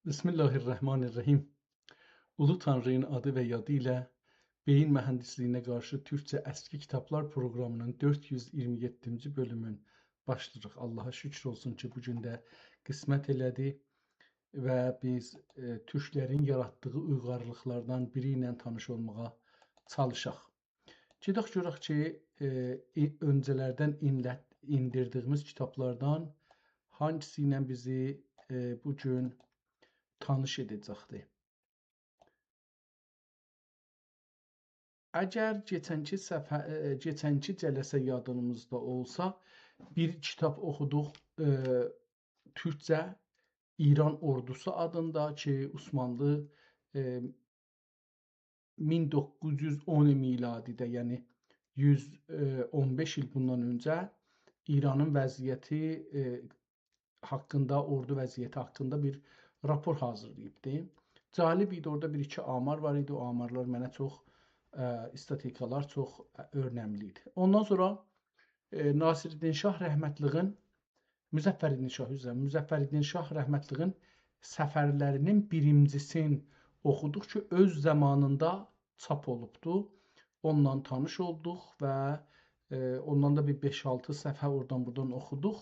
Bismillahirrahmanirrahim. Ulu Tanrı'nın adı ve yadıyla beyin mühendisliğine karşı Türkçe eski kitaplar programının 427. bölümün başlayırıq. Allah'a şükür olsun ki bugün də qismət elədi və biz Türklərin yaratdığı uyğarlıqlardan biri ilə tanış olmağa çalışaq. Gedək görək ki, öncələrdən indirdiyimiz kitablardan hangisi ilə bizi bugün tanış edəcəkdir. Əgər keçənki cələsə yadınızda olsa, bir kitab oxuduq Türkcə İran ordusu adında ki, Osmanlı 1910 miladidə, yəni 115 il bundan öncə İranın vəziyyəti haqqında, ordu vəziyyəti haqqında bir rapor hazırlayıbdı. Cəlib idi, orada bir-iki amar var idi. O amarlar mənə çox, statikalar çox önəmli idi. Ondan sonra Nasiruddin Şah rəhmətliğin, Müzəffəruddin Şah rəhmətliğin səfərlərinin birincisini oxuduq ki, öz zamanında çap olubdu. Onunla tanış olduq və ondan da bir 5-6 səfhə oradan buradan oxuduq.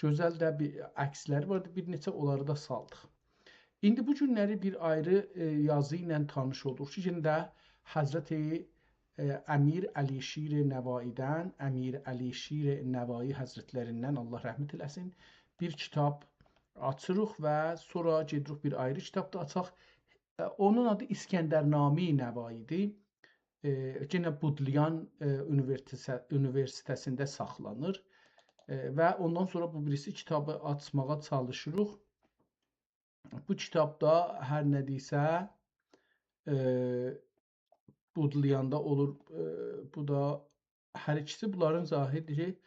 Gözəl də bir əksləri vardı, bir neçə onları da saldıq. İndi bu günləri bir ayrı yazı ilə tanış olduq ki, yenə də Həzrəti Əmir Əli Şir Nəvaidən, Əmir Əli Şir Nəvai Həzrətlərindən, Allah rəhmət eləsin, bir kitab açırıq və sonra gedirik bir ayrı kitab da açaq. Onun adı İskəndərnamə Nəvaidir. Yenə Budliyan Universitetəsində saxlanır və ondan sonra bu birisi kitabı açmağa çalışırıq. Bu kitabda hər nə deysə Budliyanda olur. Bu da hər ikisi bunların zahiri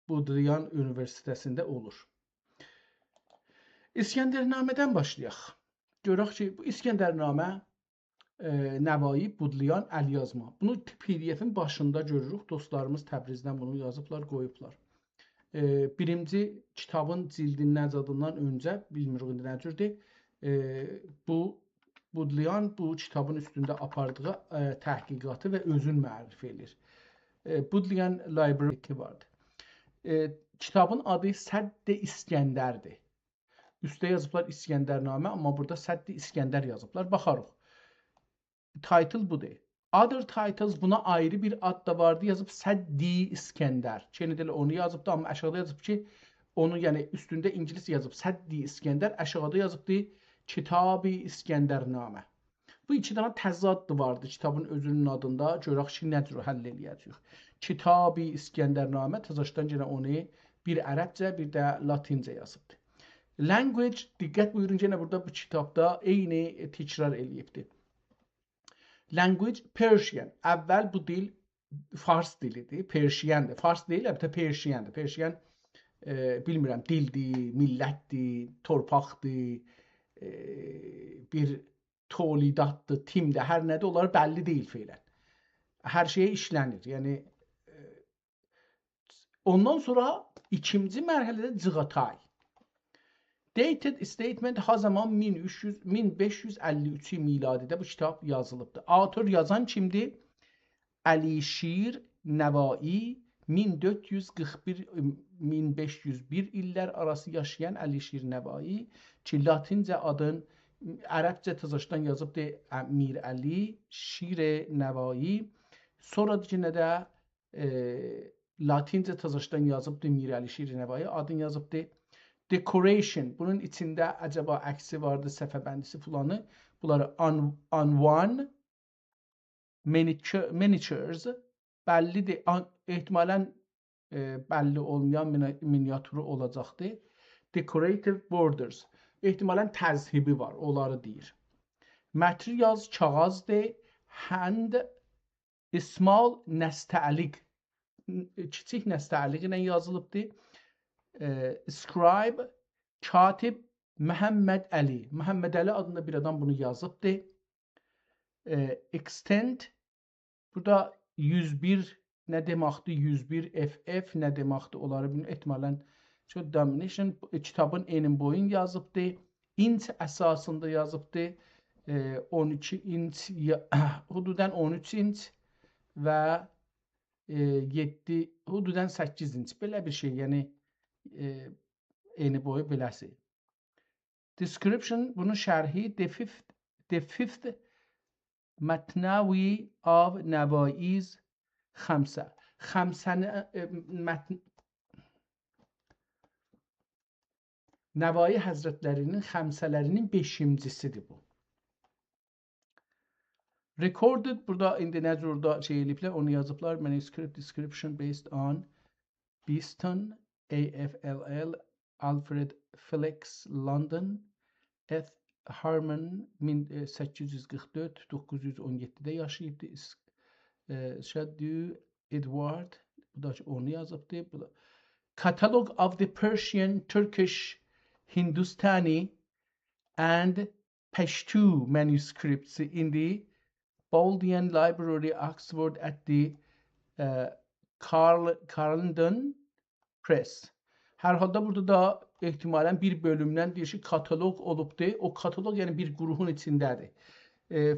Budliyan Universitetəsində olur. İskəndərnamədən başlayaq. Görək ki, bu İskəndərnamə Nəvai, Budliyan, əlyazma. Bunu PDF-in başında görürük. Dostlarımız Təbrizdən bunu yazıblar, qoyublar. Birinci kitabın cildinin nəcadından öncə, bilmirik indi nə cürdür, bu Budliyan bu kitabın üstündə apardığı təhqiqatı və özün mərif edir. Budliyan Library vardır. Kitabın adı Sədd-i İskəndərdir. Üstə yazıblar İskəndərnamə, amma burada Sədd-i İskəndər yazıblar. Baxarıq. Title budur. Other titles, buna ayrı bir ad da vardı, yazıb Sədd-i İskəndər. Çenidələ onu yazıbdı, amma aşağıda yazıb ki, onu yəni üstündə ingilis yazıb Sədd-i İskəndər, aşağıda yazıbdı Kitab-ı İskəndərnamə. Bu iki dənə təzad vardı kitabın özünün adında. Görək ki, nə cür həll eləyəcəyik. Kitab-ı İskəndərnamə təzəşdən yenə onu bir ərəbcə, bir də latincə yazıbdı. Language, diqqət buyurun, yenə burada bu kitabda eyni təkrar eləyibdi. Language, Persian. Əvvəl bu dil Fars dilidir, Persiyəndir. Fars deyil, əlbəttə Persiyəndir. Persiyən, bilmirəm, dildir, millətdir, torpaqdır, bir tolidatdır, timdir, hər nədir, onları bəlli deyil feylən. Hər şeyə işlənir. Yəni, ondan sonra ikinci mərhələdə Cığatay. Dated statement ha zaman 1553 miladidə bu kitab yazılıbdır. Autor yazan kimdir? Əli Şir Nəvai 1441-1501 illər arası yaşayan Əli Şir Nəvai ki, latincə adın ərəbcə təzəşdən yazıbdır Əmir Əli Şir Nəvai. Sonra yenə də latincə təzəşdən yazıbdır Mir Əli Şir Nəvai, adını yazıbdır Decoration. Bunun içində acaba əksi vardı, səfəbəndisi filanı. Bunları Unwan, Miniatures, bəllidir, ehtimalən bəlli olmayan miniatürü olacaqdır. Decorative Borders, ehtimalən təzhibi var, onları deyir. Materials kağazdır. Hand, small nəstəlik, kiçik nəstəlik ilə yazılıbdır. Scribe, katib Məhəmməd Əli. Məhəmməd Əli adında bir adam bunu yazıbdır. Extent, burada 101 nə deməkdir? 101 FF nə deməkdir? Onları ehtimalən domination kitabın enin boyun yazıbdır. int əsasında yazıbdır. 12 int, hududən 13 int və 7, hududən 8 int. Belə bir şey, yəni eni boyu beləsi. Description, bunun şərhi, the fifth متنوی of نواییز خمسه. Nəvai həzrətlərinin xəmsələrinin 5-incisidir bu. Recorded, burada indi nə cürdə şey eliblər, onu yazıblar. Manuscript description based on Beeston, AFLL, Alfred Felix, London, F. Harman 1844-917-də yaşayıbdı. Shadu Edward, bu da onu yazıbdı. Catalog of the Persian, Turkish, Hindustani and Pashto manuscripts in the Bodleian Library, Oxford at the Clarendon Press. Hər halda burada da ehtimalən bir bölümdən deyir ki, katalog olubdur. O katalog yəni bir qrupun içindədir.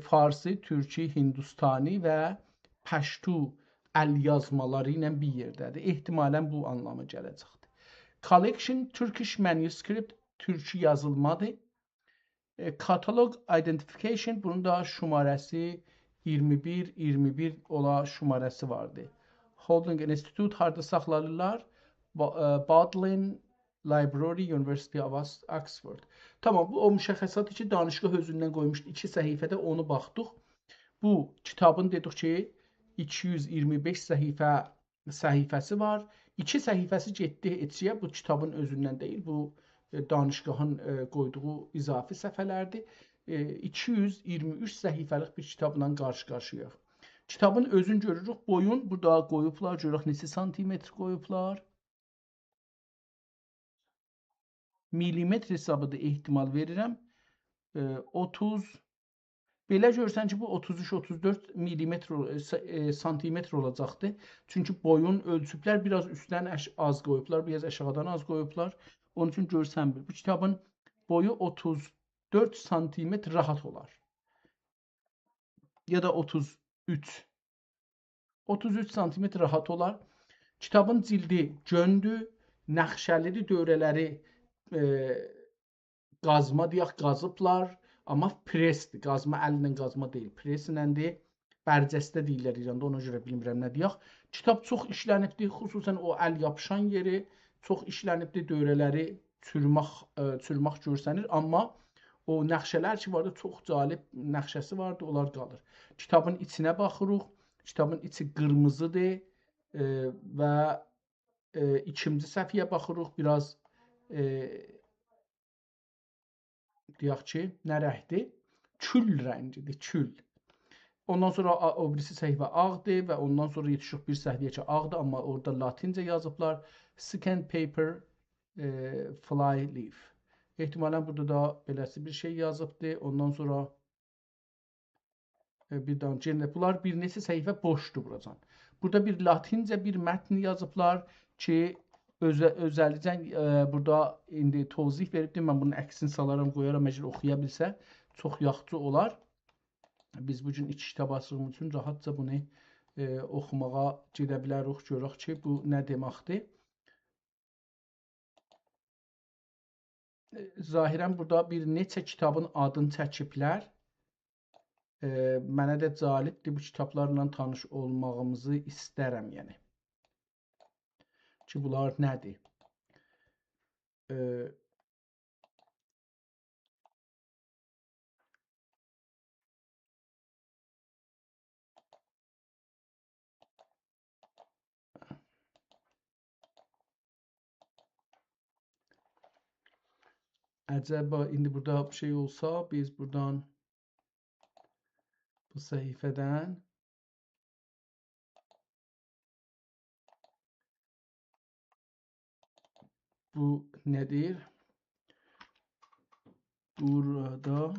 Farsi, Türki, Hindustani və Pashto əl yazmaları ilə bir yerdədir. Ehtimalən bu anlamı gələcəkdir. Collection Turkish manuscript, Türkçü yazılmadır. Catalog identification, bunun da şumarəsi 21 ola şumarəsi vardı. Holding Institute harda saxlanırlar? Bodleian Library, University of Oxford. Tamam, bu o müşəxəssatı ki, danışqah özündən qoymuşdu. 2 səhifədə onu baxdıq. Bu kitabın dedik ki, 225 səhifəsi var. 2 səhifəsi getdi etçiyə. Bu kitabın özündən deyil. Bu danışqahın qoyduğu izafi səhifələrdir. 223 səhifəlik bir kitabla qarşı-qarşıyıq. Kitabın özünü görürük. Boyun burada qoyublar. Görürük neçə santimetr qoyublar. Milimetr hesabı da ehtimal verirəm. 30, belə görsən ki, bu 33-34 milimetr santimetr olacaqdır. Çünki boyun ölçüblər biraz üstdən az qoyublar, biraz aşağıdan az qoyublar. Onun üçün görsən bir. Bu kitabın boyu 34 santimetr rahat olar. Ya da 33. 33 santimetr rahat olar. Kitabın cildi göndü, nəxşələri, dövrələri qazma deyək, qazıblar. Amma presdir. Qazma əllə qazma deyil. Pres iləndir. Bərcəstə deyirlər İranda. Ona görə bilmirəm nə deyək. Kitab çox işlənibdir. Xüsusən o əl yapışan yeri çox işlənibdir. Dövrələri çürmək görsənir. Amma o nəxşələr ki vardı, çox cəlib nəxşəsi vardı. Onlar qalır. Kitabın içinə baxırıq. Kitabın içi qırmızıdır və ikinci səhifəyə baxırıq. Biraz deyək ki, nə rəngdir? Kül rəngidir, kül. Ondan sonra o birisi səhifə ağdır və ondan sonra yetişik bir səhifəyə ki, ağdır, amma orada latincə yazıblar. Scan paper, fly leaf. Ehtimalən burada da beləsi bir şey yazıbdır. Ondan sonra bir dənə bunlar bir neçə səhifə boşdur buradan. Burada bir latincə bir mətn yazıblar ki, özəlliklə burada indi tozih veribdir. Mən bunun əksini salaram, qoyaram, məcbur oxuya bilsə çox yaxşı olar. Biz bugün 2 kitab açdığımız üçün rahatca bunu oxumağa gedə bilərik, görək ki, bu nə deməkdir. Zahirən burada bir neçə kitabın adını çəkiblər. Mənə də cəlibdir, bu kitablarla tanış olmağımızı istərəm, yəni. Ki, bunlar nədir? Əcəba, indi burada bir şey olsa, biz buradan bu səhifədən bu nədir? Burada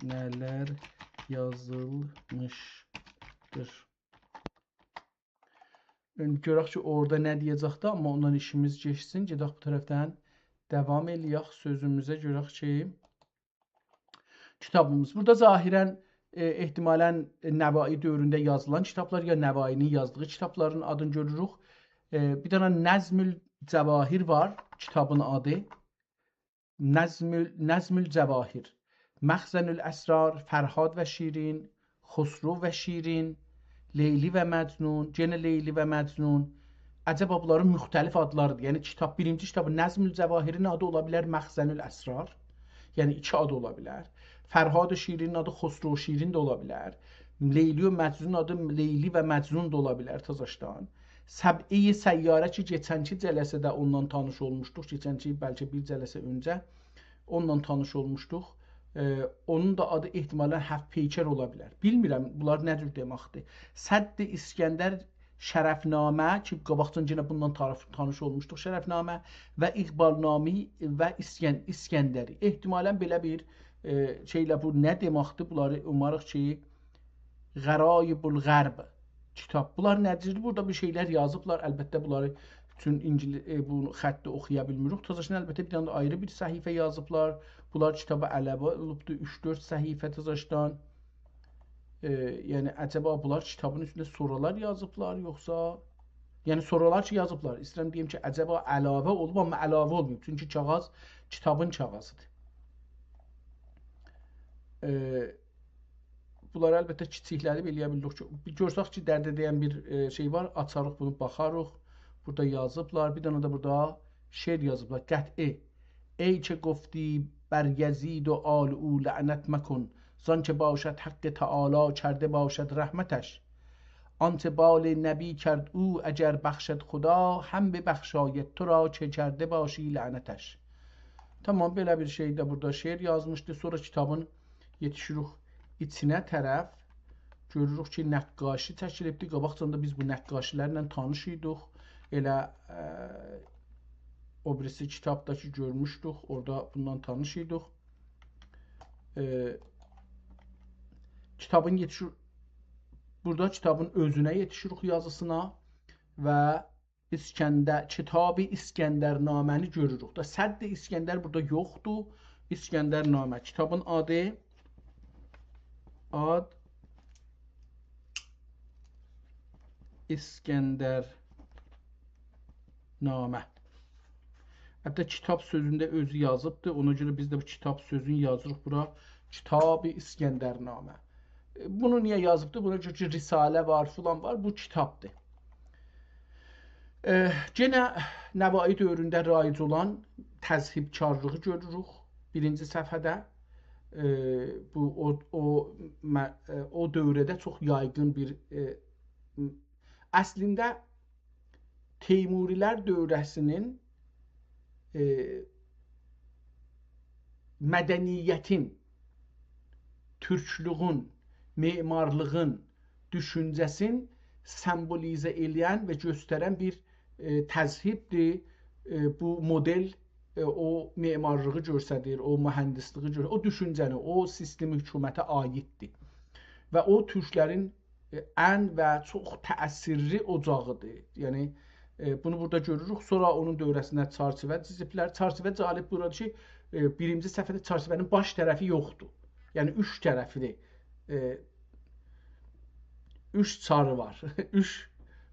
nələr yazılmışdır? görək ki, orada nə deyəcəkdi, amma ondan işimiz keçsin. Gedək bu tərəfdən davam eləyək sözümüzə. Görək ki, kitabımız. Burada zahirən ehtimalən Nəvai dövründə yazılan kitablar ya Nəvainin yazdığı kitabların adını görürük. Bir dənə Nəzmül Cəvahir var, kitabın adı. Nəzmül Cəvahir. Məxzənül Əsrar, Fərhad və Şirin, Xosro və Şirin, Leyli və Məcnun, yenə Leyli və Məcnun. Əcəba bunların müxtəlif adlarıdır. Yəni kitab, birinci kitabı Nəzmül Cəvahirin adı ola bilər Məxzənül Əsrar. Yəni iki adı ola bilər. Fərhad Şirinin adı Xosro Şirin də ola bilər. Leyli və Məcnun adı Leyli və Məcnun da ola bilər Tazaşdan. Səb'i Səyyarə ki, keçənki cələsədə ondan tanış olmuşduq. Keçənki bəlkə bir cələsə öncə ondan tanış olmuşduq. Onun da adı ehtimalən Həfpeyker ola bilər. Bilmirəm, bunlar nə cür deməkdir. Sədd-i İskəndər Şərəfnamə ki, qabaqcan yenə bundan tanış olmuşduq. Şərəfnamə və İqbalnami və İskəndəri. Ehtimalən belə bir şeylə bu nə deməkdir? Bunları umarıq ki, Qərayibul Qərb kitab. Bunlar nədir? Burada bir şeylər yazıblar. Əlbəttə bunları bütün bu xətti oxuya bilmirik. Təzəşən əlbəttə bir dənə də ayrı bir səhifə yazıblar. Bunlar kitaba əlavə olubdur. 3-4 səhifə təzəşdən. Yəni əcəba bunlar kitabın üstündə sorular yazıblar yoxsa? Yəni sorular ki yazıblar. İstəyirəm deyim ki, əcəba əlavə olub, amma əlavə olmayıb. Çünki kağız kitabın kağızıdır. Bunlar əlbəttə kiçikləri eləyə bildik ki, görsək ki, dərd edən bir şey var, açarıq bunu, baxarıq. Burada yazıblar. Bir dənə də burada şeir yazıblar. Qət'i. Ey ki qofti bər Yezid و آل او لعنت مکن زانچه باشد حق تعالی کرده باشد رحمتش آنچه بال نبی کرد او اگر بخشد خدا هم ببخشاید تو را چه کرده باشی لعنتش. Tamam, belə bir şey də burada şeir yazmışdı. Sonra kitabın yetişirik içinə tərəf. Görürük ki, nəqqaşi çəkilibdir. Qabaqcanda biz bu nəqqaşilərlə tanış idik. Elə o birisi kitabdakı görmüşdük. Orada bundan tanış idik. Kitabın burada kitabın özünə yetişirik yazısına və Kitab-ı İskəndərnaməni görürük. Da Sədd-i İskəndər burada yoxdur. İskəndərnamə. Kitabın adı İskəndərnamə. Hətta kitab sözündə özü yazıbdır. Ona görə biz də bu kitab sözünü yazırıq bura. Kitab-ı İskəndərnamə. Bunu niyə yazıbdır? Buna görə ki, risalə var, filan var. Bu kitabdır. Yenə Nəvai dövründə raic olan təzhibkarlığı görürük. Birinci səfhədə. Bu o dövrədə çox yaygın bir əslində Teymurilər dövrəsinin mədəniyyətin, türklüğün, memarlığın, düşüncəsin sembolizə eləyən və göstərən bir təzhibdir. Bu model o memarlığı göstərir, o mühəndisliyi göstərir, o düşüncəni, o sistemi hökumətə aiddir. Və o türklərin ən və çox təsirli ocağıdır. Yəni bunu burada görürük. Sonra onun dövrəsində çarçıvə çiziblər. Çarçıvə cəlib buradır ki, birinci səfhədə çarçıvənin baş tərəfi yoxdur. Yəni üç tərəfidir. Üç çarı var.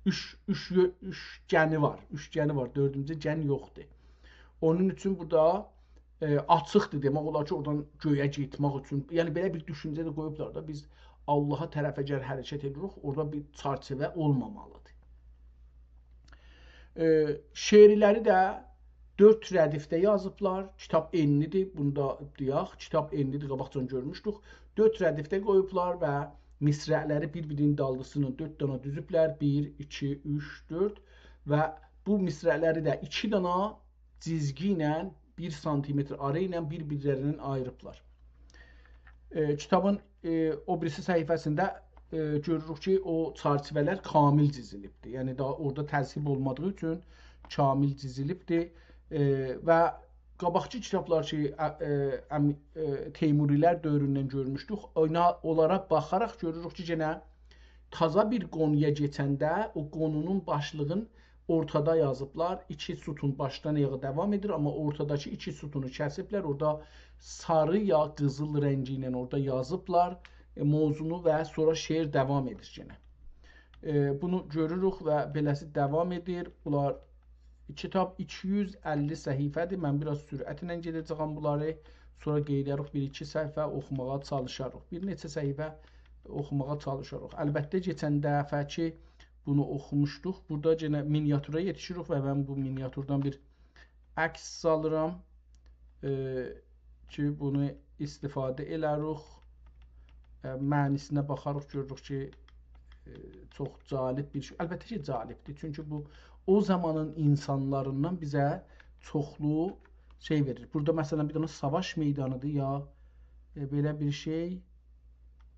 Üçgəni var. Üçgəni var. Dördüncü gən yoxdur. Onun üçün burada açıqdır demək olar ki, oradan göyə getmək üçün. Yəni belə bir düşüncə də qoyublar da biz Allaha tərəf əgər hərəkət edirik, orada bir çarçıvə olmamalıdır. Şeirləri də 4 rədifdə yazıblar. Kitab enlidir. Bunu da deyək. Kitab enlidir. Qabaqcan görmüşdük. 4 rədifdə qoyublar və misrələri bir-birinin dalğısını 4 dana düzüblər. 1, 2, 3, 4 və bu misrələri də 2 dana cizgi ilə 1 sm arı ilə bir-birlərindən ayırıblar. Kitabın o birisi səhifəsində görürük ki, o çarçıvələr kamil cizilibdir. Yəni daha orada təzhib olmadığı üçün kamil cizilibdir və qabaqçı kitablar ki, Teymurilər dövründən görmüşdük. Onlara baxaraq görürük ki, yenə Taza bir qonuya keçəndə o qonunun başlığın ortada yazıblar. 2 sütun başdan ayağa davam edir, amma ortadakı 2 sütunu kəsiblər. Orada sarı ya qızıl rəngi ilə orada yazıblar mövzunu və sonra şeir davam edir yenə. Bunu görürük və beləsi davam edir. Bunlar kitab 250 səhifədir. Mən biraz sürətlə gedəcəyəm bunları. Sonra qeydərək 1-2 səhifə oxumağa çalışarıq. Bir neçə səhifə oxumağa çalışarıq. Əlbəttə keçən dəfəki bunu oxumuşduq. Burada yenə miniatura yetişirik və mən bu miniaturdan bir əks alıram ki, bunu istifadə elərik. Mənisinə baxarıq, görürük ki, çox cəlib bir şey. Əlbəttə ki, cəlibdir. Çünki bu o zamanın insanlarından bizə çoxlu şey verir. Burada məsələn bir dənə savaş meydanıdır ya belə bir şey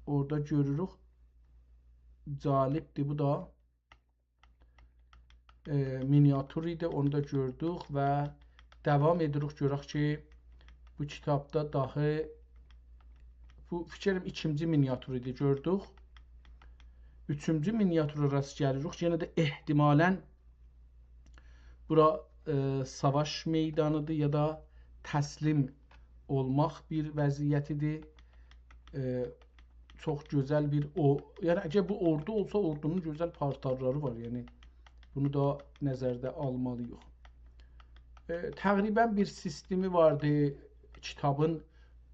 orada görürük. Cəlibdir bu da. Miniatur idi, onu da gördük və davam edirik. Görək ki, bu kitabda dahi bu fikrim ikinci miniatur idi, gördük. Üçüncü miniatura rast gəlirik. Yenə də ehtimalən bura savaş meydanıdır ya da təslim olmaq bir vəziyyətidir. Çox gözəl bir yəni əgər bu ordu olsa, ordunun gözəl paltarları var. Yəni bunu da nəzərdə almalıyıq. Təqribən bir sistemi vardı kitabın.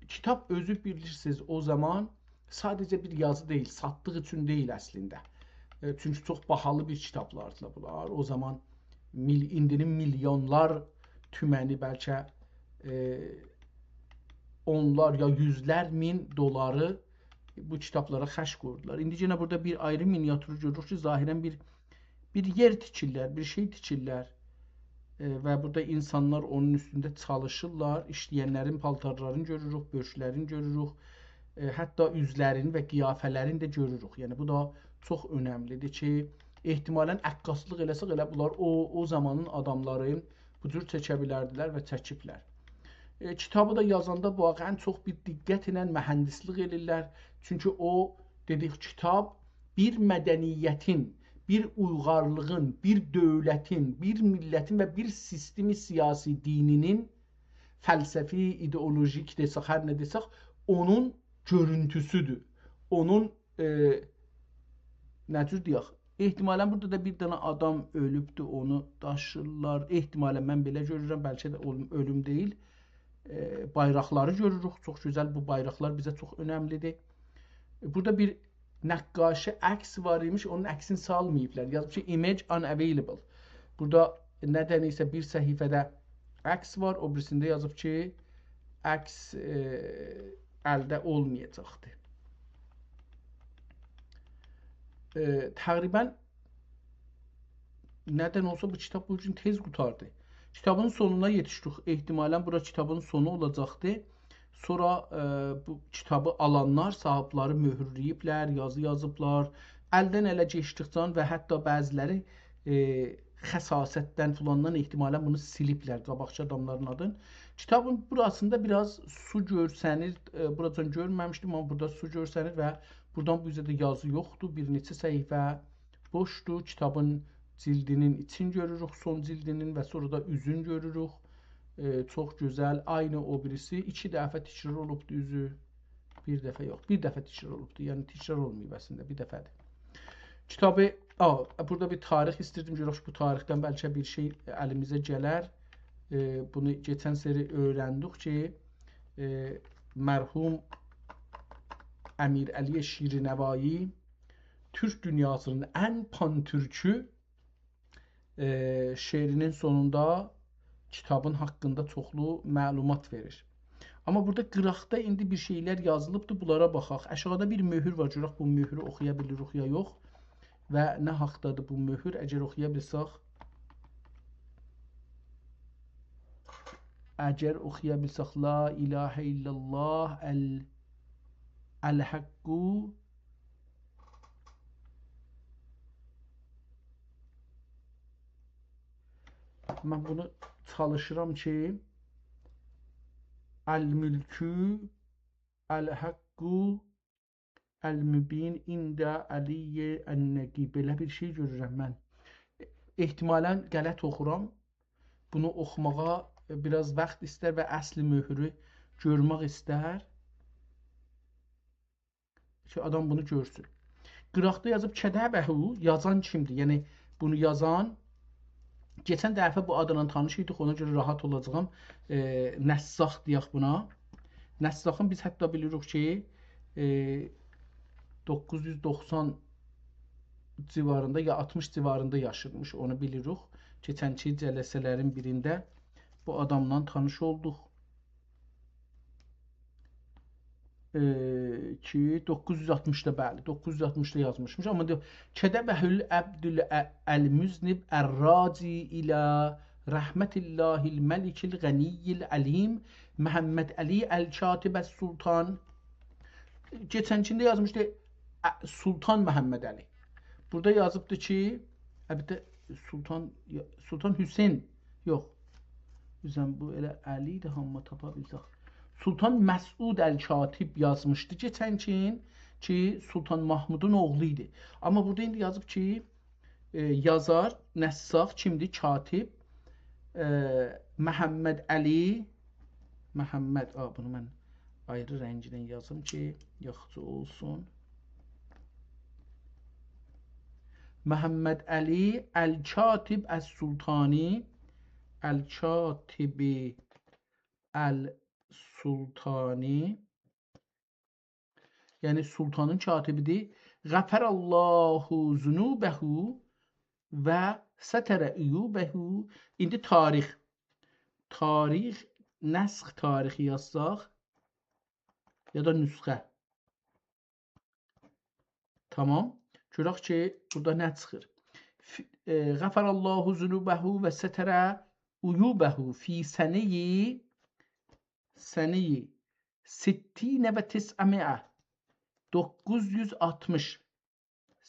Kitab özü bilirsiniz o zaman sadəcə bir yazı deyil, satdıq üçün deyil əslində. Çünki çox bahalı bir kitablardılar bunlar. O zaman indinin milyonlar tüməni, bəlkə onlar ya yüzlər min doları bu kitablara xərc qoydular. İndi yenə burada bir ayrı miniaturu görürük ki, zahirən bir yer tikirlər, bir şey tikirlər və burada insanlar onun üstündə çalışırlar. İşləyənlərin paltarlarını görürük, böşlərini görürük, hətta üzlərini və qiyafələrini də görürük. Yəni bu da çox önəmlidir ki, ehtimalən əqqaslıq eləsək elə bunlar o zamanın adamları bu cür çəkə bilərdilər və çəkiblər. Kitabı da yazanda bu ən çox bir diqqət ilə mühəndislik edirlər. Çünki o dedik kitab bir mədəniyyətin, bir uyğarlığın, bir dövlətin, bir millətin və bir sistemi siyasi dininin fəlsəfi, ideolojik desək, hər nə desək, onun görüntüsüdür. Onun nə cür deyək? Ehtimalən burada da bir dənə adam ölübdür, onu daşırlar. Ehtimalən mən belə görürəm, bəlkə də ölüm deyil. Bayraqları görürük, çox gözəl. Bu bayraqlar bizə çox önəmlidir. Burada bir nəqqaşə əks var imiş, onun əksini salmayıblar. Yazıb ki, image unavailable. Burada nədən isə bir səhifədə əks var, o birisində yazıb ki, əks əldə olmayacaqdır. Təqribən nədən olsa bu kitab bu gün tez qutardı. Kitabın sonuna yetişdik. Ehtimalən bura kitabın sonu olacaqdı. Sonra bu kitabı alanlar sahibləri möhürləyiblər, yazı yazıblar. Əldən ələ keçdikcə və hətta bəziləri xəsasətdən filandan ehtimalən bunu siliblər, qabaqçı adamların adını. Kitabın burasında biraz su görsənir. Buradan görməmişdim, amma burada su görsənir və buradan bu üzrə də yazı yoxdur. Bir neçə səhifə boşdur. Kitabın cildinin için görürük, son cildinin və sonra da üzün görürük. Çox gözəl. Aynı o birisi 2 dəfə təkrar olubdur üzü. Bir dəfə yox, bir dəfə təkrar olubdur. Yəni təkrar olmayıb əslində, bir dəfədir. Kitabı, burada bir tarix istirdim. Görək bu tarixdən bəlkə bir şey əlimizə gələr. Bunu keçən seri öyrəndik ki, mərhum Əmir Əliyə Şirinəvai Türk dünyasının ən pan-türkü şeirinin sonunda kitabın haqqında çoxlu məlumat verir. Amma burada qıraqda indi bir şeylər yazılıbdır, bunlara baxaq. Aşağıda bir möhür var, görək bu möhürü oxuya bilirik ya yox və nə haqqdadır bu möhür, əgər oxuya bilsək. Əgər oxuya bilsək, la ilahə illallah əl-həqqu mən bunu çalışıram ki əl-mülkü əl-həqqu Əl-Mübin ində Əliyə Ən-Nəqi. Belə bir şey görürəm mən. Ehtimalən qələt oxuram. Bunu oxumağa biraz vaxt istər və əsli möhrü görmək istər ki, adam bunu görsün. Qıraqda yazıb Kədəbəhu, yazan kimdir? Yəni bunu yazan keçən dəfə bu adla tanış idik, ona görə rahat olacağam. Nəssax deyək buna. Nəssaxın biz hətta bilirik ki 990 civarında ya 60 civarında yaşırmış, onu bilirik. Keçənki cələsələrin birində bu adamla tanış olduq. Ki 960-da bəli, 960-da yazmışmış. Amma diyor Kədəbəhül Əbdül Əl-Müznib Ər-Raci ilə Rəhmətillahil Məlikil Qəniyil Əlim Məhəmməd Əli Əl-Katib Əs-Sultan. Keçənkində yazmışdı Sultan Məhəmməd Əli. Burada yazıbdı ki, əlbəttə Sultan Hüseyn yox. Bizən bu elə Əli də hamma tapa bilsək. Sultan Məsud Əl-Katib yazmışdı geçənkin ki, Sultan Mahmudun oğlu idi. Amma burada indi yazıb ki, yazar, nəssaq kimdir? Katib Məhəmməd Əli Məhəmməd, bunu mən ayrı rəngindən yazım ki, yaxşı olsun. Məhəmməd Əli Əl-Katib Əs-Sultani Əl-Katibi Əl-Sultani, yəni sultanın katibidir. Qəfərallahu zunubəhu və sətərə üyubəhu. İndi tarix, nəsx tarixi yazsaq ya da nüsxə. Tamam. Görək ki, burada nə çıxır? Qəfərallahu zunubəhu və sətərə üyubəhu fi sənəyi 60 və 900 960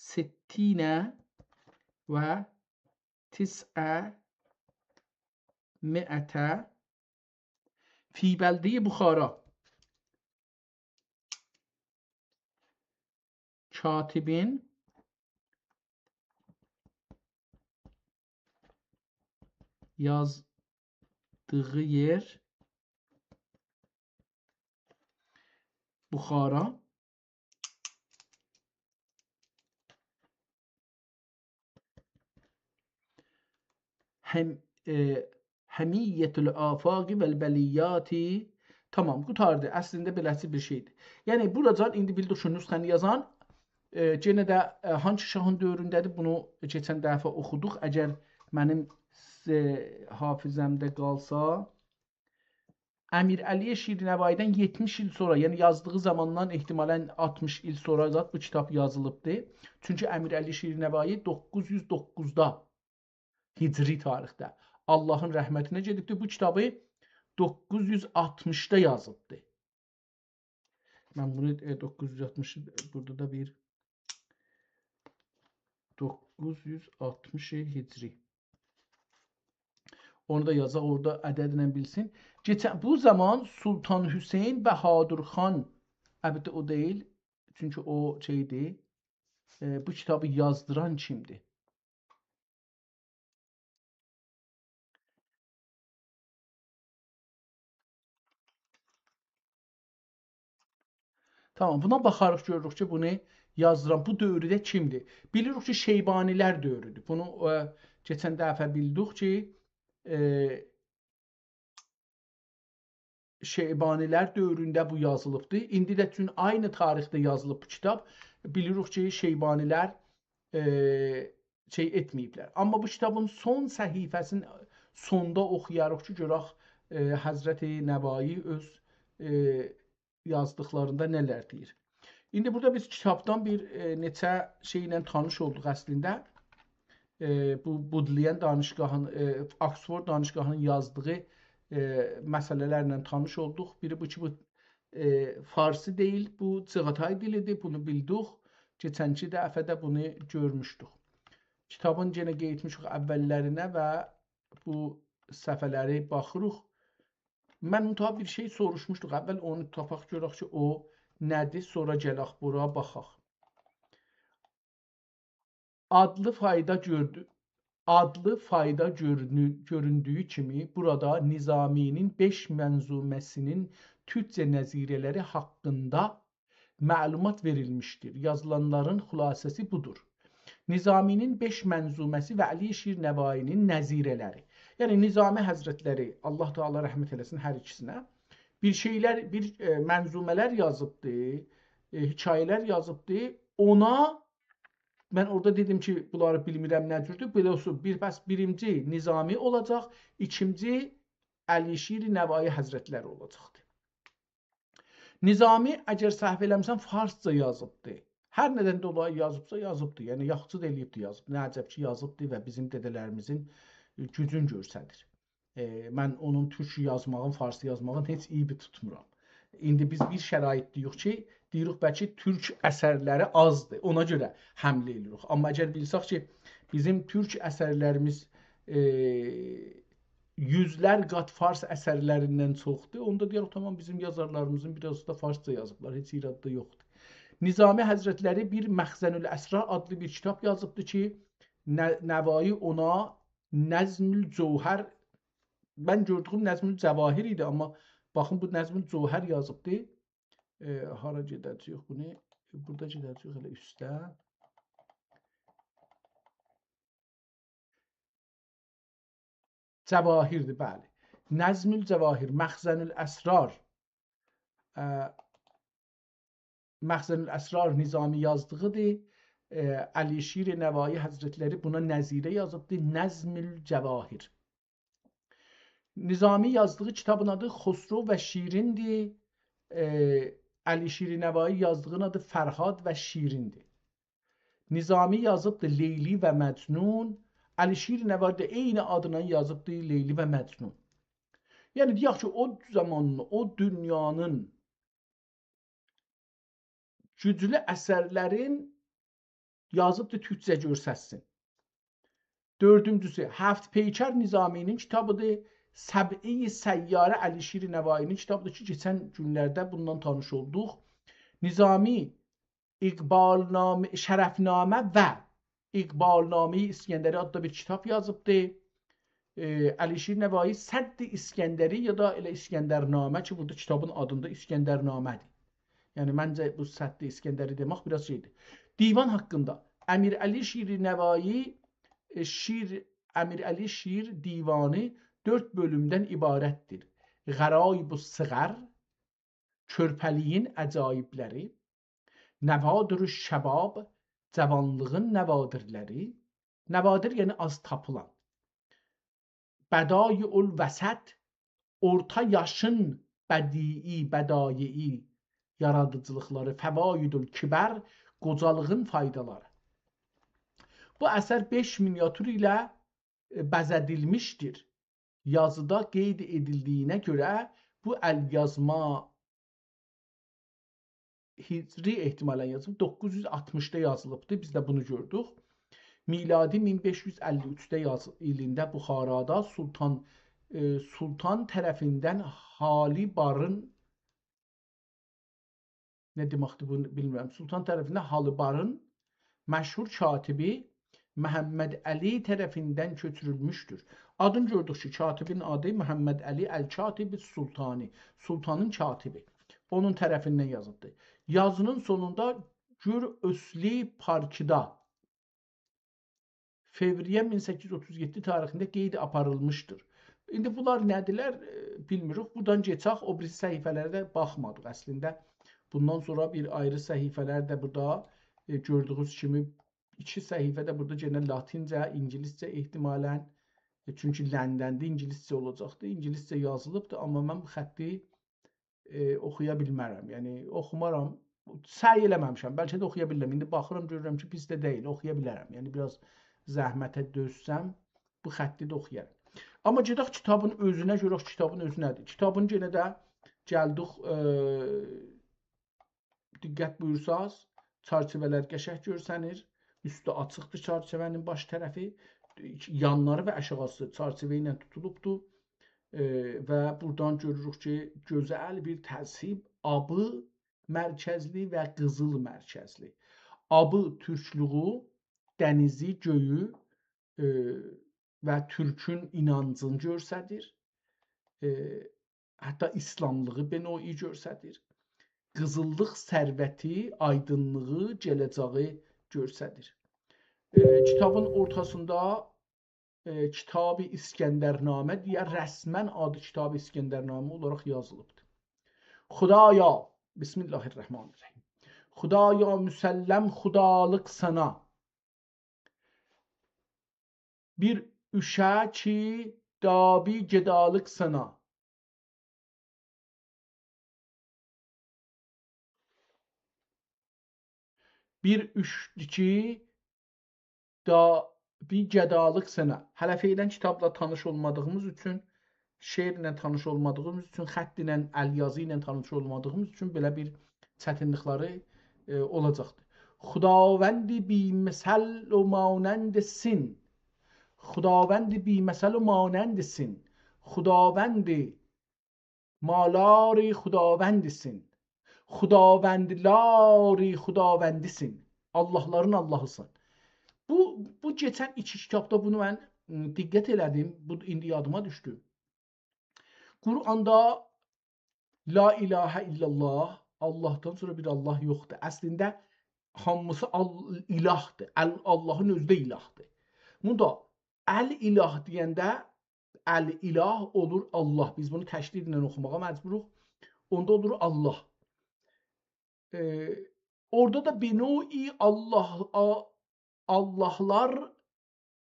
60 və 900 fi bəldə Buxara. Katibin yazdığı yer Buxara. Həmiyyətül afaqi vəl-bəliyyati. Tamam, qutardı. Əslində beləsi bir şeydir. Yəni buracan indi bildik şu nüsxəni yazan yenə də hansı şahın dövründədir, bunu keçən dəfə oxuduq. Əgər mənim hafizəmdə qalsa, Əmir Əliyə Şirnəvaidən 70 il sonra, yəni yazdığı zamandan ehtimalən 60 il sonra bu kitab yazılıbdır. Çünki Əmir Əli Şirnəvai 909-da Hicri tarixdə Allahın rəhmətinə gedibdir. Bu kitabı 960-da yazıbdır. Mən bunu 960 burada da bir 960 Hicri. Onu da yazaq, orada ədədlə bilsin. Bu zaman Sultan Hüseyn Bəhadur xan, əlbəttə o deyil, çünki o şeydir, bu kitabı yazdıran kimdir? Tamam, buna baxarıq, görürük ki, bunu yazdıran bu dövrdə kimdir? Bilirik ki, Şeybanilər dövrüdür. Bunu keçən dəfə bildik ki, Şeybanilər dövründə bu yazılıbdır. İndi də üçün aynı tarixdə yazılıb bu kitab. Bilirik ki, Şeybanilər şey etməyiblər. Amma bu kitabın son səhifəsinin sonda oxuyarıq ki, görək Həzrəti Nəvai öz yazdıqlarında nələr deyir. İndi burada biz kitabdan bir neçə şeylə tanış olduq əslində. Bu Bodleian danışgahın, Oxford danışgahının yazdığı məsələlərlə tanış olduq. Biri bu ki, bu farsi deyil, bu Çığatay dilidir, bunu bildik. Keçənki dəfədə bunu görmüşdük. Kitabın yenə qeyd etmişik əvvəllərinə və bu səhifələri baxırıq. Mən mütəbə bir şey soruşmuşduq. Əvvəl onu tapaq görək ki, o nədir? Sonra gələk bura baxaq. Adlı fayda göründüyü kimi burada Nizaminin 5 mənzuməsinin türkcə nəzirələri haqqında məlumat verilmişdir. Yazılanların xülasəsi budur. Nizaminin 5 mənzuməsi və Əli Şir Nəvainin nəzirələri. Yəni Nizami Həzrətləri, Allah Teala rəhmət eləsin hər ikisinə, bir mənzumələr yazıbdı, hekayələr yazıbdı. Ona mən orada dedim ki, bunları bilmirəm nə cürdür. Belə olsun, birinci Nizami olacaq, ikinci Əli Şir Nəvai Həzrətləri olacaqdı. Nizami, əgər səhv eləmirəm, farsca yazıbdı. Hər nədən dolayı yazıbsa yazıbdı. Yəni yaxçı eləyibdi yazıb. Nə əcəb ki, yazıbdı və bizim dədələrimizin gücün göstərir. Mən onun türk yazmağın, farsça yazmağın heç iyi bir tutmuram. İndi biz bir şərait deyirik ki, deyirik bəlkə türk əsərləri azdır. Ona görə həmlə edirik. Amma əgər bilsək ki, bizim türk əsərlərimiz yüzlər qat fars əsərlərindən çoxdur. Onda deyək, tamam, bizim yazarlarımızın biraz da farsça yazıblar. Heç iradda yoxdur. Nizami Həzrətləri bir Məxzənül Əsrar adlı bir kitab yazıbdı ki, Nəvai ona Nəzmül Cəvhər, mən gördüyüm Nəzmül Cəvahir idi, amma baxın bu Nəzmül Cəvhər yazıbdı. Hara gedəcəyik bunu? Burada gedəcəyik elə üstə. Cəvahirdir, bəli. Nəzmül Cəvahir, Məxzənül Əsrar. Məxzənül Əsrar Nizami yazdığıdır. Əli Şir Nəvai Həzrətləri buna nəzirə yazıbdır. Nəzmül Cəvahir. Nizami yazdığı kitabın adı Xosro və Şirindir. Əli Şir Nəvai yazdığının adı Fərhad və Şirindir. Nizami yazıbdır Leyli və Məcnun. Əli Şir Nəvai də eyni adına yazıbdır Leyli və Məcnun. Yəni deyək ki, o zamanın, o dünyanın güclü əsərlərin yazıbdır türkcə görsəsin. Dördüncüsü, Həft Peykər Nizaminin kitabıdır. Səb-i Səyyarə Əli Şir Nəvainin kitabıdır ki, keçən günlərdə bundan tanış olduq. Nizami Şərəfnamə və İqbalnamə-i İskəndəri adlı bir kitab yazıbdır. Əli Şir Nəvai Sədd-i İskəndəri ya da elə İskəndərnamə ki, burada kitabın adında İskəndərnamədir. Yəni məncə bu Sədd-i İskəndəri demək biraz şeydir. Divan haqqında Əmir Əli Şir Nəvai Əmir Əli Şir divanı 4 bölümdən ibarətdir. Qəraib-ı Sığər, Körpəliyin əcaibləri, Nəvadir-ü Şəbab, cavanlığın nəvadirləri, nəvadir yəni az tapılan, Bədai-ül Vəsət, orta yaşın bədai, yaradıcılıqları, Fəvaidül Kibər, qocalığın faydaları. Bu əsər 5 miniatür ilə bəzədilmişdir. Yazıda qeyd edildiyinə görə bu əlyazma Hicri ehtimalən yazılıb 960-da yazılıbdır. Biz də bunu gördük. Miladi 1553-də ilində Buxarada Sultan tərəfindən Halibarın nə deməkdir bunu bilmirəm. Sultan tərəfindən Halibarın məşhur katibi Məhəmməd Əli tərəfindən köçürülmüşdür. Adını gördük ki, katibin adı Məhəmməd Əli Əl-Katibi Sultani, sultanın katibi. Onun tərəfindən yazıldı. Yazının sonunda Gür Ösli Parkıda Fevriyə 1837 tarixində qeyd aparılmışdır. İndi bunlar nədirlər bilmirik. Buradan geçək, o birisi səhifələrə də baxmadıq əslində. Bundan sonra bir ayrı səhifələr də burada gördüyünüz kimi 2 səhifədə burada yenə latincə, ingiliscə ehtimalən. Çünki Ləndəndə ingiliscə olacaqdı. İngiliscə yazılıbdır, amma mən bu xətti oxuya bilmərəm. Yəni oxumaram, səy eləməmişəm. Bəlkə də oxuya bilirəm. İndi baxıram, görürəm ki, pis də deyil, oxuya bilərəm. Yəni biraz zəhmətə dözsəm, bu xətti də oxuyaram. Amma gedək kitabın özünə görək, kitabın özü nədir? Kitabın yenə də gəldik, diqqət buyursaz, çarçıvələr qəşəng görsənir. Üstü açıqdır çarçıvənin baş tərəfi. Yanları və aşağısı çarçıvə ilə tutulubdur. Və buradan görürük ki, gözəl bir təzhib abı mərkəzli və qızıl mərkəzli. Abı türklüğü, dənizi, göyü və türkün inancını göstərir. Hətta İslamlığı benoyi göstərir. Qızıllıq sərvəti, aydınlığı, gələcəyi göstərir. Kitabın ortasında Kitab-ı İskəndərnamə deyə rəsmən adı Kitab-ı İskəndərnamə olaraq yazılıbdır. Xudaya, Bismillahirrahmanirrahim. Xudaya müsəlləm xudalıq sana. Bir üşə ki, dabi gedalıq sana. Bir üşdü ki, bir gedalıq sana. Hələ feylən kitabla tanış olmadığımız üçün, şeirlə tanış olmadığımız üçün, xətt ilə, əlyazı ilə tanış olmadığımız üçün belə bir çətinlikləri olacaqdır. Xudavəndi biməsəl və manəndisin. Xudavəndi biməsəl və manəndisin. Xudavəndi malari xudavəndisin. Xudavəndilari xudavəndisin. Allahların Allahısın. Bu geçən iki kitabda bunu mən diqqət elədim. Bu indi yadıma düşdü. Quranda la ilahə illallah, Allahdan sonra bir Allah yoxdur. Əslində hamısı ilahdır. Allahın özü də ilahdır. Bunda əl-ilah deyəndə əl-ilah olur Allah. Biz bunu təşdid ilə oxumağa məcburuq. Onda olur Allah. Orada da binoi Allahlar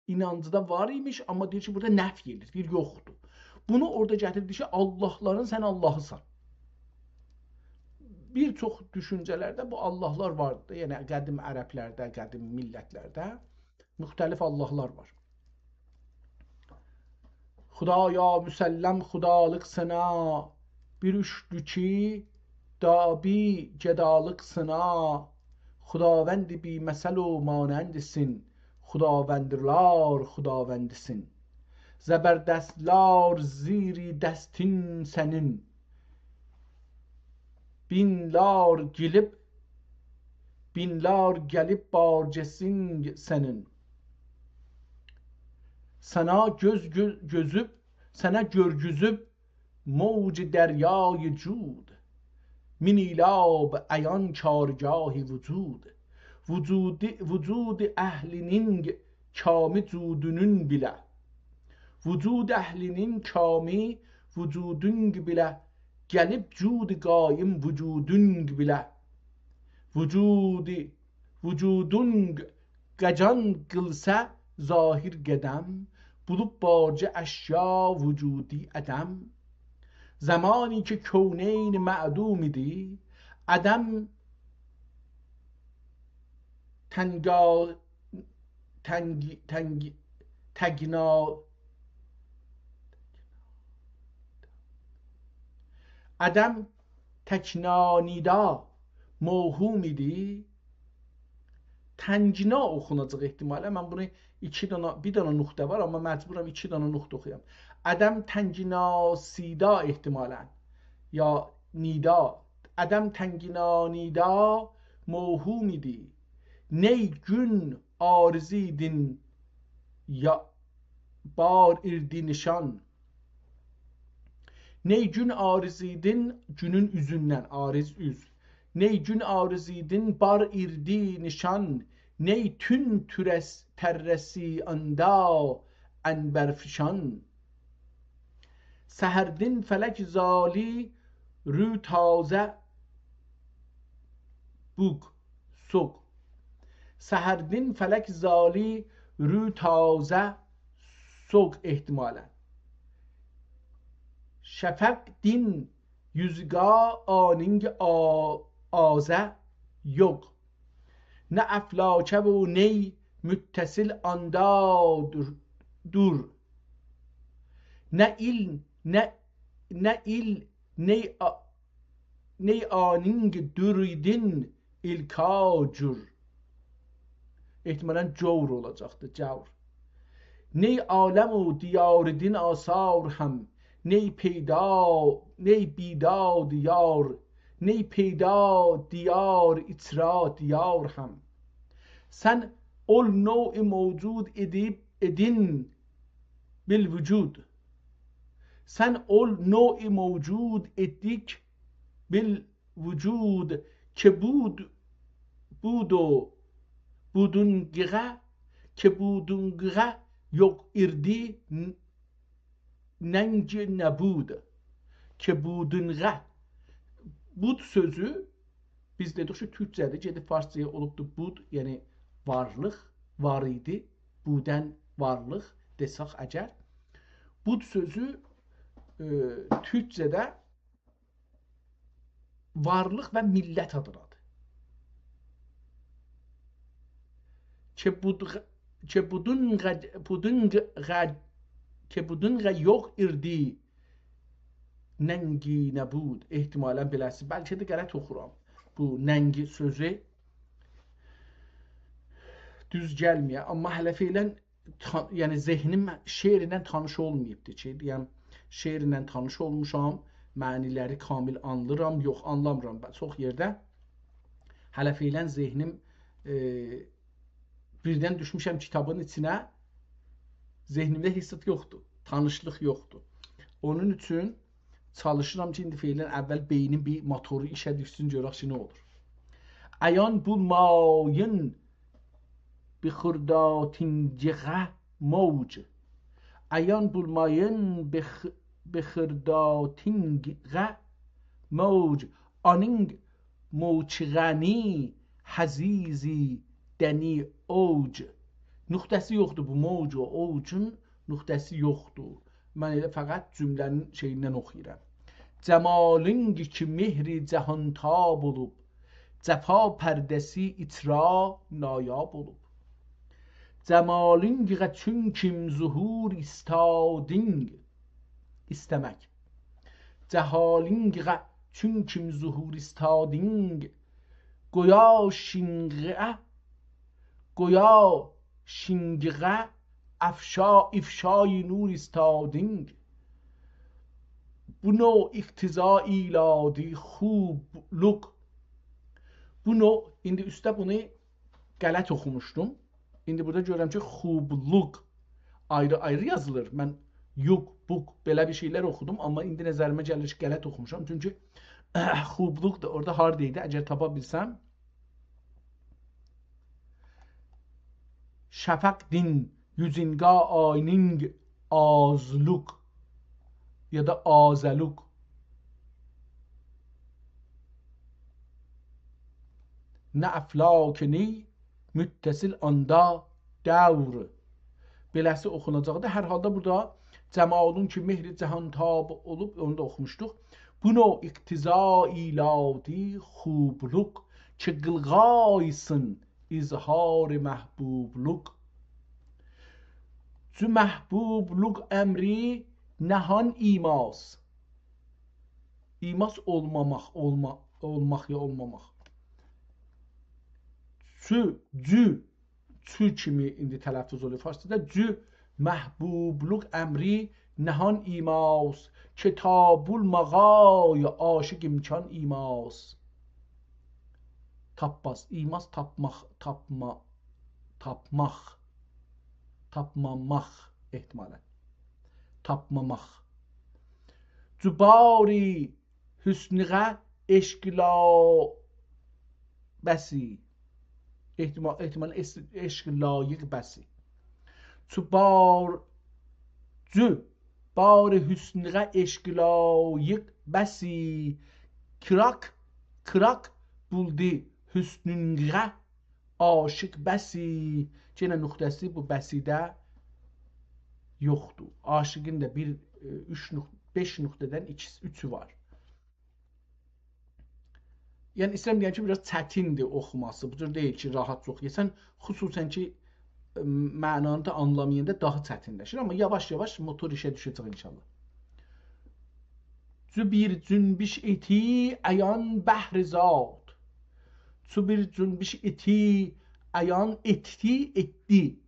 inancıda var imiş, amma deyir ki, burada nəf gedir, deyir yoxdur. Bunu orada gətirdi ki, Allahların sən Allahısan. Bir çox düşüncələrdə bu Allahlar vardır. Yəni qədim ərəblərdə, qədim millətlərdə müxtəlif Allahlar var. Xudaya müsəlləm xudalıq sənə, bir üşdü ki, dabi gedalıq sənə, xudavəndi biməsəl və manəndisin, xudavəndilər xudavəndisin. Zəbərdəstlər ziri dəstin sənin, binlər gəlib barcesin sənin. Sənə sənə görgüzüb mövc dəryayı cud, min ilab əyan kargahı vücud. Vücud əhlinin kami cudunun bilə. Vücud əhlinin kami vücudun bilə. Gəlib cud qaim vücudun bilə. Vücudun qəcan qılsə zahir qədəm, bulub barcə əşya vücudi ədəm. Zamani ki kövneyn ma'dum idi, ədəm təknanida mövhum idi. Təngina oxunacaq ehtimalə. Mən bunu bir dana nöqtə var, amma məcburam 2 dana nöqtə oxuyam. Ədəm tənginasida ehtimalən. Ya nida. Ədəm tənginanida mövhum idi. Ney gün arziydin ya bar irdi nişan. Ney gün arziydin günün üzündən, ariz üz. Ney gün arziydin bar irdi nişan. Ney tün tərrəsi anda ənbərfişan. Səhərdin fələk zali rü tazə bug soq. Səhərdin fələk zali rü tazə soq ehtimalən. Şəfəq din yüzga aning azə yoq. Nə əflakə və ney müttəsil anda dur. Nə ney aning düridin ilkacur. Ehtimalən cavr olacaqdır, cavr. Ney aləm و diyardin asar həm. Ney bida diyar ney peyda diyar itra diyar هم sen ol نوع موجود edin بالوجود sen ol نوع موجود edik بالوجود که بود و budungiga که budungiga yok irdi nence nebud ki budunga bud sözü biz dedik şu Türkçədə gedib Farsçaya olubdu bud, yəni varlıq, var idi, buden varlıq desək əgər. Bud sözü Türkçədə varlıq və millət adıdır. Ki budunga yok irdi nəngi nəbud. Ehtimalən beləsi. Bəlkə də qələt oxuram. Bu nəngi sözü düz gəlməyə. Amma hələ feylən yəni zehnim şeirlə tanış olmayıbdır ki, deyəm şeirlə tanış olmuşam, məniləri kamil anlıram, yox anlamıram. Çox yerdə hələ feylən zehnim birdən düşmüşəm kitabın içinə, zehnimdə hissat yoxdur, tanışlıq yoxdur. Onun üçün çalışıram ki, indi feylən əvvəl beynin bir motoru işə düşsün, görək ki, nə olur. Ayan bulmayın bi xırdatingiğə mavc. Ayan bulmayın bi xırdatingiğə mavc. Aning mavçiğəni həzizi dəni ovc. Nöqtəsi yoxdur bu mavc və ovcun nöqtəsi yoxdur. Mən elə fəqət cümlənin şeyindən oxuyuram. Cəmalıngi ki mehri cəhantab olub, cəfa pərdəsi itra nayab olub. Cəmalıngi çün kim zuhur istading, istəmək. Cəhalingi çün kim zuhur istading, goya şingiğə ifşای نور استادing. Bu növ iqtiza iladi xubluk. Bu növ, indi üstə bunu qələt oxumuşdum. İndi burada görürəm ki, xubluk ayrı-ayrı yazılır. Mən yuq, buq belə bir şeylər oxudum, amma indi nəzərimə gəlir ki, qələt oxumuşam. Çünki xubluk da orada hardaydı, əgər tapa bilsəm. Şəfəq din yüzinga ayning azluk ya da azaluk. Ne aflakini müttesil anda davr. Beləsi oxunacaqdır. Hər halda burada cəmalun ki mehri cəhantab olub, onu da oxumuşduq. Bu növ iqtiza iladi xubluk ki qılğaysın izhar məhbubluk. Zu məhbubluk əmri nəhan imas. İmas olmamaq, olmaq ya olmamaq. Cü kimi indi tələffüz oluyor Farsçada. Cü məhbubluk əmri nəhan imas. Kitabul mağay aşıq imkan imas. Tapmaz, imas tapmaq, tapmamaq ehtimalən. Tapmamaq. Cübari hüsnüğə eşqila bəsi. Ehtimalən eşq layiq bəsi. Cübari hüsnüğə eşq layiq bəsi. Kırak buldu hüsnüğə aşıq bəsi. Yenə nöqtəsi bu bəsidə yoxdur. Aşığın da 5 nöqtədən 3'ü var. Yəni istəyirəm deyəm ki, biraz çətindir oxuması. Bu cür deyil ki, rahat oxuyasan. Xüsusən ki, mənanı da anlamayanda daha çətinləşir. Amma yavaş-yavaş motor işə düşəcək inşallah. Bir cünbiş eti ayan bəhr zad. Bir cünbiş eti ayan etti.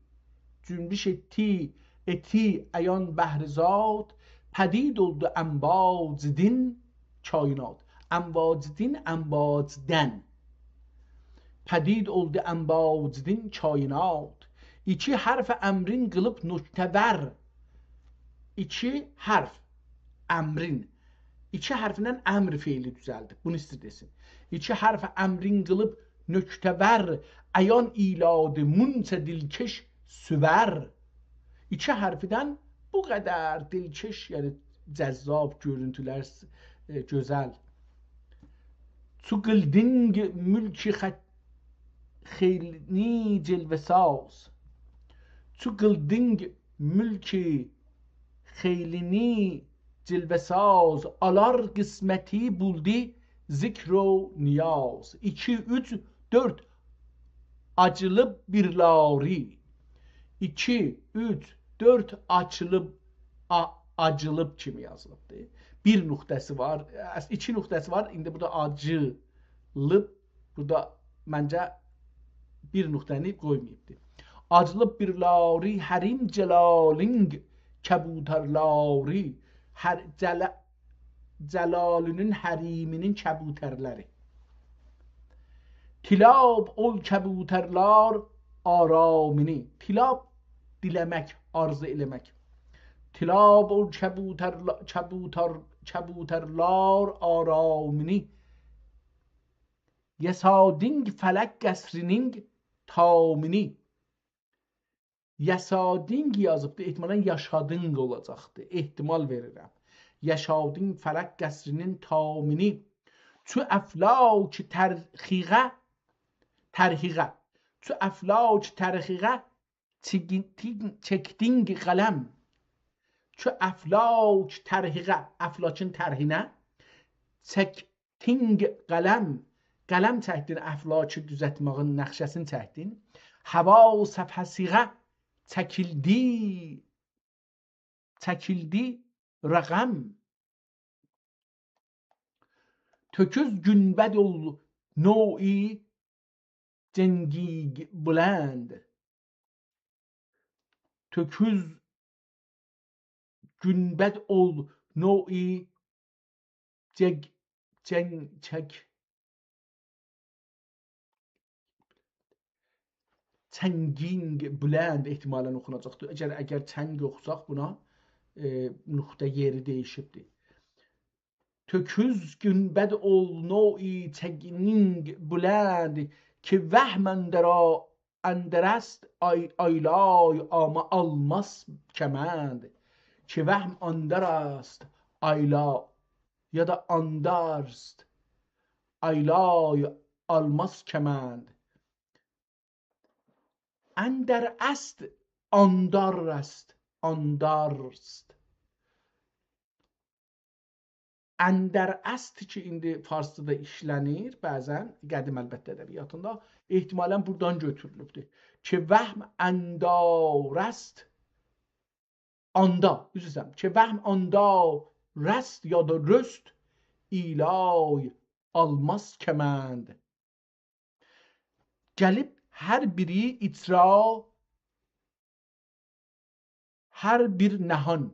Cünbiş eti ayan bəhr zad. Pədid oldu ənbaz din kainat. Əmvacdin əmvacdən. Pədid oldu əmvacdin kainat. İki hərf əmrin qılıb nöktəvər. İki hərf əmrin. İki hərfindən əmr fiili düzəldi. Bunu istəyir desin. İki hərf əmrin qılıb nöktəvər. Əyan iladı munsə dilkeş süvər. İki hərfidən bu qədər dilkeş, yəni cəzzab görüntülər, gözəl. Çu qılding mülki xeylini cilvesaz. Çu qılding mülki xeylini cilvesaz. Alar qisməti buldi zikr o niyaz. 2, 3, 4 açılıb bir lari. 2, 3, 4 açılıb acılıb kimi yazılıbdır. Bir nöqtəsi var, iki nöqtəsi var. İndi burada acılıb, burada məncə bir nöqtəni qoymayıbdır. Acılıb bir lari hərim cəlaling kəbutərləri. Cəlalinin həriminin kəbutərləri. Tilab ol kəbutərlər aramini. Tilab diləmək, arzu eləmək. Tilab ol kəbutərlər aramini. Yəsading fələk qəsrinin tamini. Yəsading yazıbdır, ehtimalən yaşading olacaqdır. Ehtimal verirəm. Yaşading fələk qəsrinin tamini. Çu əflak tərxiqə. Çu əflak tərxiqə çəkding qələm. Çu əflak tərxiqə, əflakın tərhinə çəkding qələm. Qələm çəkdin, əflakı düzətmağın nəqşəsini çəkdin. Həva səfhəsiqə çəkildi rəqəm. Töküz günbəd ol nöi cəngig bülənd. Töküz günbəd ol nöi çənging bülənd ehtimalən oxunacaqdır. Əgər çəng oxusaq buna nöqtə yeri dəyişibdir. Töküz günbəd ol nöi çənging bülənd ki vəhməndərə əndərəst aylay ama almaz kəmənd. Ki vəhm andərəst ayla ya da andarst aylay almaz kəmənd. Əndər əst andarst andarst. Əndər əst ki indi farsçada işlənir bəzən, qədim əlbəttə ədəbiyyatında, ehtimalən buradan götürülübdür. Ki vəhm əndarəst anda, üzrəm, ki vəhm andarəst ya da röst ilay almaz kəmənd. Gəlib hər biri icra, hər bir nəhan.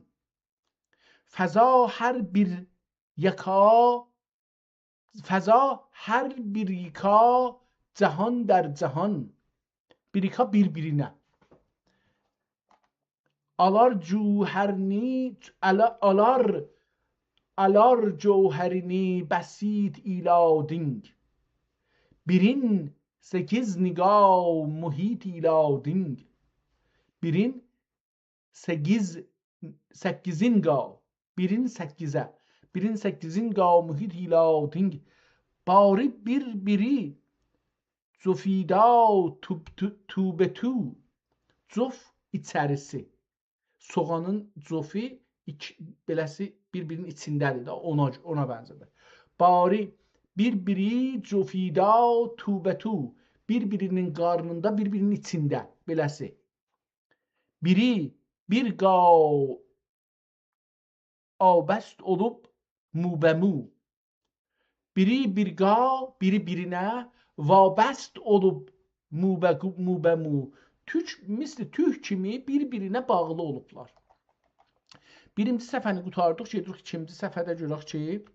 Fəza hər bir yaka, fəza hər bir yika, cahan dar cahan. Bir yika bir-birinə. Alar cühərini, alar cühərini bəsit ilading. Birin 8 niqav muhit ilading. Birin 8'in qav. Birin 8'ə. Birin 8'in qav muhit ilading. Bari bir-biri cufida tu. Cuf içərisi. Soğanın cufi beləsi bir-birinin içindədir da, ona bənzədir. Bari bir-biri cufida tu. Bir-birinin qarnında, bir-birinin içində beləsi. Biri bir qav abəst olub mubəmu. Biri bir qav, biri-birinə vabəst olub mubəmu. Misli tük kimi bir-birinə bağlı olublar. Birinci səfəni qutardıq, gedirik ikinci səfədə görək ki,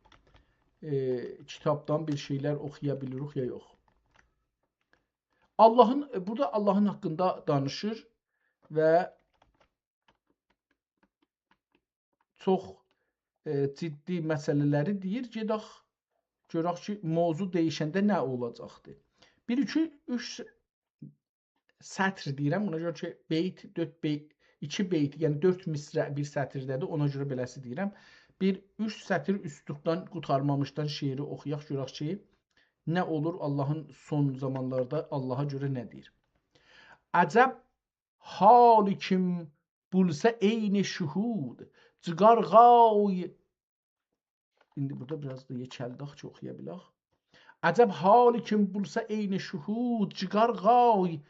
kitabdan bir şeylər oxuya bilirik ya yox. Burada Allahın haqqında danışır və çox ciddi məsələləri deyir. Gedək görək ki, mövzu dəyişəndə nə olacaqdır. 1-2-3 sətr deyirəm. Ona görə ki, beyt, 4 beyt, 2 beyt, yəni 4 misrə bir sətirdədir. Ona görə beləsi deyirəm. 1-3 sətr üslubdan qurtarmamışdan şeiri oxuyaq, görək ki, nə olur Allahın son zamanlarda Allaha görə nə deyir. Əcəb hali kim bulsa eyni şuhud, cıqarğay. İndi burada biraz da yekəldik ki, oxuya bilək. Əcəb hali kim bulsa eyni şuhud, cıqarğay.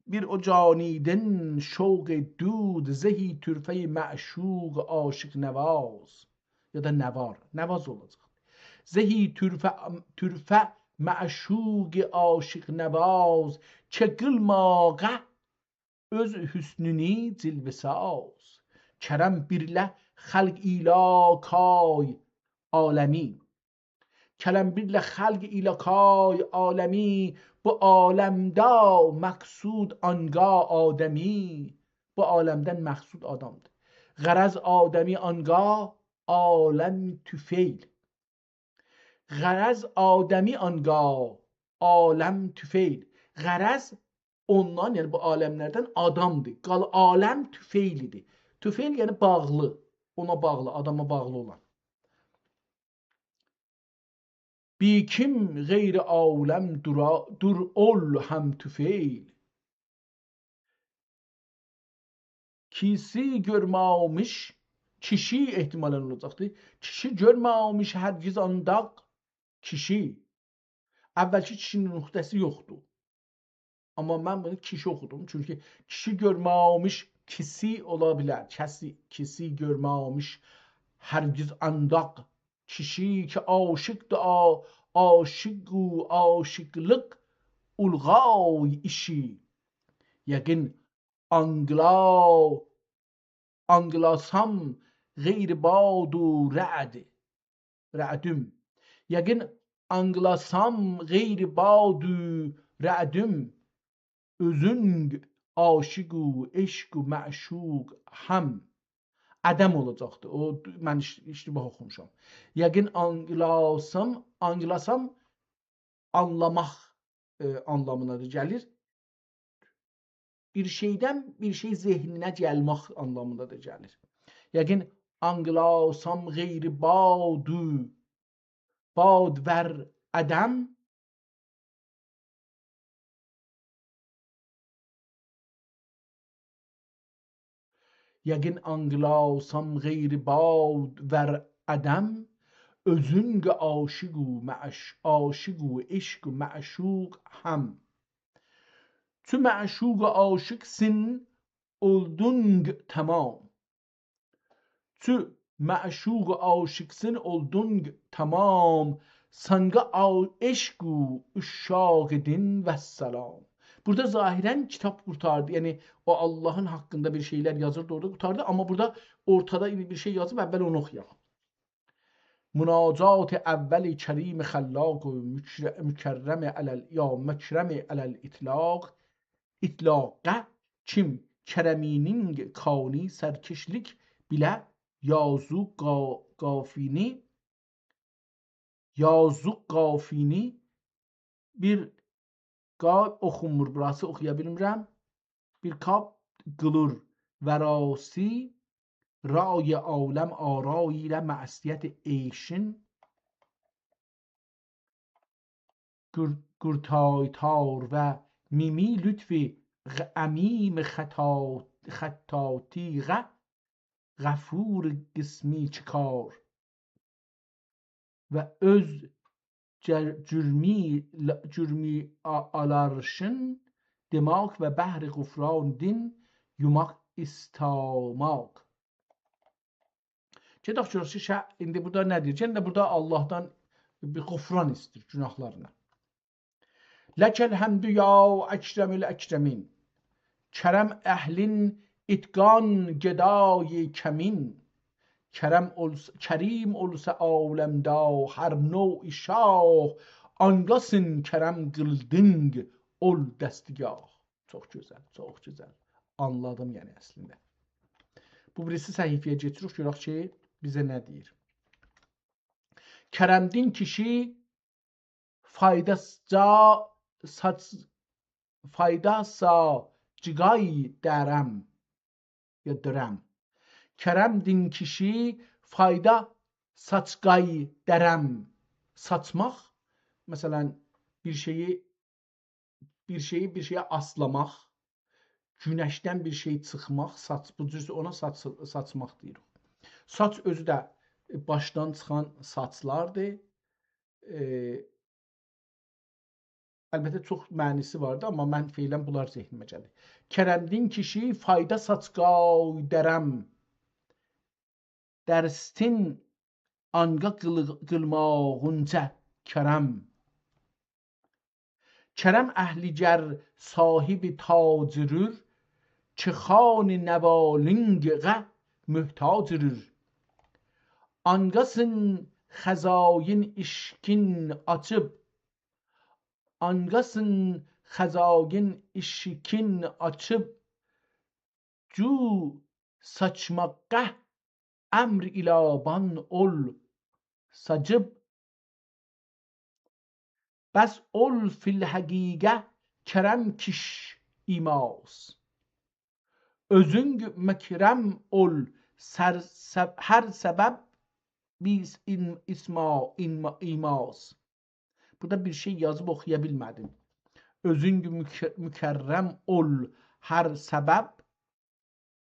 Bir o canidin şوق دود زهی türfe معشوق aşık nevaz ya da nevar, nevaz olacaq. Zehi türfe معشوق aşık nevaz çe qılmağa öz hüsnünü cilvesaz. Kerem birlə xalq ilə kay alemi. Kerem birlə xalq ilə kay alemi. Bu aləmdə məqsud anga adəmi. Bu aləmdən məqsud adamdır. Qərəz adəmi anga aləm tüfeyl. Qərəz adəmi anga aləm tüfeyl. Qərəz ondan, yəni bu aləmlərdən adamdır. Aləm tüfeylidir. Tüfeyl yəni bağlı. Ona bağlı, adama bağlı olan. Bi kim qeyri aləm dur ol həm tüfeyl. Kisi görməmiş, kişi ehtimalən olacaqdır. Kişi görməmiş hərgiz andaq kişi. Əvvəlki kişinin nöqtəsi yoxdur. Amma mən bunu kişi oxudum. Çünki kişi görməmiş kisi ola bilər. Kisi görməmiş hərgiz andaq kişi ki aşıqdır, aşıqu aşıqlıq ulğay işi. Yəqin anglasam qeyri badu rədüm. Yəqin anglasam qeyri badu rədüm. Özün aşıqu eşqu məşuq həm. Ədəm olacaqdır. O mən iştibah oxumuşam. Yəqin anglasam anlamaq anlamına da gəlir. Bir şeydən bir şey zehninə gəlmək anlamında da gəlir. Yəqin anglasam qeyri bad vər ədəm. Yəqin anglasam qeyri bad vər ədəm. Özün aşıqu eşqu məşuq həm. Tu məşuq aşıqsin oldun tamam. Tu məşuq aşıqsin oldun tamam. Sanga eşqu uşşaqidin vəssalam. Burada zahirən kitab qurtardı. Yəni o Allahın haqqında bir şeylər yazırdı, orada qurtardı. Amma burada ortada bir şey yazıb əvvəl onu oxuyaq. Münacat-ı əvvəli kərim xəllaq mükerrəm ələl itlaq. İtlaqa kim kərəminin kani sərkeşlik bilə yazıq qafini bir qab oxunmur, burası oxuya bilmirəm. Bir qab qılır vərasi ra'y aləm arayi ilə məsiyyət eyşin qurtaytar və mimi lütfi əmim xəttatiğə غفور قسمی چکار و öz cürmi alarşın demək və bəhri qufran din yumaq istamaq. Gedək görürsə, indi burada nə deyir? Cenab burada Allahdan bir qufran istəyir günahlarına. Ləkəl həmdü ya əkrəmül əkrəmin. Kərəm əhlin itqan gedai kəmin. Kerim olsa alemda her növ şah, angasın kerem kıldın ol dəstigah. Çox gözəl, çox gözəl. Anladım yəni əslində. Bu birisi səhifəyə getiririk, görək ki, bizə nə deyir. Kərəmdin kişi faydasa cigay dərəm ya dərəm. Kərəmdin kişi fayda saçqay dərəm. Saçmaq, məsələn, bir şeyə aslamaq, günəşdən bir şey çıxmaq, bu cür ona saçmaq deyirik. Saç özü də başdan çıxan saçlardır. Əlbəttə çox mənisi vardı, amma mən feylən bunlar zehnimə gəlir. Kərəmdin kişi fayda saçqay dərəm. Dərstin anqa qılmağınca kərəm. Kərəm əhliger sahibi tacırır, ki xan nəvalingə mühtacırır. Anqasın xəzayin işkin açıb, cu saçmaqqa əmr ilaban ol sacıb. Bəs ol fil həqiqə kərəm kiş imas. Özüng məkrəm ol hər səbəb biz imas. Burada bir şey yazıb oxuya bilmədim. Özüng mükerrəm ol hər səbəb.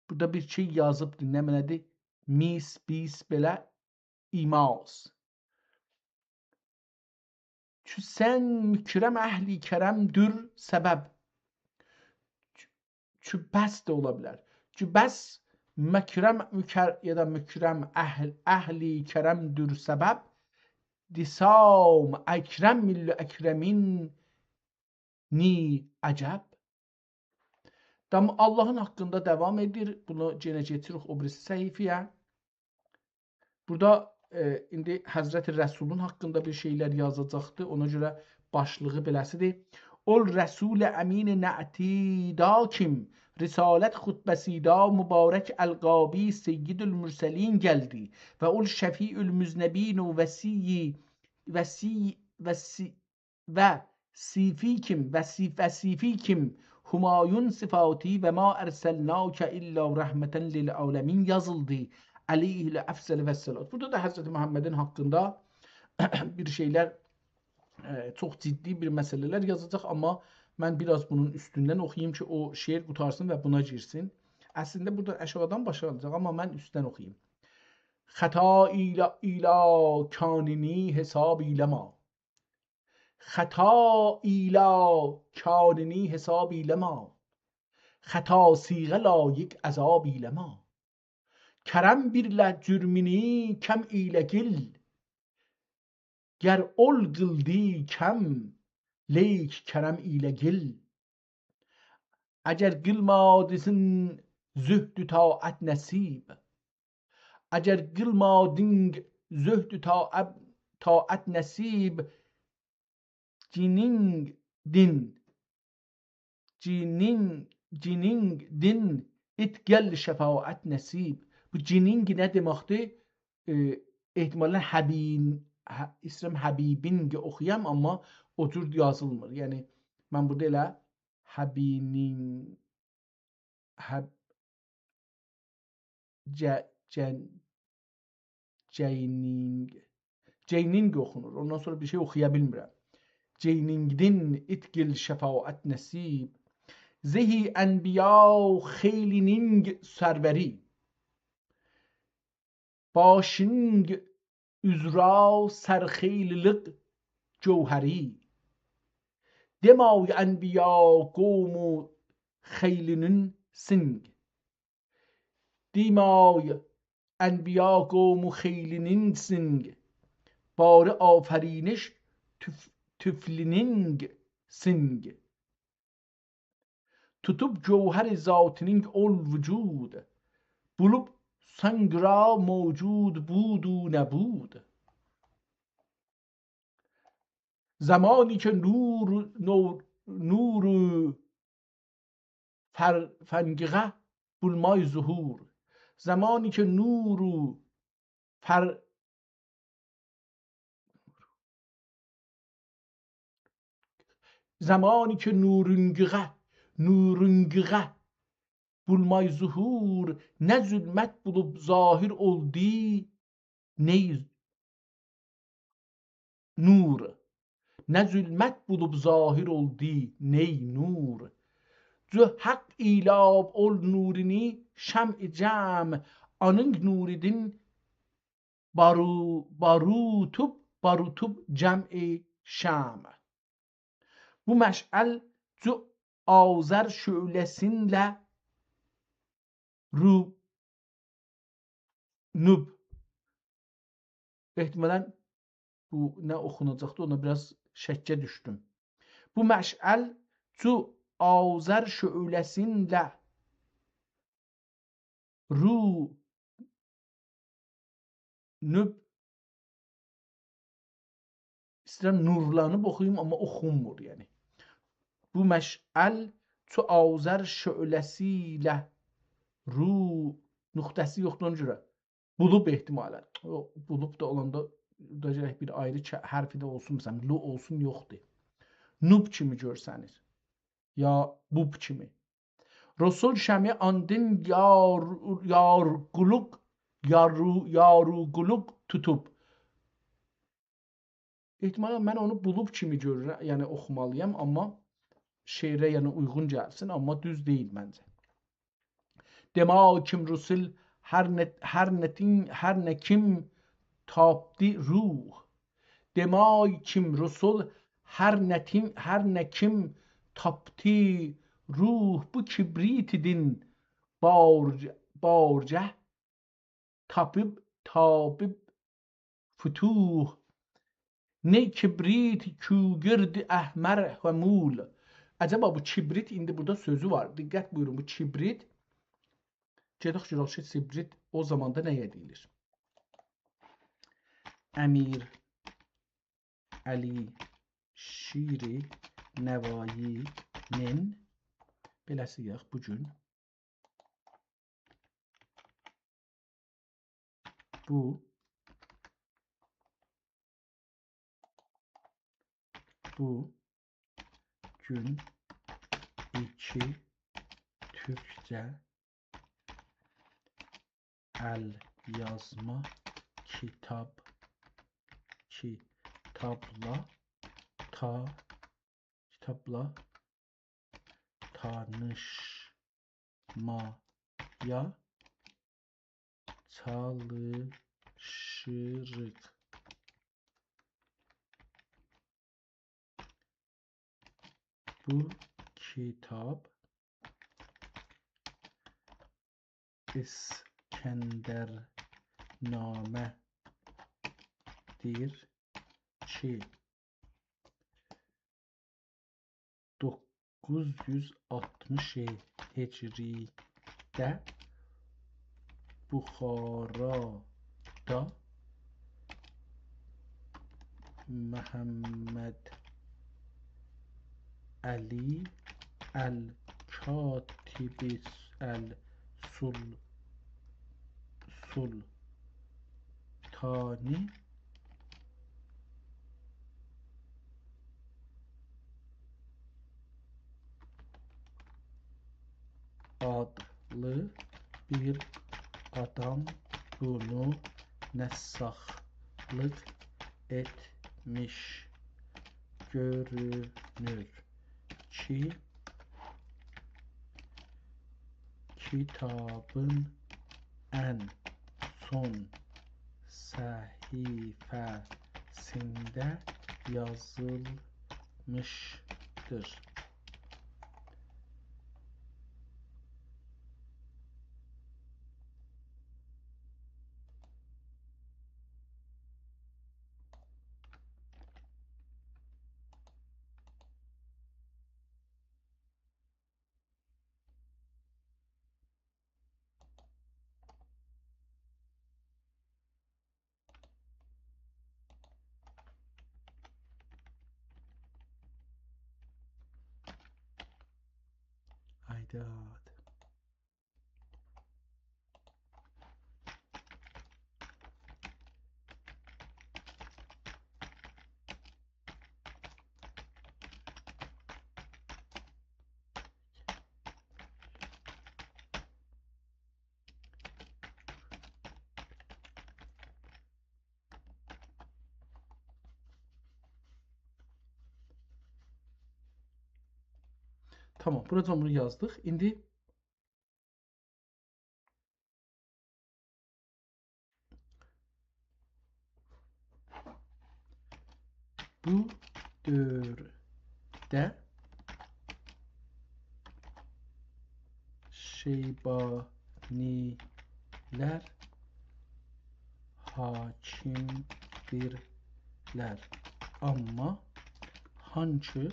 Burada bir şey yazıbdır. Nə mənədir? Mis, bis belə imas. Çünki sən mükrəm əhli kərəmdür səbəb. Çünki bəs də ola bilər. Çünki bəs məkrəm ya da mükrəm əhli kərəmdür səbəb. Disam əkrəm milli əkremin ni əcəb. Allahın haqqında devam edir. Bunu yenə getiririk o birisi səhifəyə. Burada indi Həzrəti Rəsulun haqqında bir şeylər yazacaqdır. Ona görə başlığı beləsidir. Ol Rəsul əmin nə'tida kim, Risalət xutbəsida mübarək əlqabi Seyyidül Mürsəlin gəldi və ol Şəfiül Müznəbin və sifi kim Humayun sifati və ma ərsəlnəkə illə rəhmətən lil aləmin yazıldı. Aleyhil əfsəl və səlat. Burada da Həzrəti Muhammedin haqqında bir şeylər, çox ciddi bir məsələlər yazacaq, amma mən biraz bunun üstündən oxuyayım ki, o şeir qutarsın və buna girsin. Əslində burada əşadan başlayacaq, amma mən üstdən oxuyayım. Xəta ilə kanini hesab iləma. Xəta ilə kanini hesab iləma. Xəta siğə layiq əzab iləma. Kərəm birlə cürmini kəm ilə gil. Gər ol qıldı kəm, leyk kərəm ilə gil. Əgər qılmadısın zühdü taət nəsib. Əgər qılmadın zühdü taət nəsib, cinin din it gəl şəfaət nəsib. Bu cining nə deməkdir? Ehtimalən İslam Həbibin oxuyam, amma o cür yazılmır. Yəni mən burada elə Ceyning oxunur. Ondan sonra bir şey oxuya bilmirəm. Ceyningdin itgil şəfaət nəsib. Zehi ənbiya xeylinin sərvəri. Başing üzra sərxeylilik cevheri. Demay ənbiya qovmu xeylinin sing. Demay ənbiya qovmu xeylinin sing. Bari afəriniş tüflinin sing. Tutub cevher zatinin ol vücud. Bulub سنگ را موجود بود و نبود. زمانی که نور فرفنگقه بولمای ظهور، زمانی که نور و زمانی که nurungiğe bulmay zuhur, ne zulmet bulup zahir oldu ney nur, ne zulmet bulup zahir oldu ney nur. Cü hak ilab ol nurini şem-i cem, anın nuridin barutub cem-i şem. Bu meş'al cü azer şölesinle nub. Ehtimalen bu ne okunacaktı, ona biraz şəkkə düşdüm. Bu məş'əl cu azər şöləsinlə nub. İstəyirəm nurlanıb oxuyum, amma oxunmur yəni. Bu məş'əl cu azər şöləsilə nöqtəsi yoxdur ona görə. Bulub ehtimalən. O bulub da olanda bir ayrı hərfi də olsun, məsələn, lu olsun, yoxdur. Nub kimi görsənir. Ya bub kimi. Rasul şəmi andin yaruquluq tutub. Ehtimalən mən onu bulub kimi görürəm, yəni oxumalıyam, amma şeirə yəni uyğun gəlsin, amma düz deyil məncə. Demək kim rusul hər nə kim tapdi ruh. Demək kim rusul hər nə kim tapdi ruh. Bu kibritidin barcə tabib futuh. Ne kibrit kügirdi əhmər həmul. Acaba bu kibrit, indi burada sözü var. Diqqət buyurun, bu kibrit Gedək görək ki, kibrit o zamanda nəyə deyilir? Əmir Əli Şiri Nəvayinin beləsi yox bugün bu gün iki Türkçə el yazma kitapla tanışmaya çalışırıq. Bu kitap İskəndərnamədir ki 960 Hicridə Buxarada Məhəmməd Əli Əl-Katibi Əl-Sultani adlı bir adam bunu nəssahlıq etmiş. Görünür ki kitabın ən son səhifəsində yazılmışdır. میداد. Tamam, burada bunu yazdık. İndi bu dövrdə Şeybanilər hakimdirlər. Amma hansı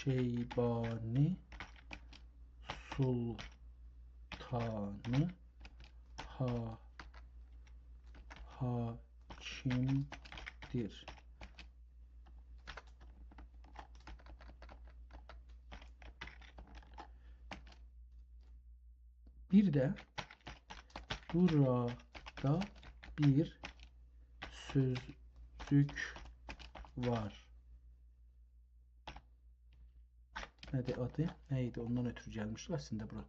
Şeybani sultanı hakimdir. Bir də burada bir sözcük var. Nədir adı? Nə idi? Ondan ötürü gəlmişdir əslində bura.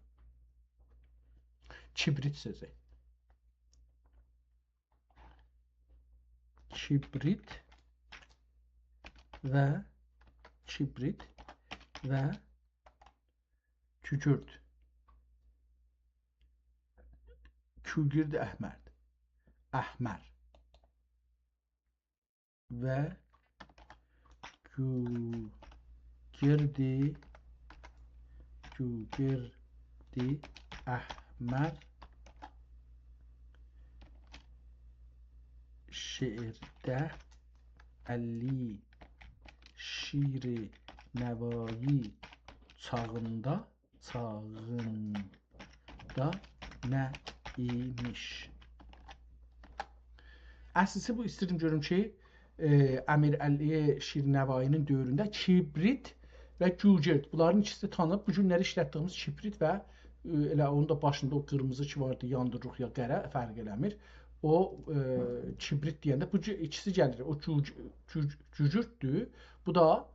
Kibrit sözü. Kibrit və kükürt. Kükürt əhmərdir. Əhmər. Və kükürdi əhmər şeirdə Əli Şirinəvai çağında nə imiş? Əslisi bu istəyirdim görüm ki, Əmir Əli Şirinəvainin dövründə kibrit və gülgert bunların ikisi tanınıb. Bu günləri işlətdiyimiz kibrit və elə onun da başında o qırmızı ki vardı, yandırırıq ya qərə, fərq eləmir. O kibrit deyəndə bu ikisi gəlir. O gülgürtdür. Bu da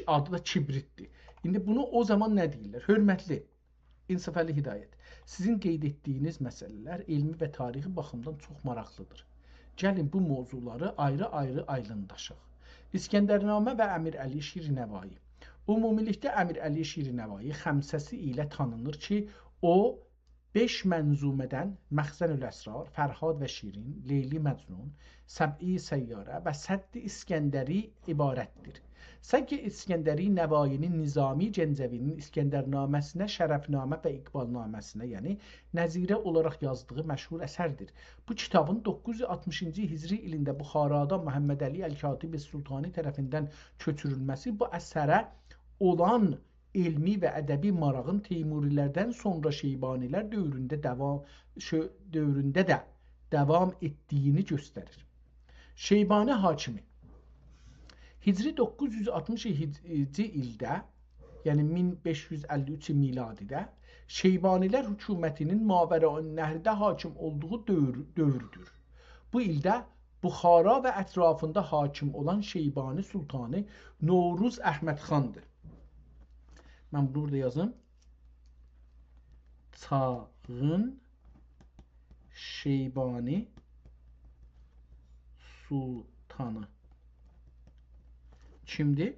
adı da kibritdir. İndi bunu o zaman nə deyirlər? Hörmətli İnsafəli Hidayət. Sizin qeyd etdiyiniz məsələlər elmi və tarixi baxımdan çox maraqlıdır. Gəlin bu mövzuları ayrı-ayrı aydınlaşaq. İskəndərnamə və Əmir Əli Şirinəvai. Ümumilikdə Əmir Əli Şirinəvai xəmsəsi ilə tanınır ki, o 5 mənzumədən Məxzənül Əsrar, Fərhad və Şirin, Leyli Məcnun, Səb'i Səyyarə və Sədd-i İskəndəri ibarətdir. Səgg-i İskəndəri Nəvainin Nizami Gəncəvinin İskəndərnaməsinə, Şərəfnamə və İqbalnaməsinə, yəni nəzirə olaraq yazdığı məşhur əsərdir. Bu kitabın 960-cı Hicri ilində Buxarada Məhəmməd Əli Əl-Katibi Sultani tərəfindən köçürülməsi bu əsərə olan elmi və ədəbi marağın Teymurilərdən sonra Şeybanilər dövründə də davam etdiyini göstərir. Şeybani hakimi Hicri 960-cı ildə, yəni 1553 miladidə Şeybanilər hökumətinin Mavərə'ün-Nəhrdə hakim olduğu dövrdür. Bu ildə Buxara və ətrafında hakim olan Şeybani sultanı Novruz Əhmədxandır. Mən bunu burada yazım. Çağın Şeybani sultanı kimdir?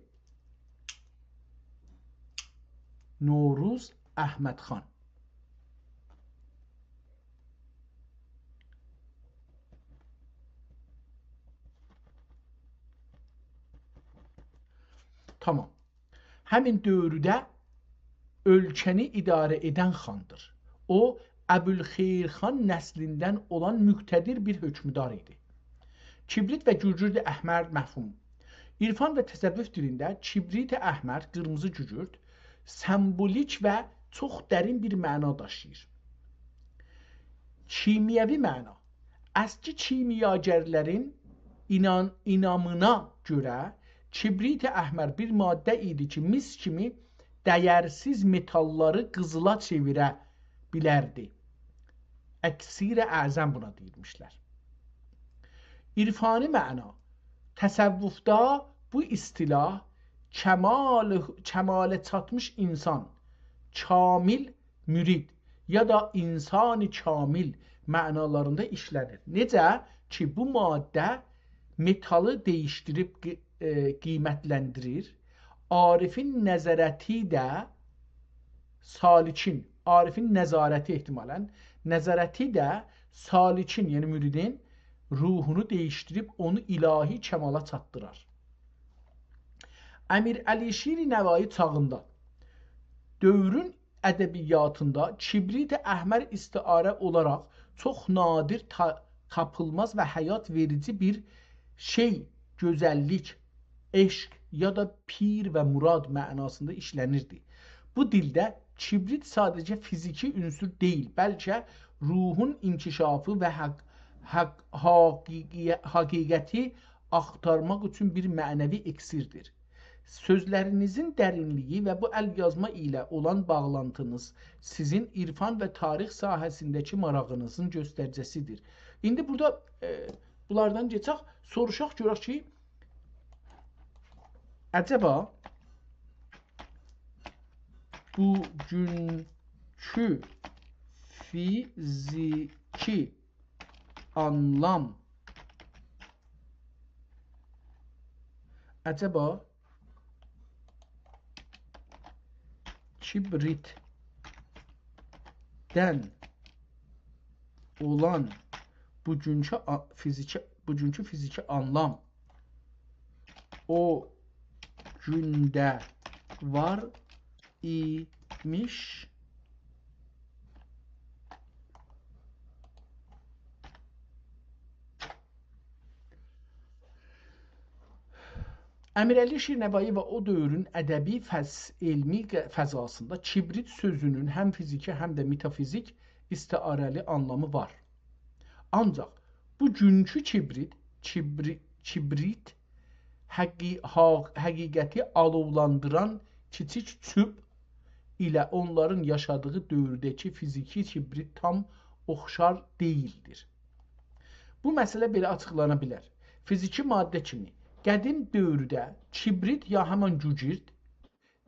Novruz Əhmədxan. Tamam. Həmin dövrdə ölkəni idarə edən xandır. O, Əbülxeyrxan nəslindən olan müqtədir bir hökmdar idi. Kibrit və gülgürt əhmər məfhum. İrfan və təsəvvüf dilində kibrit əhmər, qırmızı gülgürt, sembolik və çox dərin bir məna daşıyır. Kimyəvi məna. Əski kimyagərlərin inamına görə Kibrit əhmər bir maddə idi ki, mis kimi dəyərsiz metalları qızıla çevirə bilərdi. Əksir-i əzəm buna deyilmişlər. İrfani məna. Təsəvvüfdə bu istilah kəmale çatmış insan, kamil mürid ya da insani kamil mənalarında işlənir. Necə ki, bu maddə metalı değişdirib qiymətləndirir. Arifin nəzarəti də salikin, arifin nəzarəti ehtimalən, nəzarəti də salikin, yəni müridin ruhunu değişdirib onu ilahi kəmala çatdırar. Əmir Əli Şir Nəvai çağında dövrün ədəbiyyatında kibrit əhmər istiarə olaraq çox nadir, tapılmaz və həyat verici bir şey, gözəllik, eşq ya da pir və murad mənasında işlənirdi. Bu dildə kibrit sadəcə fiziki ünsür deyil, bəlkə ruhun inkişafı və həqiqəti axtarmaq üçün bir mənəvi iksirdir. Sözlərinizin dərinliyi və bu əlyazma ilə olan bağlantınız sizin irfan və tarix sahəsindəki marağınızın göstəricisidir. İndi burada bunlardan keçək, soruşaq görək ki, əcəba bugünkü fiziki anlam əcəba kibritdən olan bugünkü fiziki anlam o gündə var imiş. Əmir Əli Şir Nəvai və o dövrün ədəbi elmi fəzasında kibrit sözünün həm fiziki, həm də metafizik istiarəli anlamı var. Ancaq bugünkü kibrit həqiqəti alovlandıran kiçik tüp ilə onların yaşadığı dövrdəki fiziki kibrit tam oxşar deyildir. Bu məsələ belə açıqlana bilər. Fiziki maddə kimi qədim dövrdə kibrit ya həman gücirt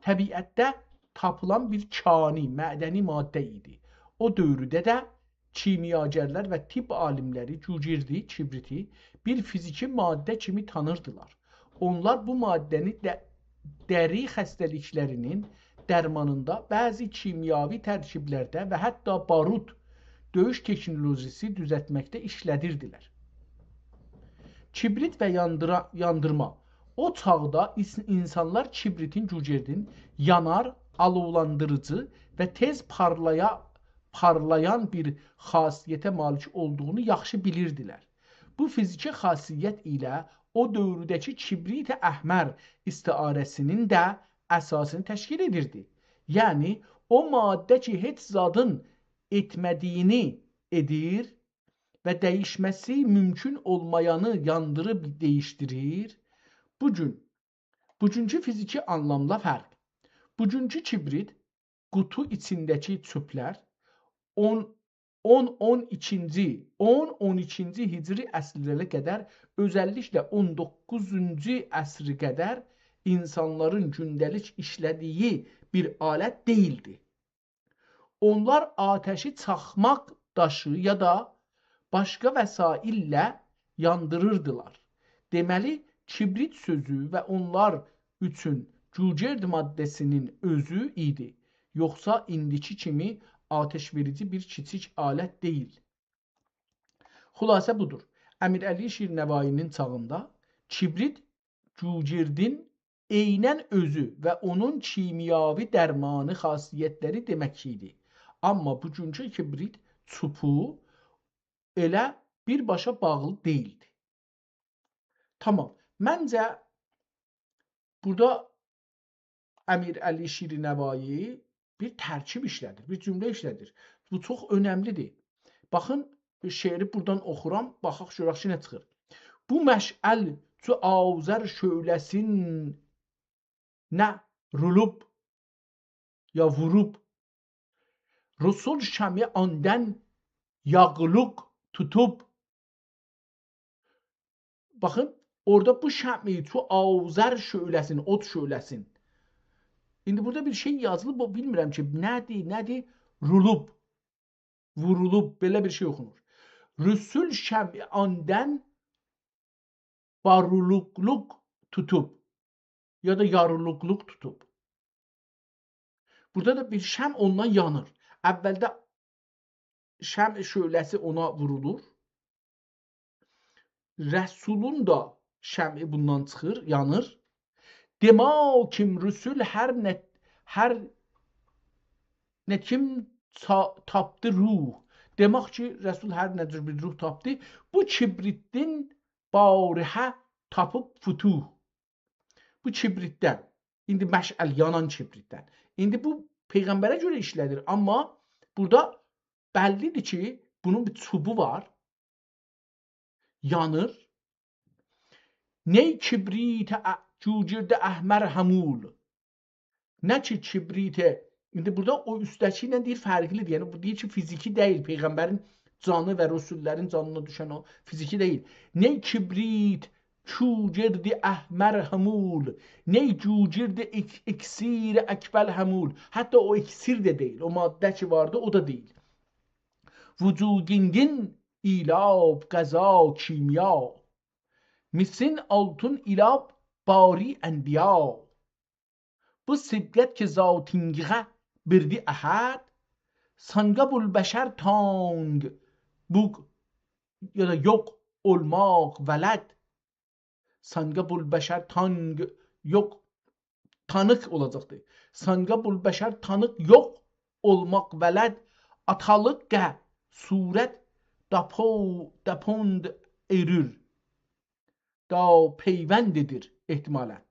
təbiətdə tapılan bir kani, mədəni maddə idi. O dövrdə də kimyagərlər və tibb alimləri gücirdi, kibriti bir fiziki maddə kimi tanırdılar. Onlar bu maddəni dəri xəstəliklərinin dərmanında, bəzi kimyavi tərkiblərdə və hətta barut, döyüş texnolojisi düzəltməkdə işlədirdilər. Kibrit və yandırma. O çağda insanlar kibritin, gücirdin yanar, alovlandırıcı və tez parlayan bir xasiyyətə malik olduğunu yaxşı bilirdilər. Bu fiziki xasiyyət ilə o dövrdəki kibrit əhmər istiarəsinin də əsasını təşkil edirdi. Yəni, o maddə ki, heç zadın etmədiyini edir və dəyişməsi mümkün olmayanı yandırıb değişdirir. Bugünkü fiziki anlamda fərq. Bugünkü kibrit qutu içindəki çöplər 10-12-ci hicri əsrlərə qədər, özəlliklə 19-cu əsri qədər insanların gündəlik işlədiyi bir alət deyildi. Onlar ateşi çaxmaq daşı ya da başqa vəsaillə yandırırdılar. Deməli, kibrit sözü və onlar üçün gücerd maddəsinin özü idi, yoxsa indiki kimi ateşverici bir kiçik alət deyil. Xülasə budur. Əmir Əli Şir Nəvainin çağında kibrit gücerdin eynən özü və onun kimyavi dərmanı xasiyyətləri demək idi. Amma bugünkü kibrit çupu elə birbaşa bağlı deyildi. Tamam. Məncə burada Əmir Əli Şir Nəvai bir tərkib işlədir, bir cümlə işlədir. Bu çox önəmlidir. Baxın, şeiri buradan oxuram, baxaq görək ki, nə çıxır. Bu məşəl çu Azər şöləsin nə rulub ya vurub. Resul şəmi andən yağluq tutub. Baxın, orada bu şəmi çu Azər şöləsin, od şöləsin. İndi burada bir şey yazılıb, o bilmirəm ki, nədir? Rulub, vurulub, belə bir şey oxunur. Resul şəmi andən baruluqluq tutub ya da yaruluqluq tutub. Burada da bir şəm ondan yanır. Əvvəldə şəm şöləsi ona vurulur. Rəsulun da şəmi bundan çıxır, yanır. Dema kim rüsul hər nə kim tapdı ruh. Demək ki, Rəsul hər nə cür bir ruh tapdı. Bu kibritdən barihə tapıb futuh. Bu kibritdən. İndi məşəl yanan kibritdən. İndi bu peyğəmbərə görə işlədir, amma burada bəllidir ki, bunun bir çubu var. Yanır. Ney kibritə cücirdə əhmər həmul. Nə ki kibritə. İndi burada o üstəki ilə deyir fərqlidir. Yəni bu deyir ki, fiziki deyil. Peyğəmbərin canı və rəsullərin canına düşən o fiziki deyil. Ney kibrit cücirdə əhmər həmul. Ney cücirdə iksir əkbəl həmul. Hətta o iksir də deyil. O maddə ki vardı, o da deyil. Vücudindin ilab, qəza, kimya. Misin altın ilab bari ənbiya. Bu siddət ki zatingiğə birdi əhəd. Sangabul bəşər tang. Bu ya da yox olmaq vələd. Sangabul bəşər tang yox tanıq olacaqdır. Sangabul bəşər tanıq yox olmaq vələd. Atalıq qə surət dapond erir. Da peyvəndidir ehtimalən.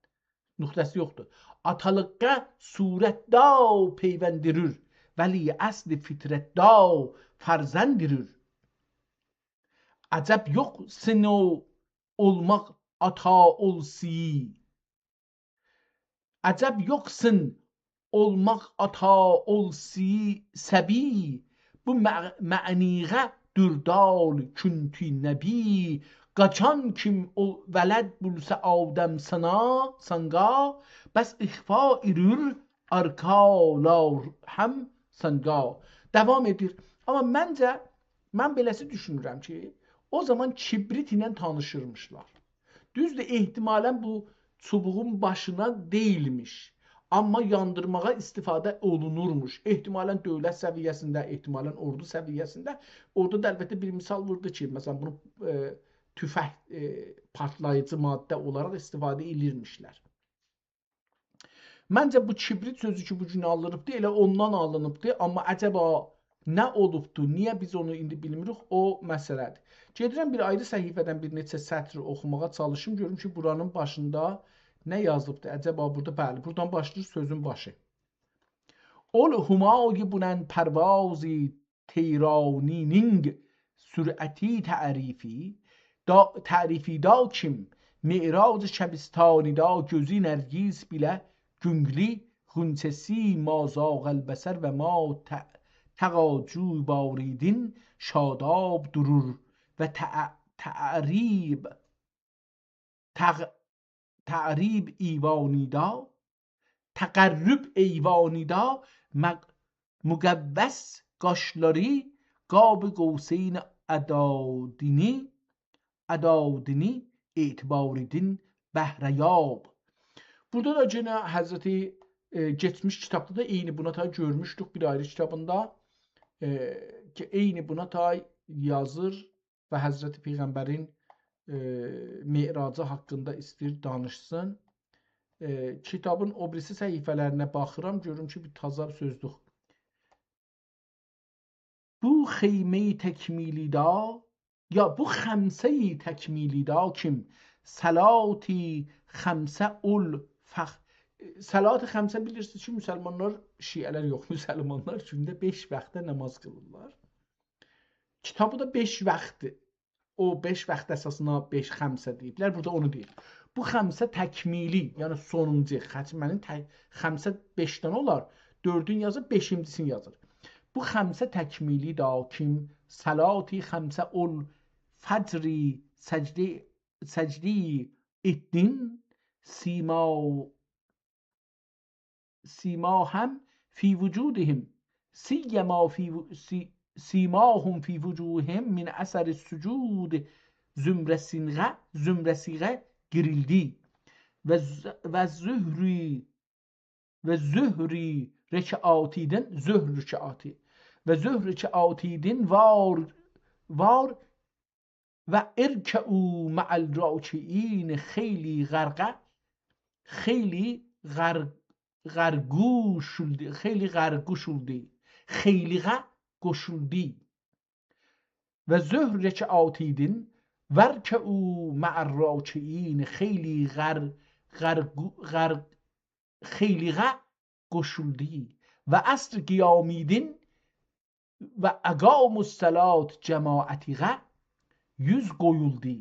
Nöqtəsi yoxdur. Atalıqqa surətdə peyvəndirir. Vəli əsli fitrətdə farzəndirir. Əcəb yox sino olmaq ata olsi. Əcəb yoxsun olmaq ata olsi səbi. Bu mə'niğə dürdal künti nəbi. Qaçan kim o vələd bulsa Adəm sanga bəs ixfa edir arkalar həm sanga. Devam edir. Amma məncə mən beləsi düşünürəm ki, o zaman kibrit ilə tanışırmışlar. Düzdür, ehtimalən bu çubuğun başına deyilmiş. Amma yandırmağa istifadə olunurmuş. Ehtimalən dövlət səviyyəsində, ehtimalən ordu səviyyəsində. Orada da əlbəttə bir misal vurdu ki, məsələn bunu tüfək partlayıcı maddə olaraq istifadə edilmişlər. Məncə bu kibrit sözü ki, bu gün alınıbdır, elə ondan alınıbdır. Amma əcəba nə olubdur, niyə biz onu indi bilmirik, o məsələdir. Gedirəm bir ayrı səhifədən bir neçə sətr oxumağa çalışım, görüm ki, buranın başında nə yazılıbdır. Əcəba burada, bəli, buradan başlayır sözün başı. Ol humayı bunən pərvazi teyraninin sürəti tərifi. Tərifi da kim? Mi'rac şəbistani da gözü nərgiz bilə güngli xünsəsi mazağəl bəsər və ma təqacü baridin şadab durur və təqrib eyvanida təqərrüb eyvanida müqəvvəs qaşları qab qovseyn ədadini etibaridin bəhrəyab. Burada da yine Həzrəti geçmiş kitabda da eyni buna tay görmüşdük bir ayrı kitabında ki eyni buna tay yazır və Həzrəti Peyğəmbərin Mi'racı haqqında istəyir danışsın. Kitabın o birisi səhifələrinə baxıram, görürüm ki bir tazar sözdür. Bu xeyme-i təkmilida ya bu xəmsə-i təkmilida kim? Salati xəmsə ul fəx. Salat-ı xəmsə bilirsiniz ki, müsəlmanlar, şiələr yox, müsəlmanlar gündə 5 vaxtda namaz qılırlar. Kitabı da 5 vaxtdır. o 5 vaxt əsasına 5 xəmsə deyiblər. Burada onu deyir. Bu xəmsə təkmili, yəni sonuncu xətmənin xəmsə 5 dənə olar. 4-ün yazır, 5-incisini yazır. Bu xəmsə təkmili da kim salati xəmsə ol fəcri səcdi etdin سیما هم فی وجودهم سیماهم فی وجوههم من اثر السجود zümrəsiğə girildi və zühri rəkatidin və zöhr rəkatidin var və irkəu ma'al rakiin xeyli xeyliğə qoşuldu və zöhr rəkatidin vərkəu ma'al rakiin xeyliğə qoşuldu və əsr qiyamidin və əqamus salat cemaatiğə yüz qoyuldu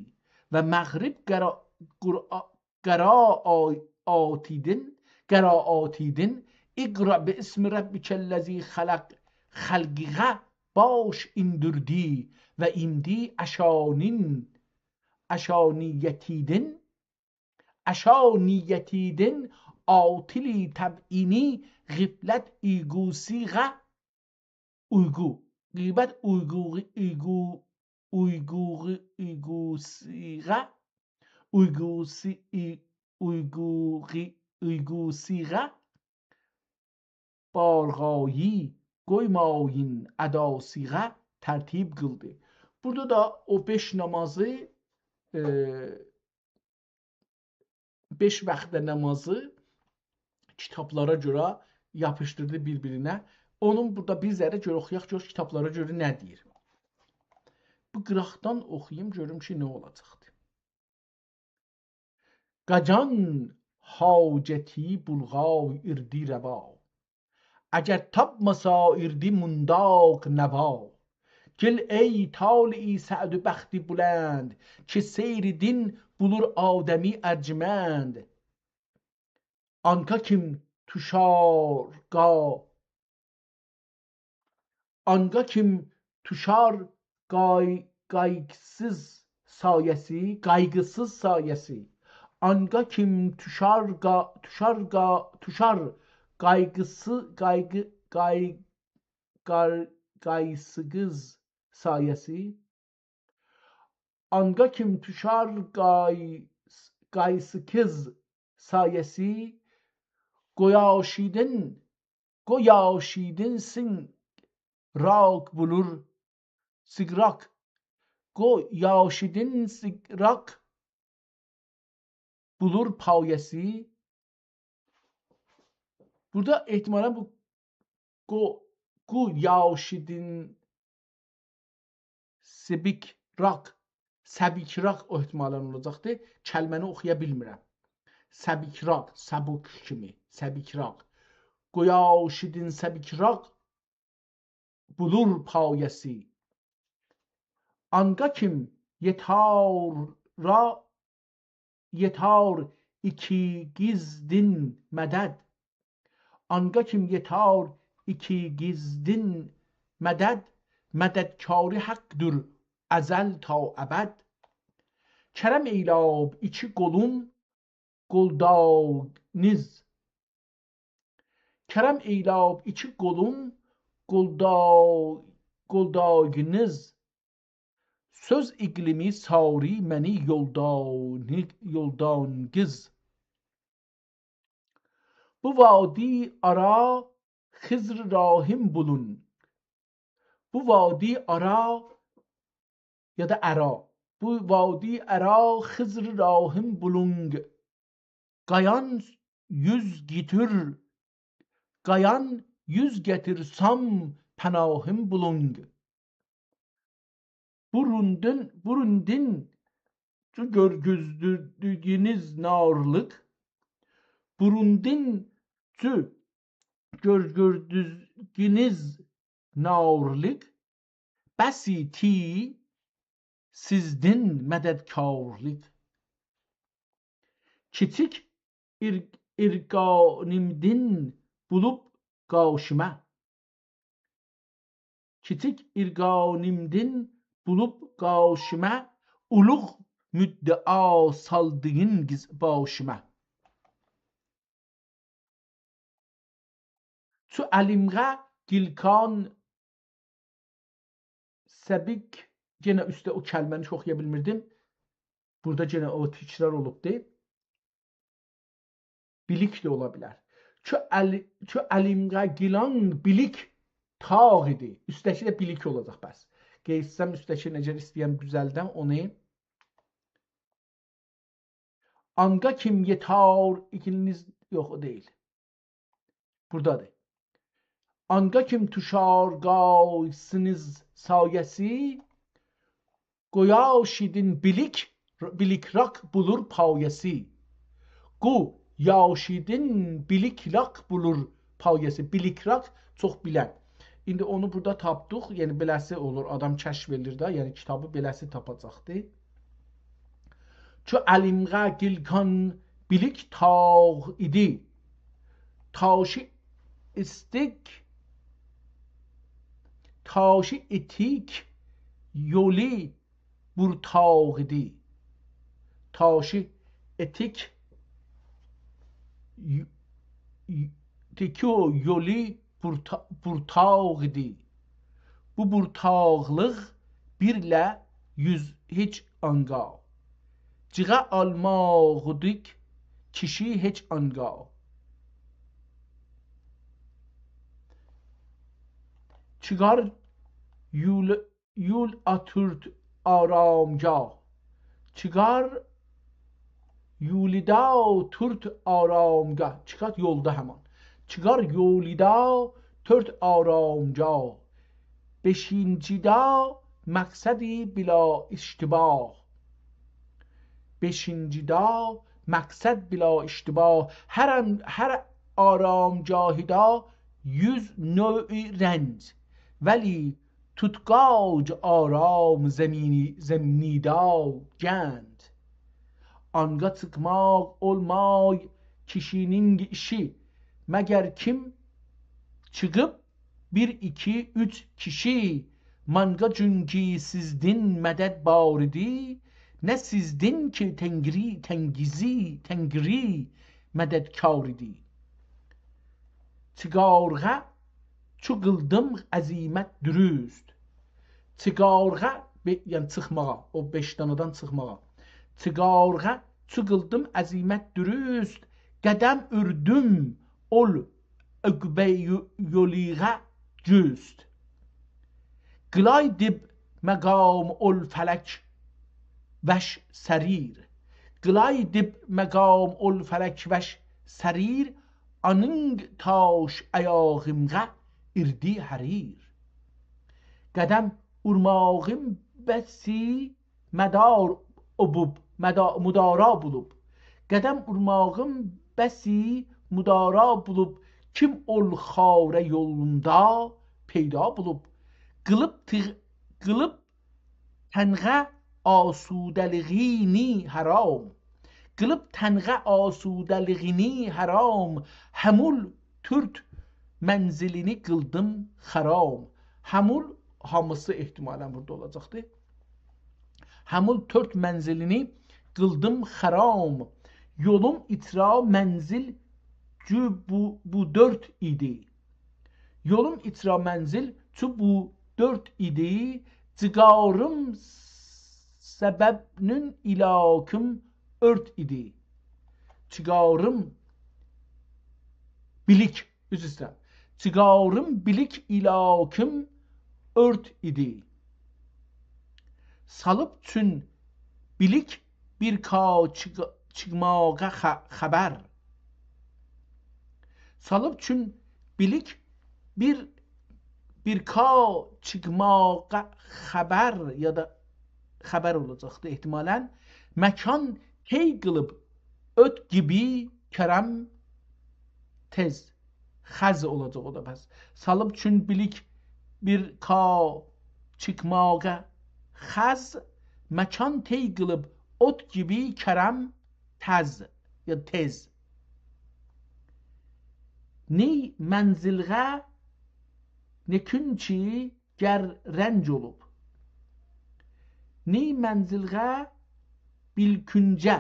və məğrib qəraatidin iqra bi ismi rabbikəl-ləzi xalqiğə baş indirdi və indi əşaniyyətidin atili təbini qiflət uygusiğə uygusiğə barğayı qoymayın ədasiğə tərtib qıldı. Burada da o 5 namazı 5 vaxtda namazı kitablara görə yapışdırdı bir-birinə. Onun burada bir zərrə görə oxuyaq, gör kitablara görə nə deyir. Bu qıraqdan oxuyayım, görüm ki, nə olacaqdır. Qacan hacəti bulğav irdi rəva əgər tapmasa irdi mundaq nəva gel ey tali sə'd bəxti bulənd ki seyri din bulur adəmi ərcmənd anka kim tuşar qaygısız sayəsi Anga kim tuşar qaygısız sayəsi Anga kim tuşar qaysıkız sayəsi Goyaşidin sin rak bulur sigrak Goyaşidin sigrak bulur payəsi. Burada ehtimalən bu yaşidin səbikrak o ehtimalən olacaqdır. Kəlməni oxuya bilmirəm. Səbikrak, sabuk kimi, səbikrak. Goyaşidin səbikrak bulur payəsi. Anga kim yetar iki gizdin mədəd Anga kim yetar iki gizdin mədədkari haqqdır əzəl ta əbəd Kərəm eylab iki qolum qoldağınız Kərəm eylab iki qolum qoldağınız Söz iqlimi sari məni yoldangiz Bu vadi ara xizr rahim bulun Bu vadi ara ya da ara Bu vadi ara xizr rahim bulung Qayan yüz getir sam pənahim bulung Burundin görgüzdüğünüz narlık Burundin görgüzdüğünüz narlık Bəsi ti sizdin mədədkarlıq. Kiçik irqanimdin bulub qaşımə. Kiçik irqanimdin bulub qaşımə, uluq müddəa saldığın başımə. Çu əlimğə gilkan səbik, gene üstte o kəlməni çox oxuya bilmirdim. Burada gene o təkrar olubdu. Bilik də ola bilər. Çu əlimğə gilan bilik tağ idi. Üstəki də bilik olacaq bəs. Qeysəm üstəki necə istəyəm düzəldəm onu. Anga kim yetar ikiniz yox o deyil. Buradadır. Anga kim tuşargaysınız sayəsi, qoyaşidin bilik rak bulur payəsi. Qu yaşidin bilik rak bulur payəsi. Bilik rak çox bilən. İndi onu burada tapdıq. Yəni beləsi olur. Adam kəşf edir də. Yəni kitabı beləsi tapacaqdı. Çu əlimğə gilkan bilik tağ idi. Taşı istik taşı etik yoli burtağ idi. Taşı etik yoli burtağ idi. Bu burtağlıq birlə yüz heç anga. Cığa almağıdık kişi heç anga. Çıgar yul atürt aramgah. Çıgar yulida türt aramgah. Çıkart yolda hemen. Çıgar yolida türt aramgah. Beşincida maksadi bila iştibah. Beşincida maksad bila iştibah. Her aramgahida 100 نوع رنج ولی tutqac aram zeminida gend. Anga çıkmaq olmay kişinin işi. Məgər kim çıkıp 1, 2, 3 kişi. Manga çünki sizdin mədəd baridi. Ne sizdin ki tengri mədədkar idi. Çıqarğa çu qıldım əzimət dürüst. Çıqarğa yəni çıxmağa, o 5 danadan çıxmağa. Çıqarğa çu qıldım əzimət dürüst. Qədəm ürdüm ol öqbə yoliğə cüst. Qılay dib məqam ol fələk vəş sərir. Qılay dib məqam ol fələk vəş sərir. Anın taş ayağımğa irdi harir. Qədəm urmağım bəsi mədar obub, mudara bulub. Qədəm urmağım bəsi mudara bulub. Kim ol xarə yolunda peyda bulub. Qılıb tənğə asudəliğini haram. Qılıb tənğə asudəliğini haram. Həmul türt mənzilini qıldım xaram. Həmul hamısı ehtimalən burada olacaqdı. Həmul türt mənzilini qıldım xaram. Yolum itra mənzil bu 4 idi. Yolum itra mənzil bu 4 idi. Cigarım səbəbnün ilakım ört idi. Çıqarım bilik, üzr istəyirəm. Çıqarım bilik ilakım ört idi. Salıb çün bilik bir ka çıxmağa xəbər. Salıb çün bilik bir ka çıxmağa xəbər ya da xəbər olacaqdı ehtimalən. Məkan hey qılıb öt gibi kərəm tez. Xəz olacaq o da bəs. Salıb çün bilik bir ka çıxmağa xəz. Məkan tey qılıb ot gibi kərəm təz ya tez. Ney mənzilğə nekün ki gər rənc olub. Ney mənzilğə bilküncə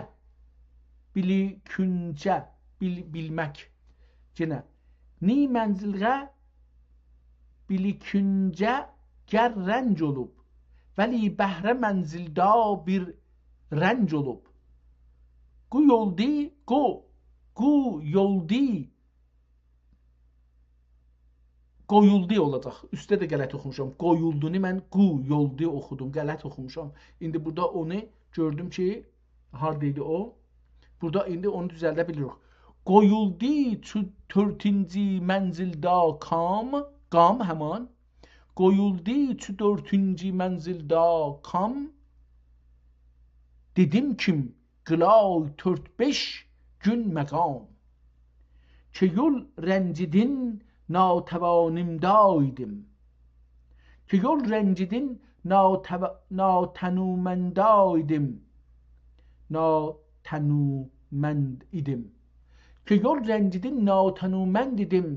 biliküncə bilmək. Yenə ney mənzilğə biliküncə gər rənc olub. Vəli bəhrə mənzildə bir rənc olub. Qoyuldu olacaq. Üstə də qələt oxumuşam. Qoyuldunu mən yoldu oxudum. Qələt oxumuşam. İndi burada onu gördüm ki, hardaydı o? Burada indi onu düzəldə bilirik. Qoyuldu dördüncü mənzildə qam həman. Qoyuldu dördüncü mənzildə qam. Dedim kim qılay 4-5 gün məqam. Ki yol rəncidin natəvanimdə idim. Ki yol rəncidin natənuməndə idim. Natənumənd idim. Ki yol rəncidin natənumənd idim.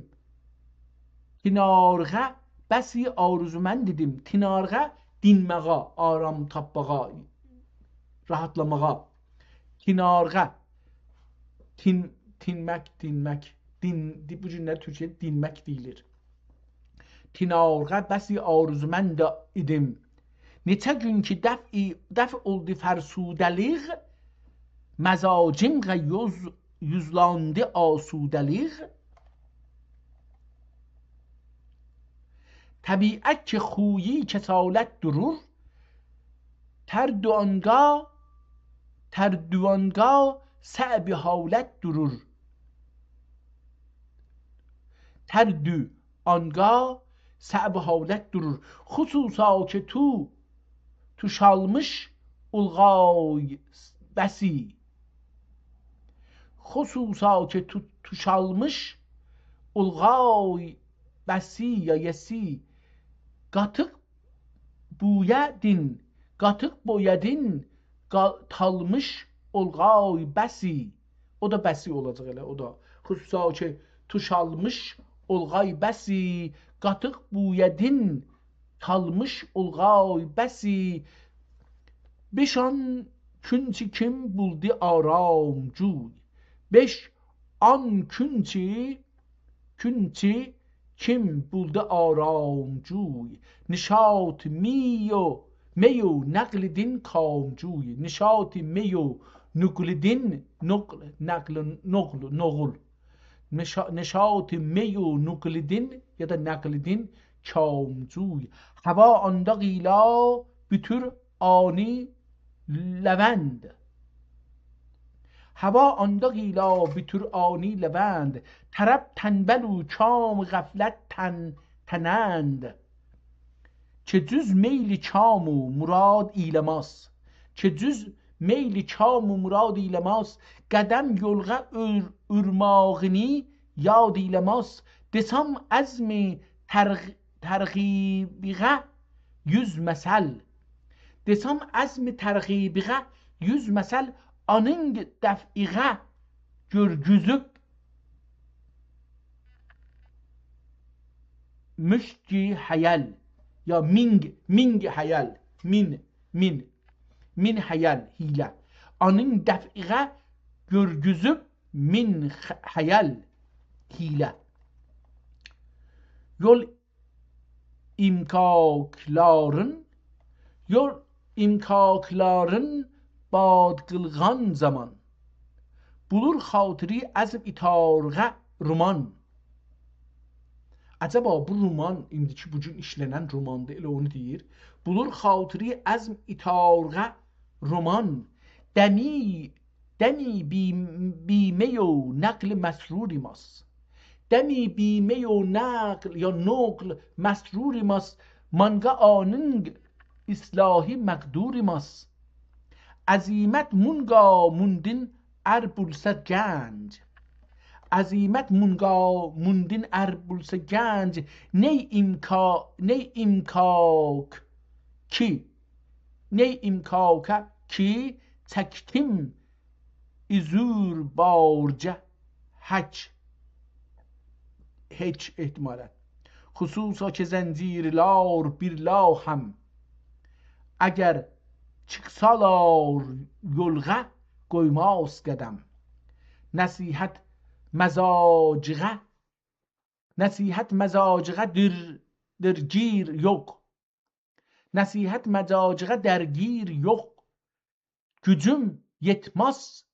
Tinarğa bəsi arzumənd idim. Tinarğa dinməğa, aram tapmağa, rahatlamağa. Tinarğa dinmək. Bu cümlə Türkçədə dinmək deyilir. Tinarğa bəsi arzumənd idim. Neçə gün ki dəf oldu fərsudəliq. Məzacim yüzlandı asudəliq. Təbiət ki xuyi kəsalət durur. Tərdüvanga səbi halət durur. Tərdüvanga səbi halət durur. Xüsusa ki tuşalmış ulğay bəsi. Xüsusa ki tuşalmış ulğay bəsi ya yesi. Qatıq boyadin talmış olğay bəsi. O da bəsi olacaq elə, o da. Xüsusa ki tuşalmış olğay bəsi. Qatıq boyadin talmış olğay bəsi. Beşan künçi kim buldu aram cuy. 5 an künçi kim buldu aram cuy. Nişat meyo nəqlidin kamcuy. Nişat meyo nəqlidin noğul. Nişat meyo nəqlidin ya da nəqlidin kamcuy. Hava anda qila bütür ani levend. Hava anda qila bütür ani levend. Tərəb tənbəl u kam qəflət tənənd. Ki cüz meyli kam u murad eyləmaz. Ki cüz meyli kam u murad eyləmaz. Qədəm yolğa ürmağını yad eyləmaz. Desam əzmi tərğibiğə 100 məsəl. Desam əzmi tərğibiğə 100 məsəl. Anın dəf'iğə görgüzüb müşki hayal ya ming hayal min hayal hile. Anın dəf'iğə görgüzüb min hayal hile. Yol imkakların bad qılğan zaman. Bulur xatiri əzm itarğa roman. Acaba bu roman indiki bugün işlənən romandır, elə onu deyir. Bulur xatiri əzm itarğa roman. Dəmi bimeyo nəql məsrurimas. Dəmi bimeyo nəql ya naql məsrurimas. Manqa anın islahi məqdurimas. Azimet munga mundin erbulsa genc. Azimet munga mundin erbulsa genc. Ney imkak ki ney imkaka ki çektim izur barca hiç ihtimalen. Hususa ki zencirlar bir lahem eğer çıksalar yolga koymaz gedem. Nasihat mezacığa dergir yok. Nasihat mezacığa dergir yok. Gücüm yetmez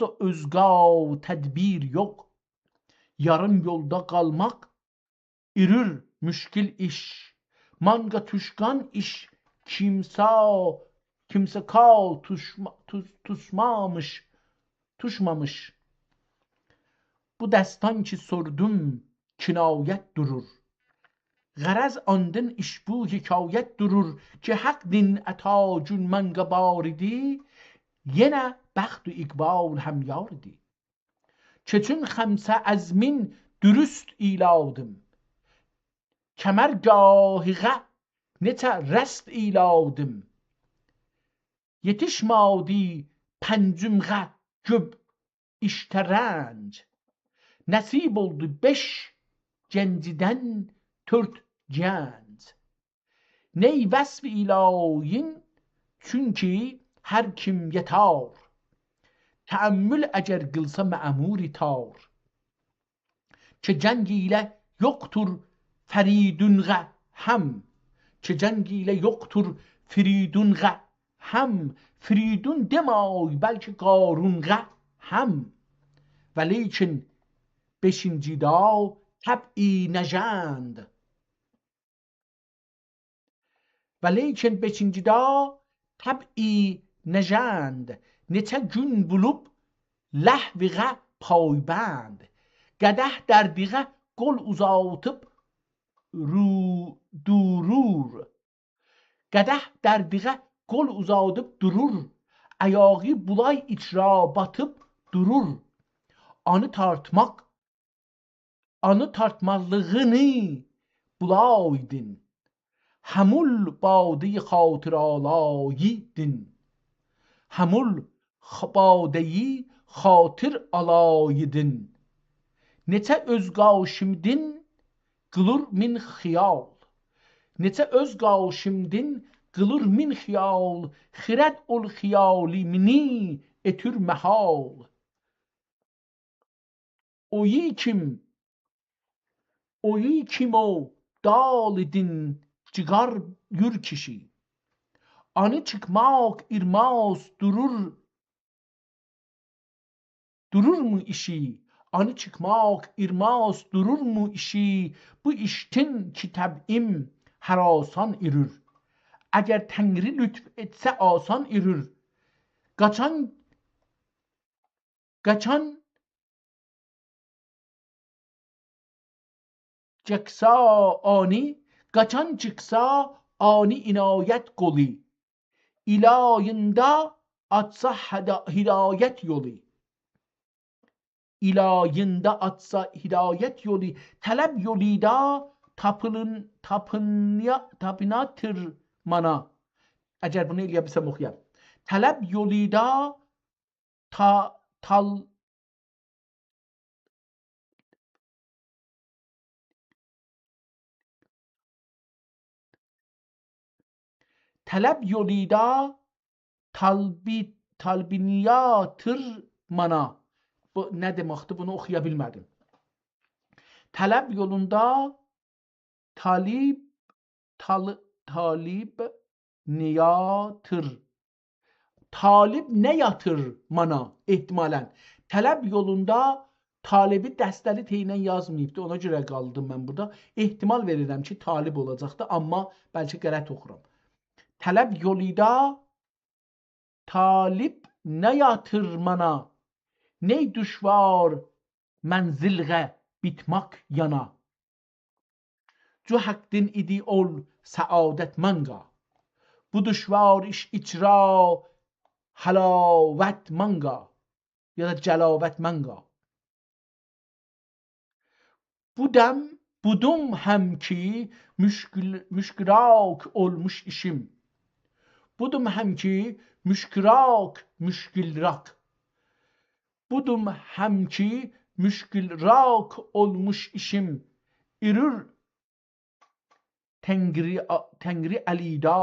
o özga tedbir yok. Yarım yolda kalmak irür müşkil iş. Manga tuşkan iş kimse kal tuşmamış. Bu destan ki sordum kinayet durur. Garaz andın iş bu hikayet durur ki hak din etacun manga baridi yine baxt و ikbal hem yardi. Çeçün xemse azmin dürüst iladım. Kemergahıga nete rest iladım. Yetişmadi pencümge göb işterenc. Nasip oldu 5 cenciden 4 cenc. Ney vasf ilahin çünkü her kim yetar. Teammül eğer kılsa me'amuri tar. Çe cengiyle yoktur feridunga hem. Çe cengiyle yoktur feridunga hem. Feridun demay belki karunga hem. Velikin 5. da tab'i nejand. Velikin 5. da tab'i nejand. Nete gün bulup lehviğe payband. Qədəh dərdiğə qol uzatıp durur. Qədəh dərdiğə qol uzatıp durur. Ayağı bulay içra batıp durur. Anı tartmazlığını bulaydın. Hamul badeyi xatıralayidin. Hamul badeyi xatır alaydın. Nete özgaşimdin qılır min xiyal. Nete özgaşimdin qılır min xiyal. Xirət ol xiyali mini etür məhal. Oyi kim o dalidin cigar yür kişi. Anı çıkmak irmaz durur mu işi? Anı çıkmak irmaz durur mu işi? Bu iştin ki təb'im harasan irür. Eğer Tengri lütf etse asan irür. Kaçan çıksa ani inayet goli. İlayında atsa hidayet yolu. İlayında atsa hidayet yolu. Talep yolida tapınatır mana. Eğer bunu eləyə oxuyam. Talep yolida talep yolida talbiniyatır mana. Bu ne demekti? Bunu okuyabilmedim. Talep yolunda talib niyatır. Talip ne yatır mana ihtimalen. Talep yolunda talibi dəstəli teynən yazmayıbdı. Ona görə qaldım mən burada. İhtimal verirəm ki, talib olacaqdı. Amma bəlkə qələt oxuram. Talep yolida talip ne yatır mana. Ney düşvar mənzilğə bitmak yana. Cu haqqdin idi ol saadet manga. Bu düşvar iş icra halavet manga ya da celavet manga. Budum hem ki müşkirak olmuş işim. Budum hem ki müşkirak müşkilrak. Budum hem ki müşkilrak olmuş işim. İrür Tengri alida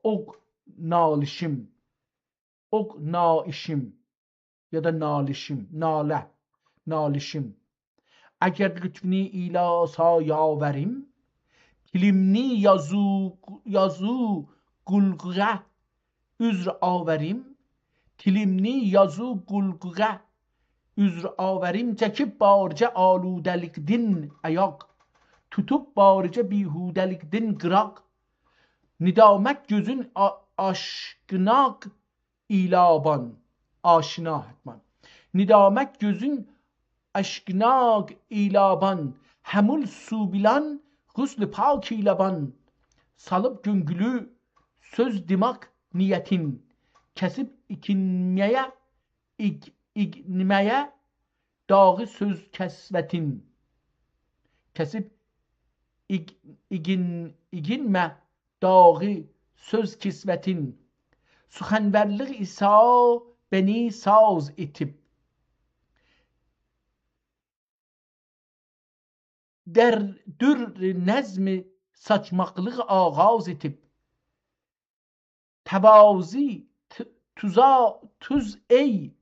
og nalişim. Og naişim ya da nalişim. Nalişim. Eğer lütfini ilasa yaverim, kilimni yazı gulgıge üzr averim, kilimni yazı gulgıge üzr averim, çekip barca aludelikdin ayak, tutup barca bihudelikdin gırak, nidamek gözün aşkınak ilaban, aşina hetman, nidamek gözün aşkınak ilaban, hemul su bilan gusl pak ilaban, salıp güngülü söz dimak niyetin, kesip ikinmeye ignimeye dağı söz kesvetin, kesip iginme dağı söz kisvetin, suxenverlik isa beni saz itip, der dür nezmi saçmaklık ağaz etip, tevazi tuz ey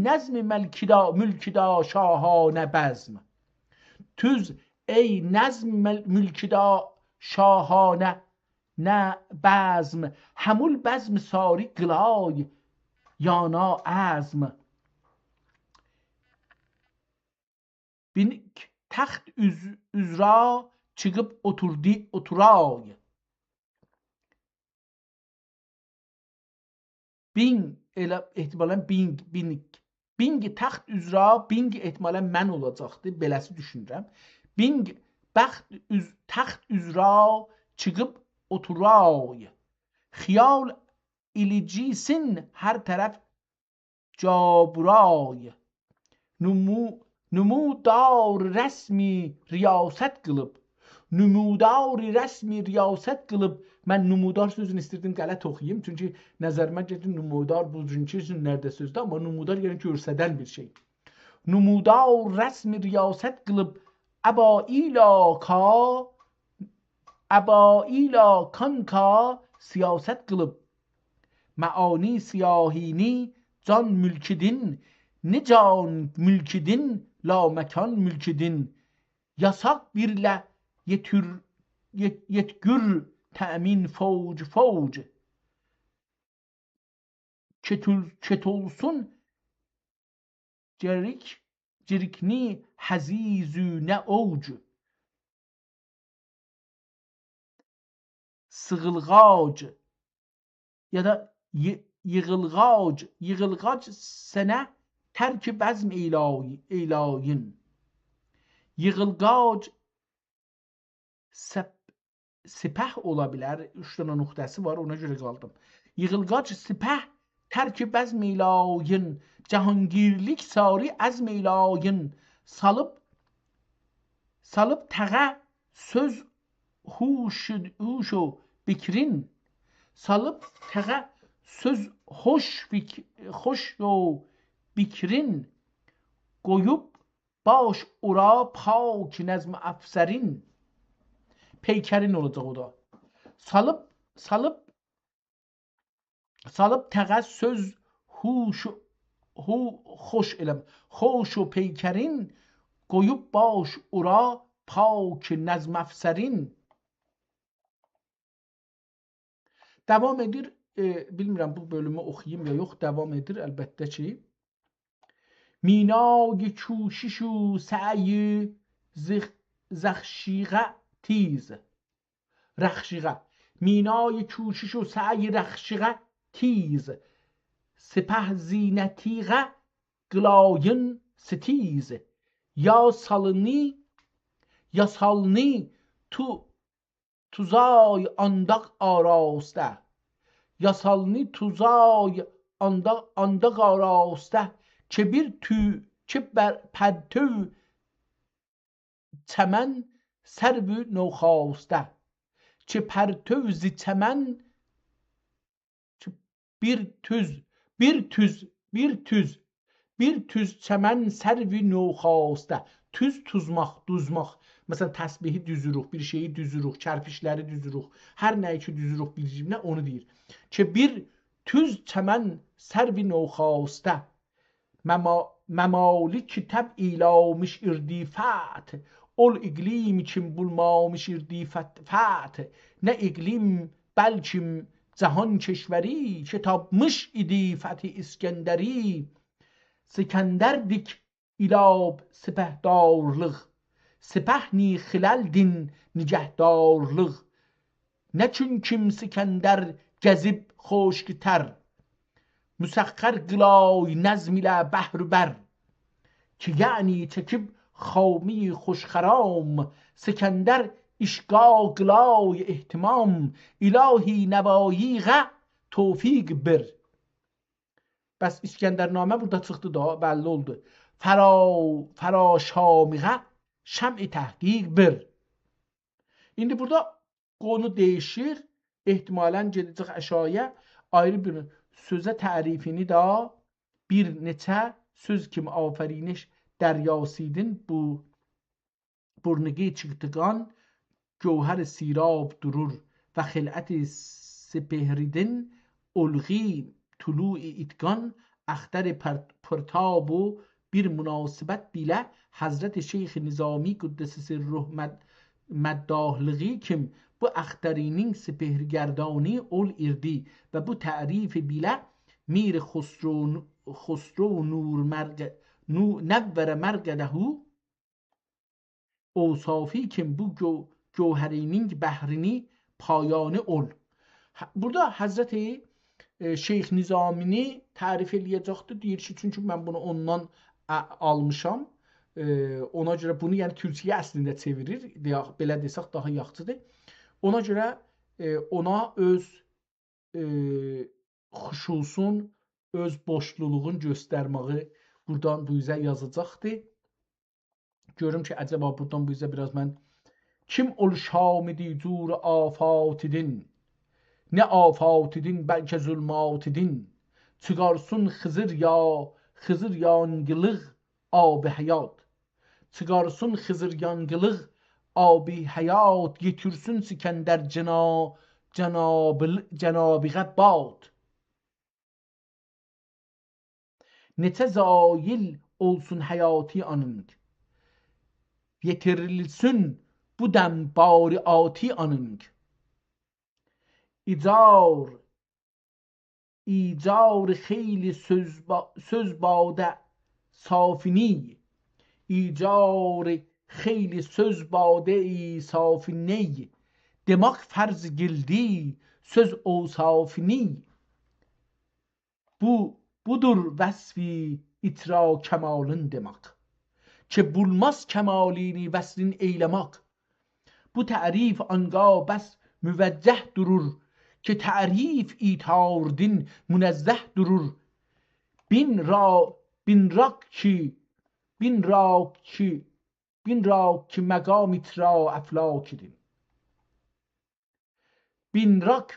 nezmi mülkida şahane bezm, tuz ey nezm mülkida şahane ne bezm, همول bezm sari gılay yana azm. Bin taxt üzra çıkıp oturay. Bing ehtimalen Bing taxt üzra Bing ehtimalen mən olacaqdı. Beləsi düşünürəm. Bing taxt üzra çıkıp oturay. Xiyal ilicisin her tərəf caburay. Numudar resmi riyaset kılıp, mən numudar sözünü istirdim qələt oxuyayım. Çünki nəzərimə gəlir numudar bu cür nerede sözdür, amma numudar yəni görsədən bir şey. Numudar resmi riyaset kılıp, əba kanka siyaset kılıp, maani siyahini can mülkidin, ne can mülkidin la mekan mülkidin, yasak birle yetgür temin fauc çetolsun cirikni hazizü ne oucu, sığılgac ya da yığılgac sene terk bezm ilayin. Yığılgac sipah olabilir. 3 tane nöqtəsi var, ona göre qaldım. Yığılgac sipah terk bezm ilayin. Cahangirlik sari azm ilayin. Salıp təğə söz huşu bikrin. Salıp təğə söz hoş o bikrin, koyup baş ura pak nezm afserin, peykerin olacak o da. Salıp təğə söz hoş elem, hoş o peykerin, koyup baş ura pak nezm afserin. Devam edir. Bilmirəm bu bölümü oxuyayım ya yox, devam edir əlbəttə ki. Minay کوششu سعی زخشیغه تیز رخشیغه مینای کوشش و سعی رخشیغه تیز سپه زینتیغه گلاین ستیز یا salni tuzay andaq arasته یا salni tuzay andaq arasته چه بر پرتو چمن سرو نوخاسته چه پرتو ز چمن bir tüz çəmən sərvi nöxastə. Tüz tuzmaq, duzmaq. Məsələn, təsbihi düzürük, bir şeyi düzürük, kərpişləri düzürük. Hər nəyi ki düzürük bir onu deyir. Ki bir tüz çəmən sərvi nöxastə. Məmalik təb ilamış irdifət. Ol iqlim kim bulmamış irdifət. Nə iqlim bəlkim cahan keşveri ki tapmış idi Fethi İskəndəri. Sikənderdik ilab sipehdarlıq. Sipehni xiləldin nigəhdarlıq. Nə çünkim Sikəndər gəzib xoşgitər. Müsəxxər qılay nəzm ilə bəhr bər. Ki yəni çəkib xami xoşxaram. Sikəndər işqa qılay ehtimam. İlahi nəvayiğə tövfiq bir. Bəs İskəndərnamə burada çıxdı da, bəlli oldu. Fəraşamiğə şəm-i təhqiq bir. İndi burada qonu dəyişir. Ehtimalən gedəcək əşaya ayrı bir sözə tərifini da bir neçə söz kimi afəriniş dəryasıydın. Bu burnuqi çıxdıqan gövhər sirab durur və xilət-i sepehridin olği tulu'i itqan əxtər pırtab و bir münasibət bilə Həzrət Şeyx Nizami Qüddəsi Sirruh Məddahlığı kim bu əxtərinin sepehriگردانی ol irdi və bu tərif bilə Mir Xosro nəvvər mərqədəhu اوصافی kim bu gövhərinin bəhrini payanı ol. Burada Həzrəti Şeyx Nizamini tərif eləyəcəkdir. Deyir ki, çünki mən bunu ondan almışam. Ona görə bunu yəni türkçəyə əslində çevirir. Belə desək daha yaxşıdır. Ona görə ona öz xuşusun, öz boşluğun göstərməyi buradan bu üzə yazacaqdır. Görüm ki, əcəba buradan bu üzə biraz mən kim ol şamidi cur afatidin. Ne afatidin bəlkə zulmatidin. Çıqarsın xızır yangılıq ab həyat. Çıqarsın xızır yangılıq ab həyat. Getirsün Sikəndər cənabiğə bad. Neçə zayil olsun həyati anın. Yetirilsin bu dəm bariati anın. İcar xeyli söz badə safini. İcar xeyli söz badə safini. Demək fərz gildi söz avsafini. Budur vəsfi itra kəmalın demək. Ki bulmaz kəmalini vəslin eyləmək. Bu tərif anqa bəs müvəccəh durur. Ki tərif itardin münezzəh durur. Bin rak ki məqam itra əflak idin. Bin rak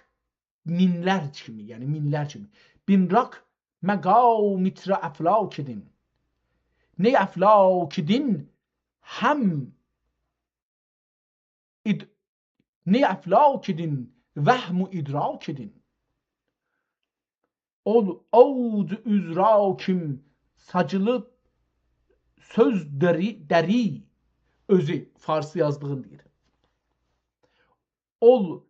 minlər kimi, yəni minlər kimi. Bin rak məqam itra əflak idin. Ne əflak idin həm ne əflak idin vəhm-u idrak edin. Ol avd üzrakim sacılıb söz dəri. Özü farsı yazdığın deyir. Ol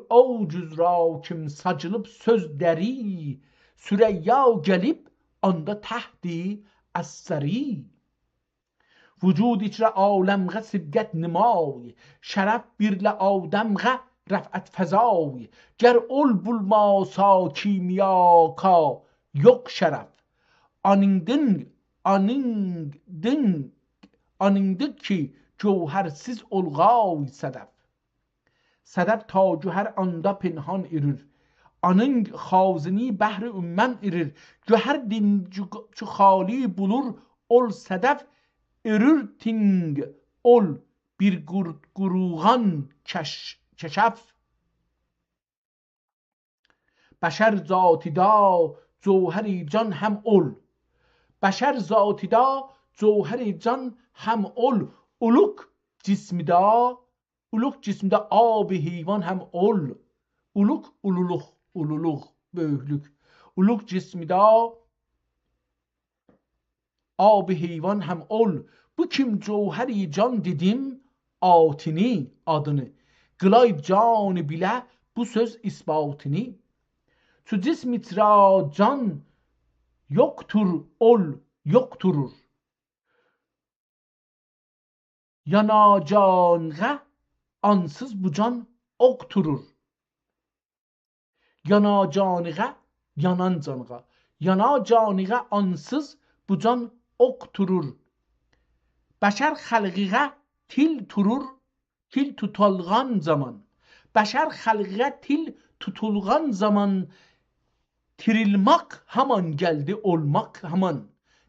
avd üzrakim sacılıb söz dəri. Süreyya gəlib anda təhdi əs-səri. Vücud içrə aləmğə sibgət nimay. Şərəf birlə adəmğə rəfət fəzay. Gər ol bulmasa kimyaka yox şərəf. Anındı ki gövhərsiz olğay sədəf. Sədəf ta gövhər anda pinhan irir. Anın xazini bəhr ümmən irir. Gövhər din çu xali bulur ol sədəf. Erir ting ol bir guruğan keşef. بشر ذاتی دا جوهری جان هم اول. بشر ذاتی دا جوهری جان هم اول. اولوک جسmi da آب حیوان هم اول. اولوک ululuk büyüklük. Uluk cismida abi heyvan hem ol. Bu kim cevheri can dedim atini adını. Gılay canı bile bu söz isbatini. Şu cismitra can yoktur ol yokturur. Yana canğa ansız bu can okturur. Yana canığa yanan canığa. Yana canığa ansız bu can okturur. Beşer halgığa til turur. Til tutulgan zaman. Beşer halgığa til tutulgan zaman tirilmak hemen geldi olmak hemen.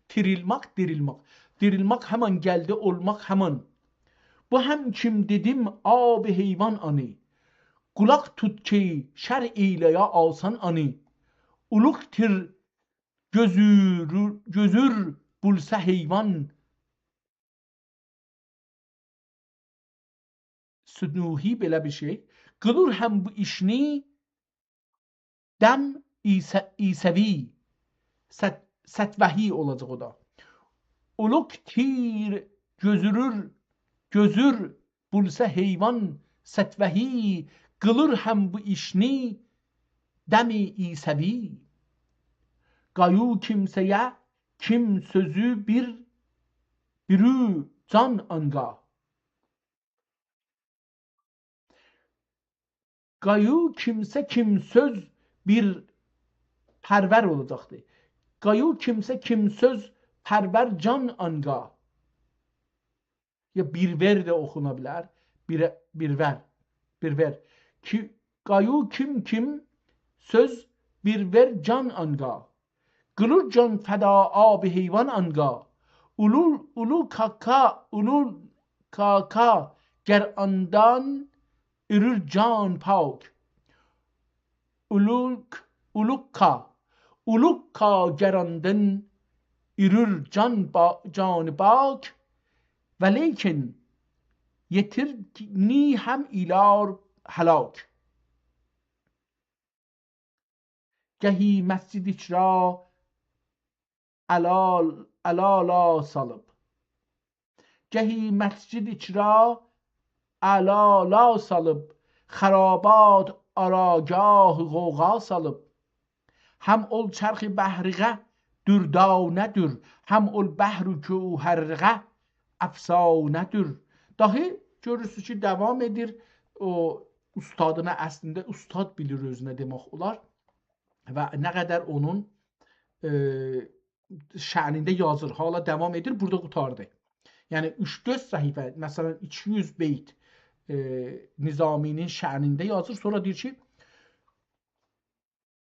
Tirilmak dirilmek. Dirilmek hemen geldi olmak hemen. Bu hem kim dedim abi heyvan ani. Kulak tut ki şer eyle ya alsan ani. Uluktir gözür bulsa heyvan. Sünuhi belə bir şey. Qılır hem bu işini dem İsevi. Setvehi olacak o da. Uluktir gözür bulsa heyvan setvehi. Qılır hem bu işini dem İsevi. Gayu kimseye kim sözü birü can anga. Gayu kimse kim söz bir perver olacaktı. Gayu kimse kim söz perver can anga. Ya bir ver de okunabilir. Bir ver. Ki gayu kim söz bir ver can anga. Gılır can feda abi heyvan anga. Ulu kaka ger andan ürür can pak. Ulukka gerandın ürür can bak. Ve lekin yetir ni hem ilar halak. Gehi mescid içra ala salıp. Gehi mescid içra ala salıp. Xarabat aragah غوغا salıp. Hem ol çarxı behriğe dürdanedir. Hem ol behru cevherğe efsanedir. Dahi görürsünüz ki devam edir. O ustadına əslində ustad bilir özünə demək olar. Və nə qədər onun şənində yazır. Hala devam edir. Burada qutardı. Yəni 3-4 səhifə, məsələn 200 beyt Nizaminin şənində yazır. Sonra deyir ki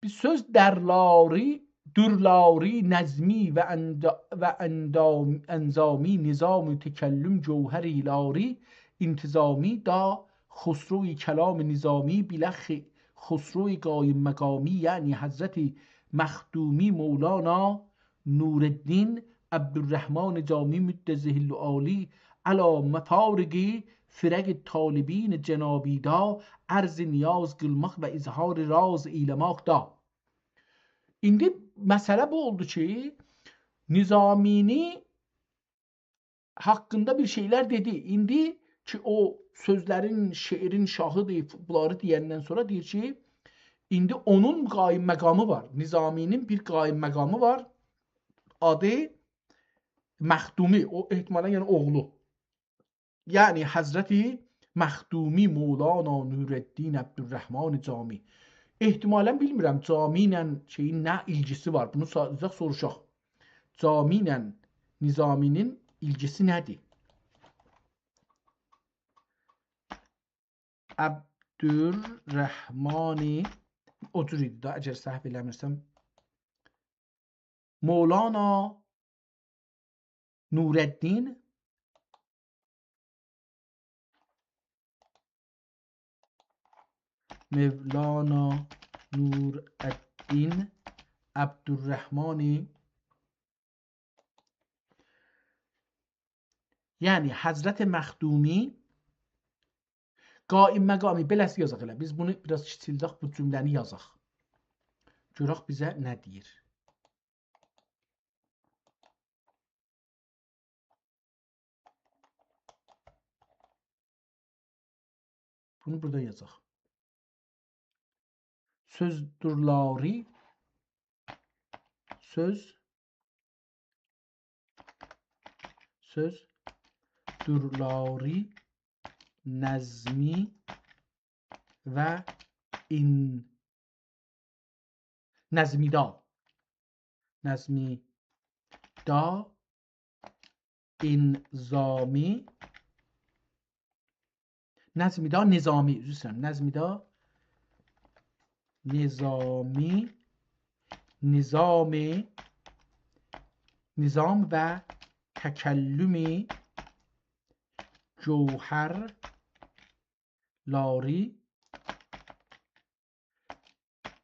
bir söz derlari, dürlari, nezmi ve enzami, nizam-ı tekellüm, cevher-i lari, intizami da خسروی کلام نظامی بلخ خسروی قایم مقامی یعنی حضرت مخدومی مولانا نورالدین عبدالرحمن جامی مدزه العالی علی مفارقی فرق طالبین جنابی دا عرض نیاز qılmaq və izhar raz eylemək da. İndi məsələ bu oldu ki, Nizamini haqqında bir şeyler dedi. İndi ki o sözlərin, şeirin şahıdır, bunları deyəndən sonra deyir ki, indi onun qaim məqamı var. Nizaminin bir qaim məqamı var. Adı Məxdumi, o ehtimalən yəni oğlu. Yəni Həzrəti Məxdumi Mevlana Nurəddin Əbdülrəhman Cami. Ehtimalən bilmirəm cami ilə şeyin nə ilgisi var. Bunu sadəcə soruşaq. Cami ilə Nizaminin ilgisi nədir? Əbdülrəhmani o cür idi da, əgər səhv eləmirsəm. Mevlana Nurəddin Mevlana نورالدین عبدالرحمن، yani Hazreti Məxdumi qaim məqami beləsi yazaq elə. Biz bunu biraz kiçildək, bu cümləni yazaq. Görək bizə nə deyir. Bunu burada yazaq. Sözdürləri, sözdürləri nəzmi və nəzmida inzami nəzmida nizami üzr istəyirəm. Nəzmida nizami nizam və təkəllümi جوهرلاری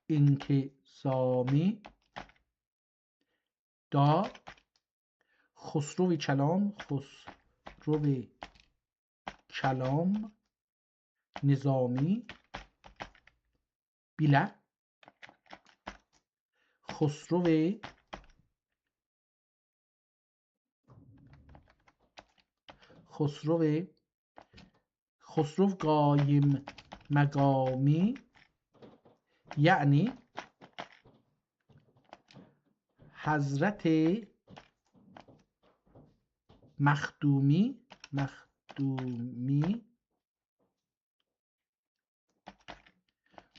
انتظامی دا خسرو کلام نظامی بیله خسرو قایم مقامی یعنی حضرت مخدومی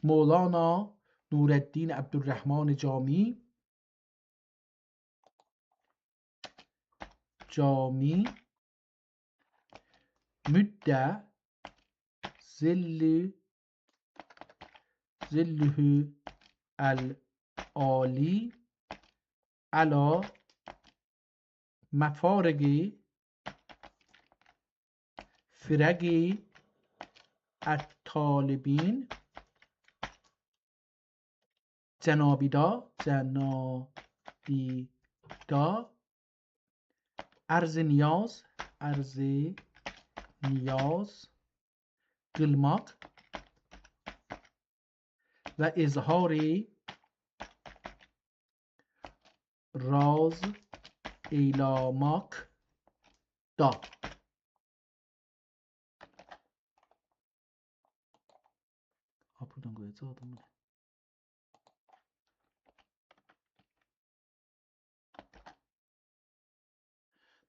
مولانا نورالدین عبدالرحمن جامی مدة ظله العالی علی مفارق فرق الطالبین جنابیدا عرض نیاز قılmak و اظهار راز eylemek da. Buradan koyacağım.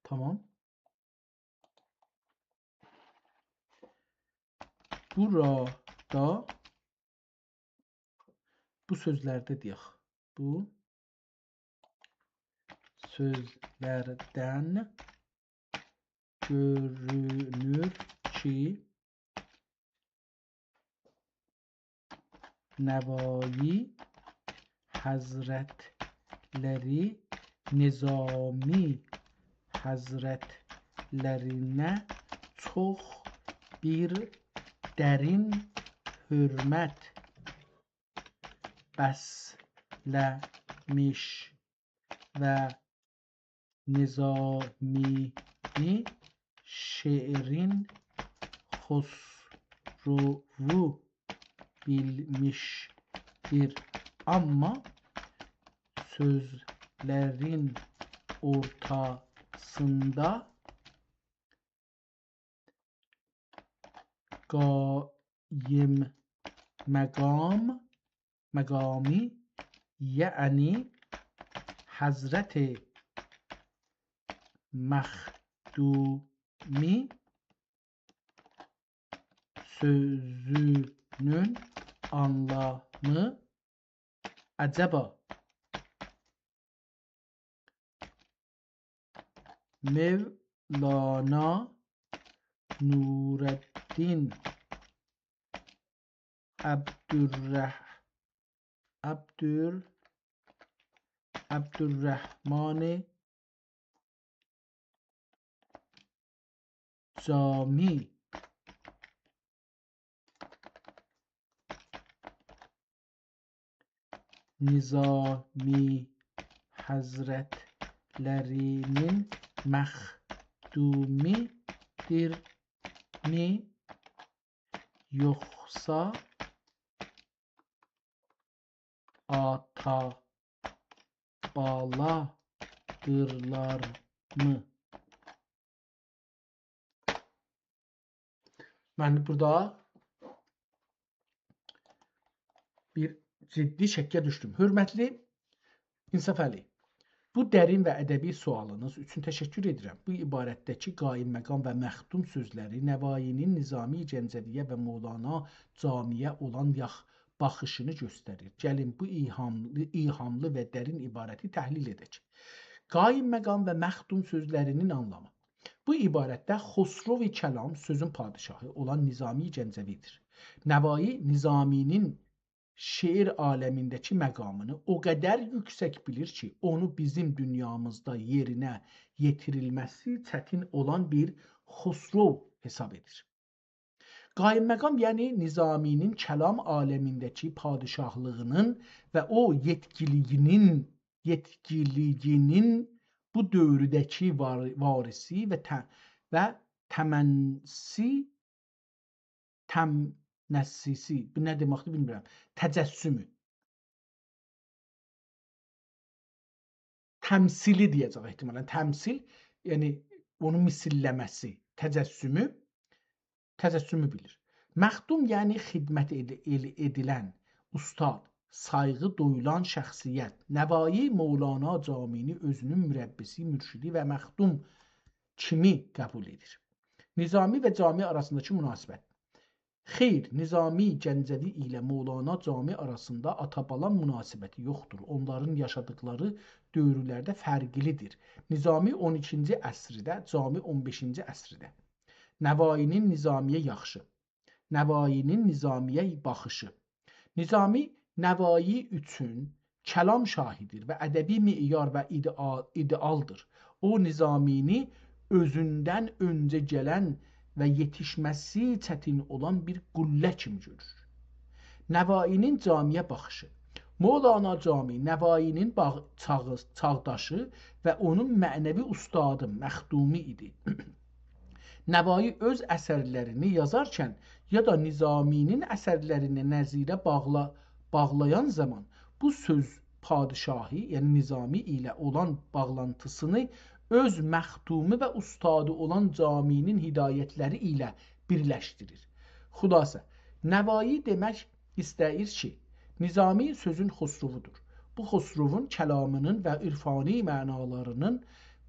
Tamam. Burada bu sözlerde deyək. Bu sözlərdən görünür ki, Nəvai Həzrətləri Nizami Həzrətlərinə çox bir dərin hörmət bəsləmiş və Nizami şeirin xosrovu bilmişdir. Amma sözlərin ortasında qaim məqami yəni Həzrəti Məxdumi sözünün anlamı acaba Mevlana Nureddin Abdurrahman Cami Nizami Hazretlerinin mehdumidir mi yoksa atabaladırlar mı? Ben burada bir ciddi şəkkə düşdüm. Hörmətli İnsaf Əli, bu dərin və ədəbi sualınız üçün təşəkkür edirəm. Bu ibarətdəki qaim məqam və məxdum sözləri Nəvainin Nizami Gəncəviyə və Mövlana Camiyə olan baxışını göstərir. Gəlin bu ilhamlı və dərin ibarəti təhlil edək. Qaim məqam və məxdum sözlərinin anlamı. Bu ibarətdə Xosrov-i Kəlam sözün padişahı olan Nizami Gəncəvidir. Nəvai Nizaminin şeir aləmindəki məqamını o qədər yüksək bilir ki, onu bizim dünyamızda yerinə yetirilməsi çətin olan bir Xosrov hesab edir. Qaim məqam yəni Nizaminin kəlam aləmindəki padişahlığının və o yetkiliyinin bu dövrədəki varisi və təmnəssisi, bu nə deməkdir bilmirəm, təcəssümü, təmsili deyəcək ehtimalən, təmsil, yəni onu misilləməsi, təcəssümü bilir. Məxdum yəni xidmət edilən, ustad, sayğı duyulan şəxsiyyət. Nəvai Mövlana Camini özünün mürəbbisi, mürşidi və məxdum kimi qəbul edir. Nizami və Cami arasındakı münasibət. Xeyr, Nizami Gəncəvi ilə Mövlana Cami arasında ata-bala münasibəti yoxdur. Onların yaşadıkları dövrlərdə fərqlidir. Nizami 12-ci əsrdə, Cami 15-ci əsrdə. Nəvainin Nizamiyə yaxşı, Nəvainin Nizamiyə baxışı. Nizami Nəvai üçün kəlam şahidir və ədəbi meyar və idealdır. O Nizamini özündən öncə gələn və yetişməsi çətin olan bir qüllə kimi görür. Nəvainin Camiyə baxışı. Mövlana Cami Nəvainin çağdaşı və onun mənəvi ustadı, məxdumi idi. Nəvai öz əsərlərini yazarkən ya da Nizaminin əsərlərini nəzirə bağlayan zaman bu söz padişahı, yəni Nizami ilə olan bağlantısını öz məxdumi və ustadı olan Caminin hidayətləri ilə birləşdirir. Xülasə, Nəvai demək istəyir ki, Nizami sözün Xosrovudur. Bu Xosrovun kəlamının və irfani mənalarının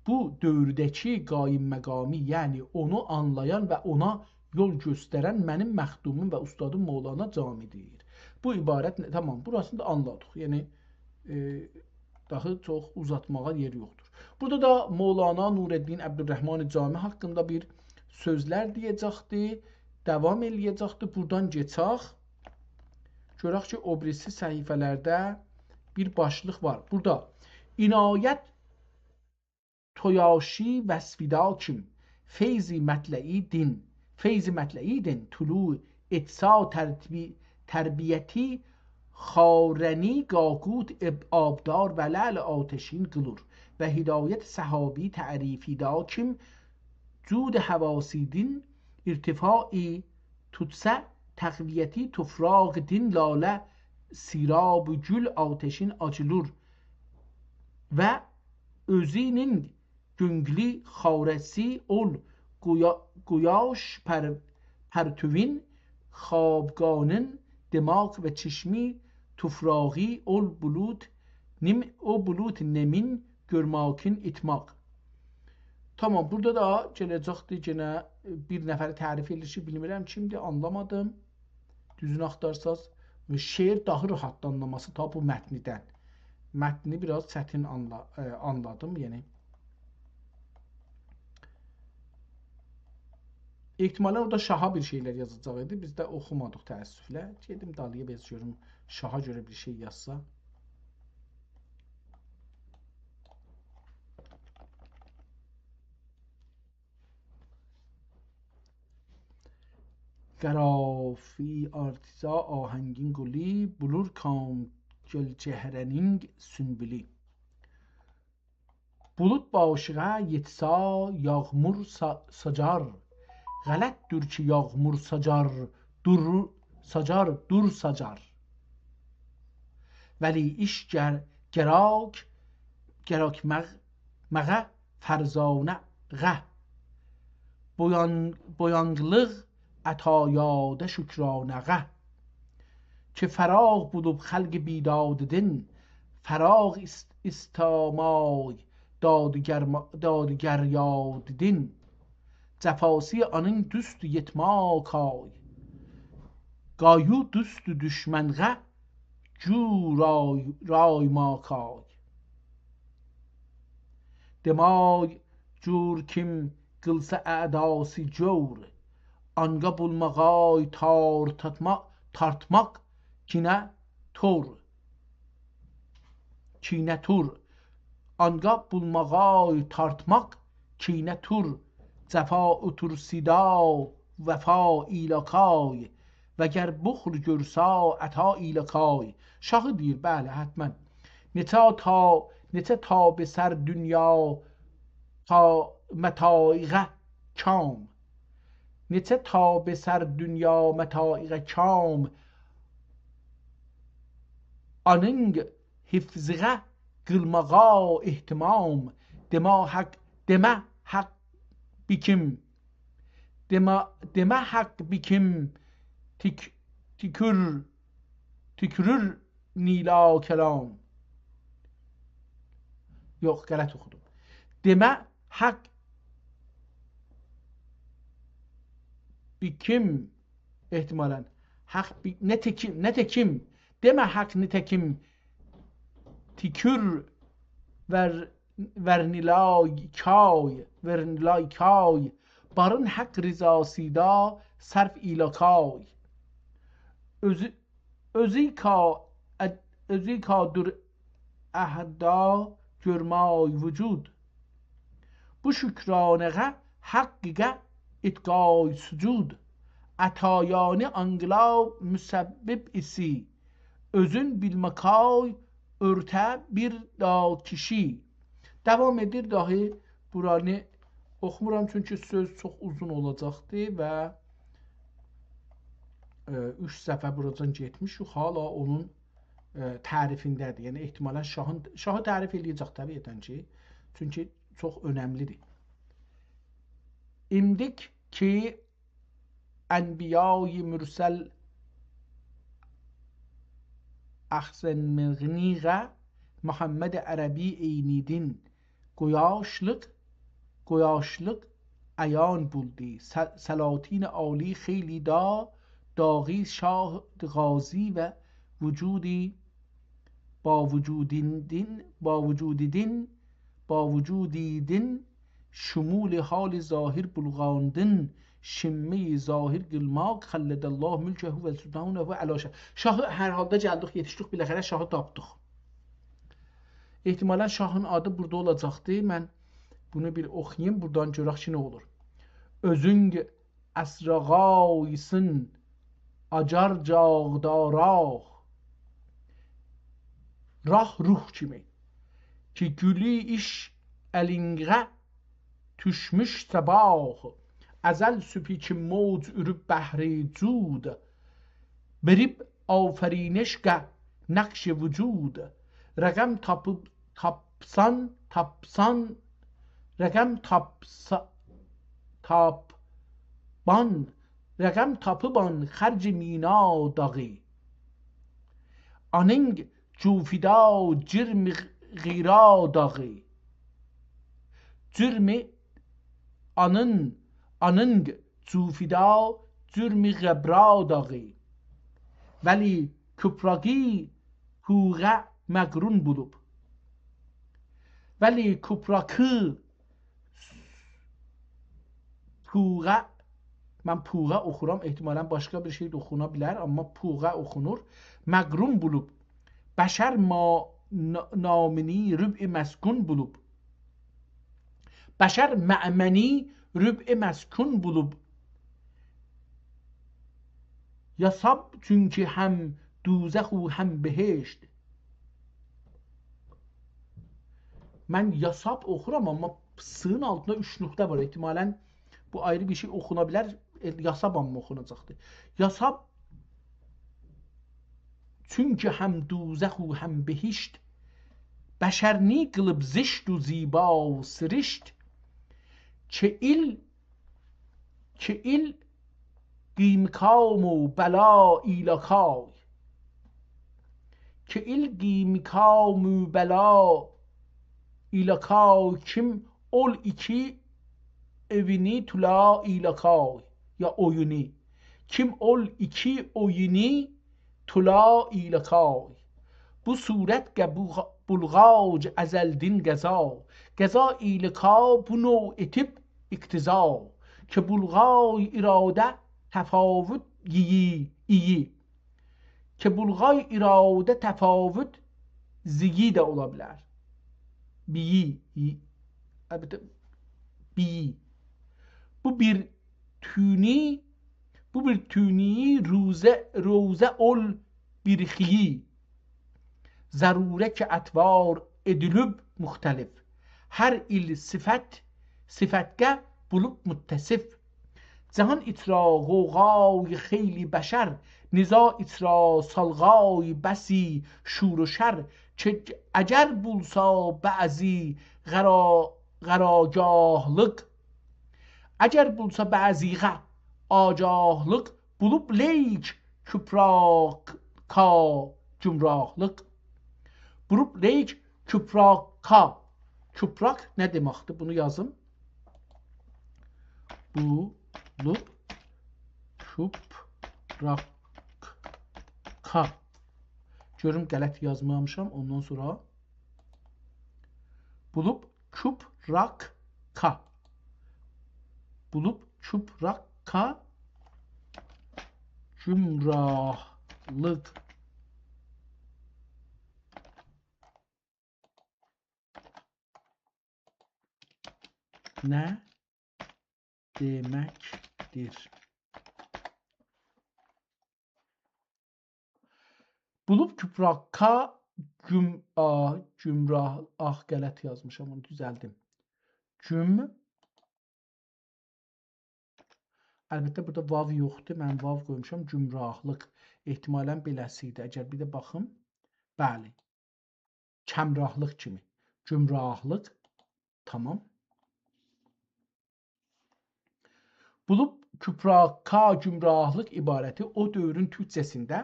bu dövrdəki qaim məqami, yəni onu anlayan və ona yol göstərən mənim məxdumum və ustadım Mövlana Cami deyir. Bu ibarət, tamam, burasını da anladıq. Yəni, daha çox uzatmağa yer yoxdur. Burada da Mövlana Nureddin Əbdülrəhman Cami haqqında bir sözlər deyəcəkdir, davam eləyəcəkdir. Buradan geçək. Görək ki, o birisi səhifələrdə bir başlıq var. Burada inayət toyaşi vəsfida kim, feyzi mətləi din, tulu etsa tərbiyəti xarəni qaqut abdar və ləl atəşin qılur və hidayət səhabi tərifi da kim, cud həvasidin irtifai tutsə təqviyyəti tufraq din lalə sirab gül atəşin acılur və özünün göngli xarəsi ol quyaş pərtuvin xabqanın demaq və çişmi tufraqi ol bulut nemin görmakin itmaq. Tamam, burada da gələcəkdir yenə bir nəfəri tərif edir ki, bilmirəm kimdir, anlamadım. Düzünü axtarsaz və şeir daha rahat anlaması ta bu mətnidən. Mətni biraz çətin anladım, yəni. İhtimalən orada şaha bir şeylər yazacaq idi. Biz də oxumadıq təəssüflə. Gedim dalıya bez görüm şaha görə bir şey yazsa. Qərafi artiza ahəngin quli bulur Gölcehrening sünbülü. Bulut başığa yetsa yağmur sacar. Gələttür ki yağmur sacar, dur sacar. Vəli iş gerək məğə fərzanə غه. Boyanqlıq ətayada şükranəğə. که فراغ بودub خلق بیداددin فراغ استامای دادگر یاددin cəfası anın düstü yetma kay qayu düstü düşmənğə cu ray makay demay cur kim qılsa ədası cövr anga bulmağay tartmaq kinə tur anga bulmağay tartmaq kinə tur cəfa utursida vəfa ilakay vəgər buxl görsa əta ilakay. Şahı deyir, bəli, hətmən. Neçə ta be sər dünya ta mətaiqə kam. Neçə ta be sər dünya mətaiqə kam. Anın hifzığa qılmağa ehtimam. Demə haqq bikim tükürür nila kelam. Yox, qələt oxudum. Demə haqq bikim ehtimalən netekim demə haqq netekim tikür vernilay kay barın haqq rizasida sərf ilakay özü ka dur əhda görmay vücud bu şükranəğə haqqıqə itqay sucud ətayani anqlav müsəbbib isi özün bilməkay örtə bir da kişi. Davam edir, dahi buranı oxumuram çünki söz çox uzun olacaqdı və 3 səfə buradan getmiş, hala onun tərifindədir. Yəni ehtimalən şahı tərif eləyəcək təbiətən ki, çünki çox önəmlidir. İmdik ki Ənbiya-i mürsəl Əxsən məğniğə Muhammed Ərəbi eynidin goyaşlıq əyan buldi. Salatin Ali xeyli daği şah غازی və با وجودیدin şumul hal zahir bulğandın şimmi zahir qılmaq xəlledəllah mülkəhu və sultanəhu əlaşə. Şahı hər halda gəldik, yetişdik, biləxərə şahı tapdıq. Ehtimalən şahın adı burada olacaqdı. Mən bunu bir oxuyayım, buradan görək ki, nə olur. Özün əsrağaysın acar cağdaraq rah ruh kimi ki gülü iş əlinqə tüşmüş səbah əzəl süpi ki mevc ürüb bəhri cud berib afərینشگه نقش وجود رقم tapıban xərc mina dağı anın cufida cirmi غیرا dağı cürmi anın cufida cürmi غبرا dağı vəli küpraqi huğa məqrun bulub vəli küpraqı huğa mən puğa oxuram, ehtimalən başqa bir şey də oxuna bilər, amma puğa oxunur. Məqrun bulub, bəşər namini rüb-i məskun bulub. Bəşər mə'məni rüb-i məskun bulub. Yasab çünki həm duzəx و həm behişt. Mən yasab oxuram, amma sığın altında 3 nöqtə var. Ehtimalən bu ayrı bir şey oxuna bilər. Yasab amma oxunacaqdır. Yasab çünki həm duzəx و həm behişt bəşərni qılıb zişt و ziba و sirişt که il قیمکام و بلا ایلکای که il قیمکام و بلا ایلکای kim ol iki evini tula ilakay ya oyuni kim ol iki oyuni tula ilakay bu suret ge bulgac ezeldin geza ilaka bu nov etip iktiza که بلغای اراده تفاوت iyi که بلغای اراده تفاوت زیی de ola bilər biyi elbette biyi bu bir tüni روزه ol bir xiyi zarure ki etvar edilüb muhtelif her il sıfatge bulup muttasif جهان اترا غوغای خیلی بشر نزا اترا سالغای بسی شور و شر چه اگر بولسا بعضی غراگاهlık اگر بولسا بعضی آجاهlık bulup leyk küpraka cümrahlık bulup leyk küpraka küprak ne demekti bunu yazın bulup küpraka görüm qələt yazmamışam ondan sonra bulup küpraka bulup küpraka cümrahlık ne demektir? Bulup küpraka cümrah qələt yazmışam onu düzəldim. Əlbəttə burada vav yoxdur. Mən vav qoymuşam. Cümrahlıq ehtimalən beləsi idi. Əgər bir də baxım. Bəli. Kəmrahlıq kimi. Cümrahlıq. Tamam. Bulub küpraka cümrahlıq ibarəti o dövrün türkcəsində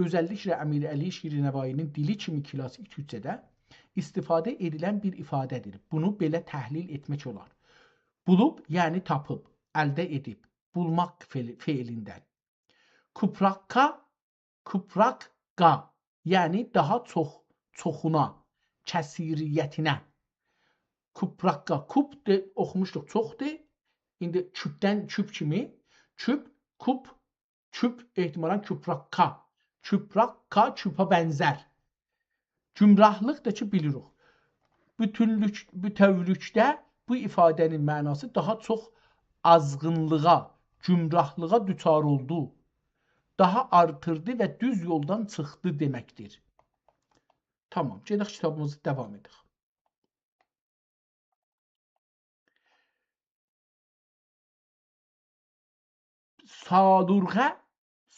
özəlliklə Əmir Əli Şirinəvayinin dili kimi klassik türkcədə istifadə edilən bir ifadədir. Bunu belə təhlil etmək olar. Bulub, yəni tapıb, əldə edib, bulmaq feilindən. Kuprakqa, yəni daha çoxuna, kəsiriyyətinə. Kuprakqa, kup oxumuşduq, çoxdur. İndi küpdən küp kimi, kup, ehtimalən küprakqa. Küprakqa, küpa bənzər. Cümrahlıq da ki, bilirik. Bütövlükdə bu ifadənin mənası daha çox azğınlığa, cümrahlığa düçar oldu. Daha artırdı və düz yoldan çıxdı deməkdir. Tamam, gedək kitabımızı davam edək.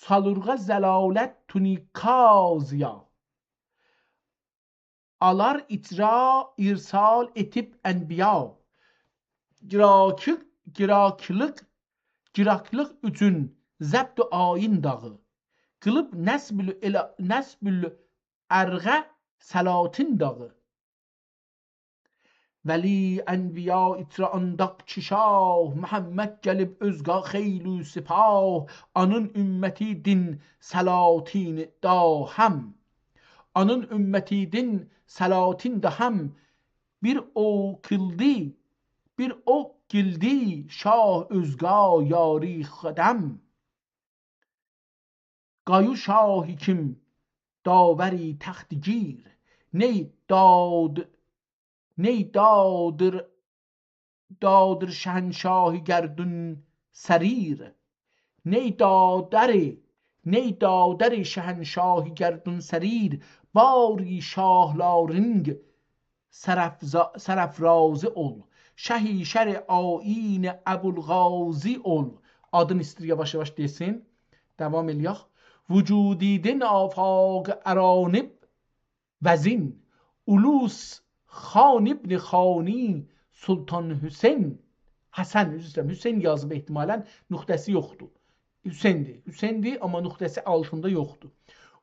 Salurğa zəlalət tunikazya alar icra irsal etib ənbiya girakılıq üçün zəbd-ü ayin dağı qılıb nəsbül ərğə səlatin dağı vəli ənbiya itra andaq ki şah Məhəmməd gəlib özqa xeylu sipah anın ümməti din səlatin da həm anın ümməti din səlatin da həm bir o kildi şah özqa yari xədəm qayu şahi kim davəri təxti gir ney dadır şəhənşahi gərdün sərir ney dadəri şəhənşahi gərdün sərir bari şahlarınq سرافراز ol. Şəhi şər ayin Əbulğazi ol. Adın istir yavaş yavaş desin. Devam eləyək. Vücudidin afaq əranib vəzin. Ulus xan ibn xani Sultan Hüseyn. Həsən, Hüseyn yazıb ehtimalən, nöqtəsi yoxdur. Hüseyndir, amma nöqtəsi altında yoxdur.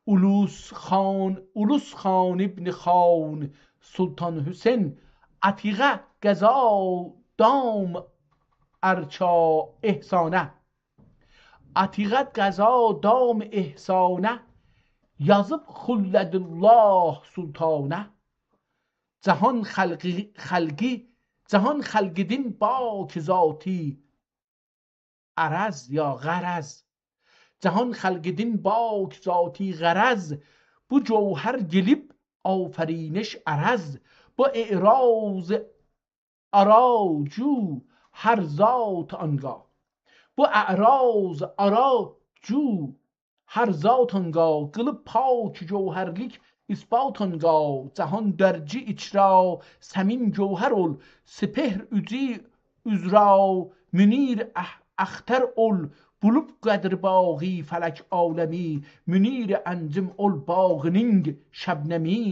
Ulus xan ibn xan Sultan Hüseyn atiqə qəza dam ارچا احسانه atiqə qəza dam ehsanə yazıb xulledullah sultanə cahan xəlqidin bak zati ərəz ya غرض cahan xəlqidin bak zati غرض bu cevher gelip آفرینش عرض bu اعراض اراجو هر ذات آنگاه bu اعراض اراجو هر ذات آنگاه qılıb pak cevherlik isbat آنگاه cahan derci içra semin cevher ol سپهر üci üzra münir اختر ol bulub qədr bağı fələk aləmi münir əncim ol bağının şəbnəmi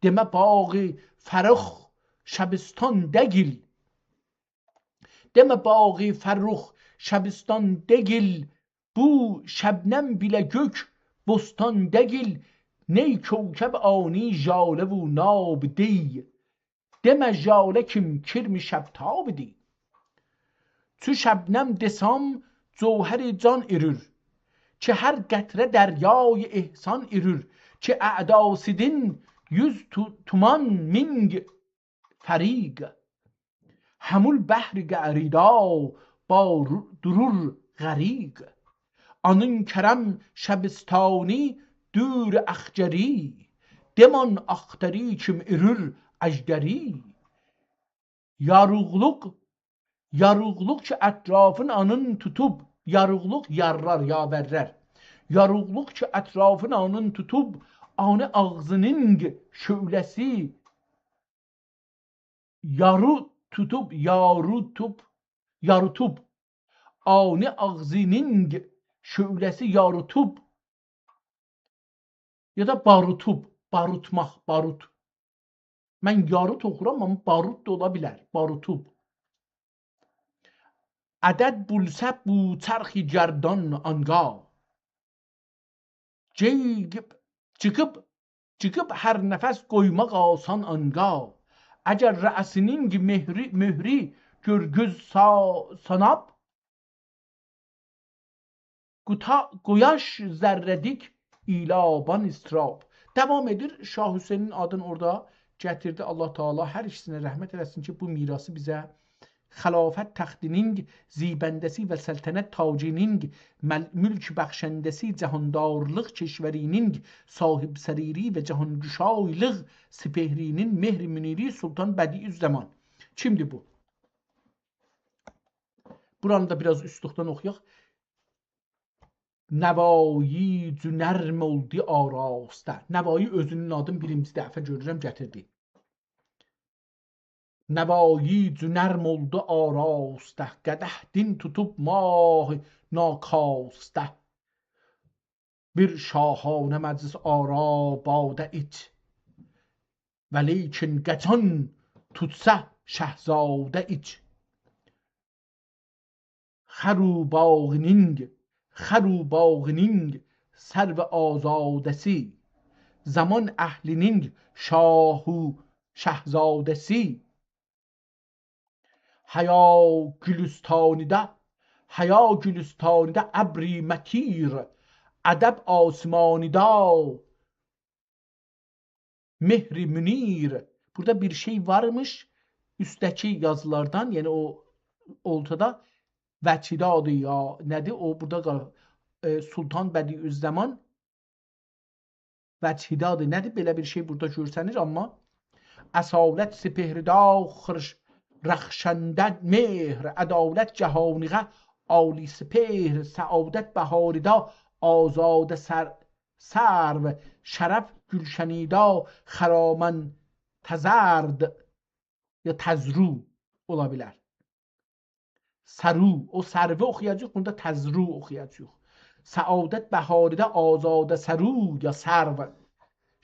demə bağı fərux şəbistan dəgil demə bağı fərux şəbistan dəgil bu şəbnəm bilə gök bostan dəgil ney kövkəb ani jalə və nab dey demə jalə kim kirmi şəbtab dey çü şəbnəm desam جوهر جان ارür که هر قطره دریای احسان ارür که اعداسیدin 100 tuman minگ فریق همول بحر گعریدا با درور غریق anın kerem şebistani dür akhceri deman akhtari kim ürür ejderi Yarıqlıq ki ətrafın anın tutub yarıqlıq yarrar ya verrer yarıqlıq ki ətrafın anın tutub anı ağzının şöləsi yarutub anı ağzının şöləsi yarutub ya da barutmaq barut mən yarut oxuram amma barut da ola bilər barutub عدد بولسب بو چرخی جردان آنگاه çıkıp her nefes koymak asan anga eğer rəsinin mühri görgüz sanab qoyaş zərrədik ilaban istirab devam edir Şah Hüseynin adını orada gətirdi Allah Teala hər ikisine rəhmət eləsin ki bu mirası bizə خلافت تختینینگ زیبندسی و سلطنت تاجینینگ ملک بخشندسی جهاندارلıq کشورینینگ صاحب سریری ve cahangüşaylıq sipehrinin mehri müniri Sultan Bediüzzaman. Kimdir bu? Buranı da biraz üstlükten okuyaq. Nəvayi cünərm oldu arasta. Nəvayi özünün adını birinci dəfə görürəm gətirdi. Nəvayi cünərm oldu arasta. Qədəh din tutub mah nakasta. Bir şahanə məclis ara badə iç. Və lekin qəçan tutsa şəhzadə iç. Xərubağının sərv azadəsi. Zaman əhlinin şahu şəhzadəsi. Həya gülüstanida əbri mətir. Ədəb asmanida mehri münir. Burada bir şey varmış. Üstteki yazılardan yani o ortada vəçidadı ya nədir? O burada Sultan Bediüzzaman vəçidadı nədir? Belə bir şey burada görsənir amma əsalət sipehridə xırş رخشندد مهر عدالت جهانیغه عالی سپهر سعادت بهاریدا آزاد سرو شرف گلشنیدا خرامن təzərd ya təzru ola bilər. Səru, o sərvi oxuyacaq, bunda təzru oxuyacaq. Səadət bəharidə azadə səru ya sərv.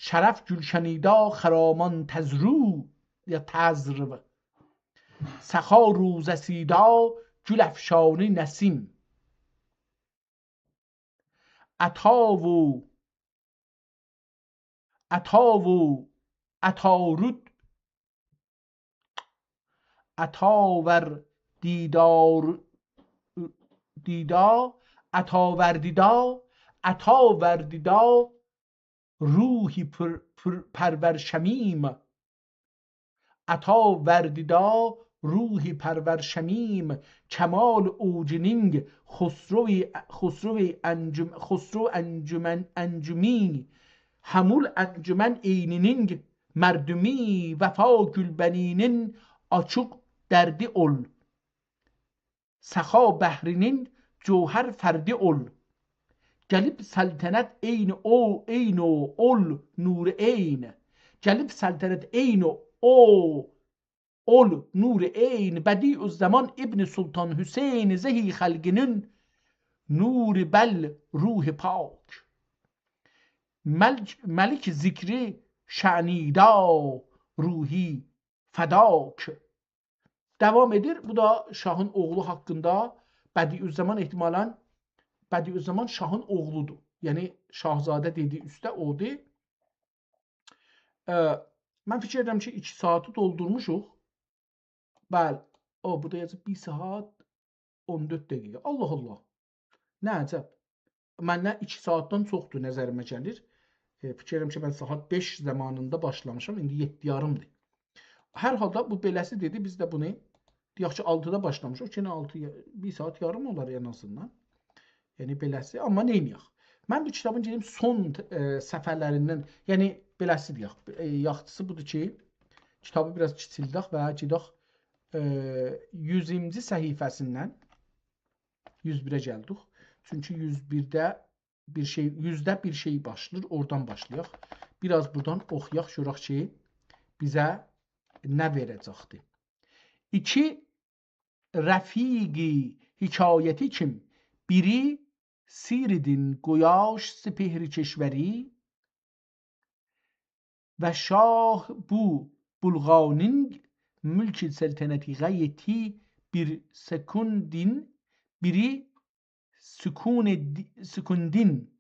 Şərəf gülşənida xəraman təzru ya təzrv. Səxa روزسیدا گل افشانی نسیم. اتاور دیدا روحی پرور شمیم. اتاوردیدا روحی پرور شمیم. کمال اوجنینگ خسرو انجمی. همول انجمن اینینگ مردمی. وفا گلبنینین açıq dərdi ol. Səxa bəhrinin cövhər fərdi ol. Gəlib səltənət eyni ol nur eyn. Gəlib səltənət eyni ol nur eyn. Bədiü zaman İbn Sultan Hüseyin zehi xəlqinin nur bəl ruh pak. Məlik zikri şənida ruhi fədak. Devam edir. Bu da Şahın oğlu hakkında. Bediüzzaman ihtimalen Bediüzzaman Şahın oğludur. Yani Şahzadə dediği üstə odur. Mən fikir edirəm ki 2 saati doldurmuşuq. Bəli. O burada yazıb 1 saat 14 dəqiqə. Allah Allah. Nə əcəb. Məndən 2 saatdan çoxdur nəzərimə gəlir. Fikir edirəm ki mən saat 5 zamanında başlamışam. İndi 7:30-dır. Hər halda bu beləsi dedi. Biz də bunu deyək ki 6-da başlamışıq. Ki 1 saat yarım olar en azından. Yəni beləsi. Amma neyniyək? Mən bu kitabın gedim son səfərlərindən, yəni beləsi deyək. Yaxşısı budur ki, kitabı biraz kiçildək və gedək 100-ci səhifəsindən 101-ə gəldik. Çünki 101-də bir şey, 100-də bir şey başlayır. Oradan başlayaq. Biraz buradan oxuyaq, görək ki bizə nə verəcəkdir. 2 rəfiqi hikayəti kim? Biri Siridin Goyaş Sipehri Keşveri ve Şah bu Bulganin mülk-i selteneti gayeti bir sekundin biri sükundin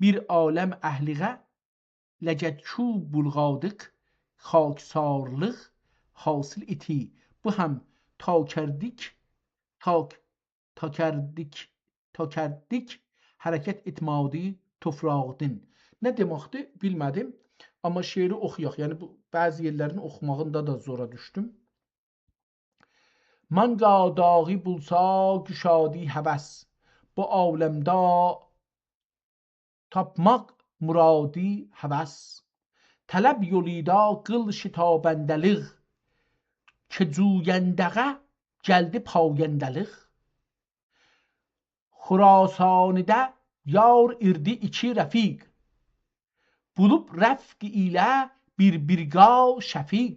bir alem ehliğe lecetçu bulgadık haksarlık hasıl iti. Bu hem ta kerdik hərəkət etmədi tofraqdin. Nə deməkdir bilmədim. Amma şeiri oxuyaq. Yəni bu bəzi yerlərini oxumağında da zora düşdüm. Man qadağı bulsa güşadi həvəs. Bu aləmdə tapmaq muradi həvəs. Tələb yolida qıl şitabəndəliq. Ki cuyəndəğə gəldi payəndəliq. Xurasanıda yar irdi 2 rəfiq. Bulub rəfq ilə bir birqa şəfiq.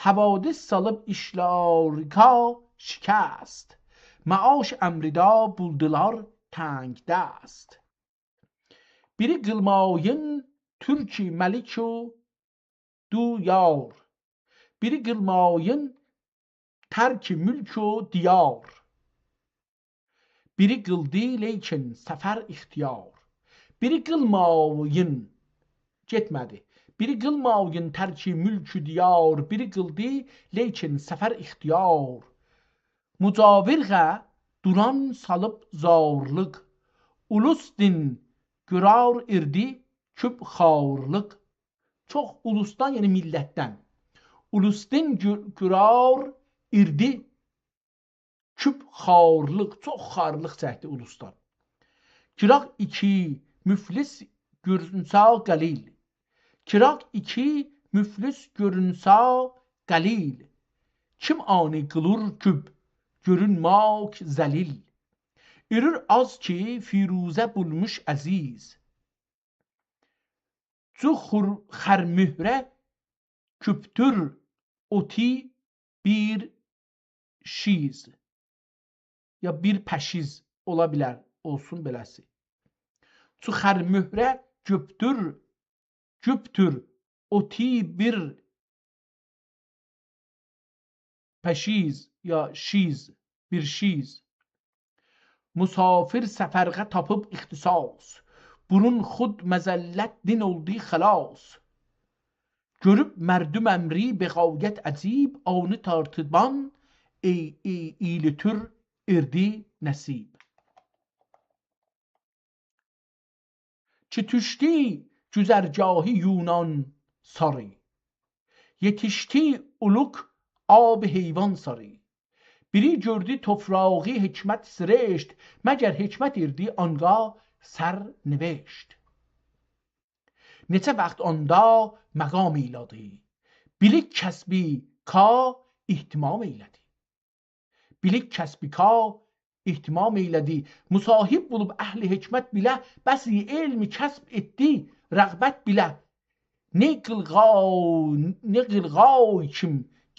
Havadis salıb işlarika şikəst. Maaş əmrida buldular tənگ dəst. Biri qılmayın Türki məliku du yar. Biri qılmayın tərki mülku diyar. Biri qıldı leykin səfər ixtiyar. Biri qılmayın getmədi. Biri qılmayın tərki mülkü diyar. Biri qıldı leykin səfər ixtiyar. Mücavirğə duran salıb zarlıq. Ulus din gürar irdi küb xarlıq. Çox ulusdan, yəni millətdən. Ulus din gürar irdi küb xarlıq, çox xarlıq çəkdi ulusdan. Kiraq 2 müflis görünsə qalil. Kiraq 2 müflis görünsə qalil. Kim ani qılır küb, görünmək zəlil. İrir az ki firuzə bulmuş əziz. Su xərmührə küptür oti bir şiz ya bir pəşiz ola bilər, olsun beləsi. Su xərmührə küptür oti bir pəşiz ya şiz, bir şiz. Musafir səfərğə tapıb ixtisas, bunun xud məzəllət din oldu xəlas. Görüb mərdüm əmri beğayət əcib, anı tartıban iylitür irdi nəsib. Çi tüşti güzərgahı Yunan sarı, yetişti uluk ab heyvan sarı. Biri gördü toprağı hikmət sirişt, məgər hikmət irdi anga sər nivişt. Neçə vaxt onda məqam eylədi, bilik kəsbi ka ihtimam eylədi. Bilik kəsbi ka ihtimam eylədi, musahib bulub əhli hikmət bilə, bəsi elmi kəsb etdi, rəğbət bilə. Ne qılğay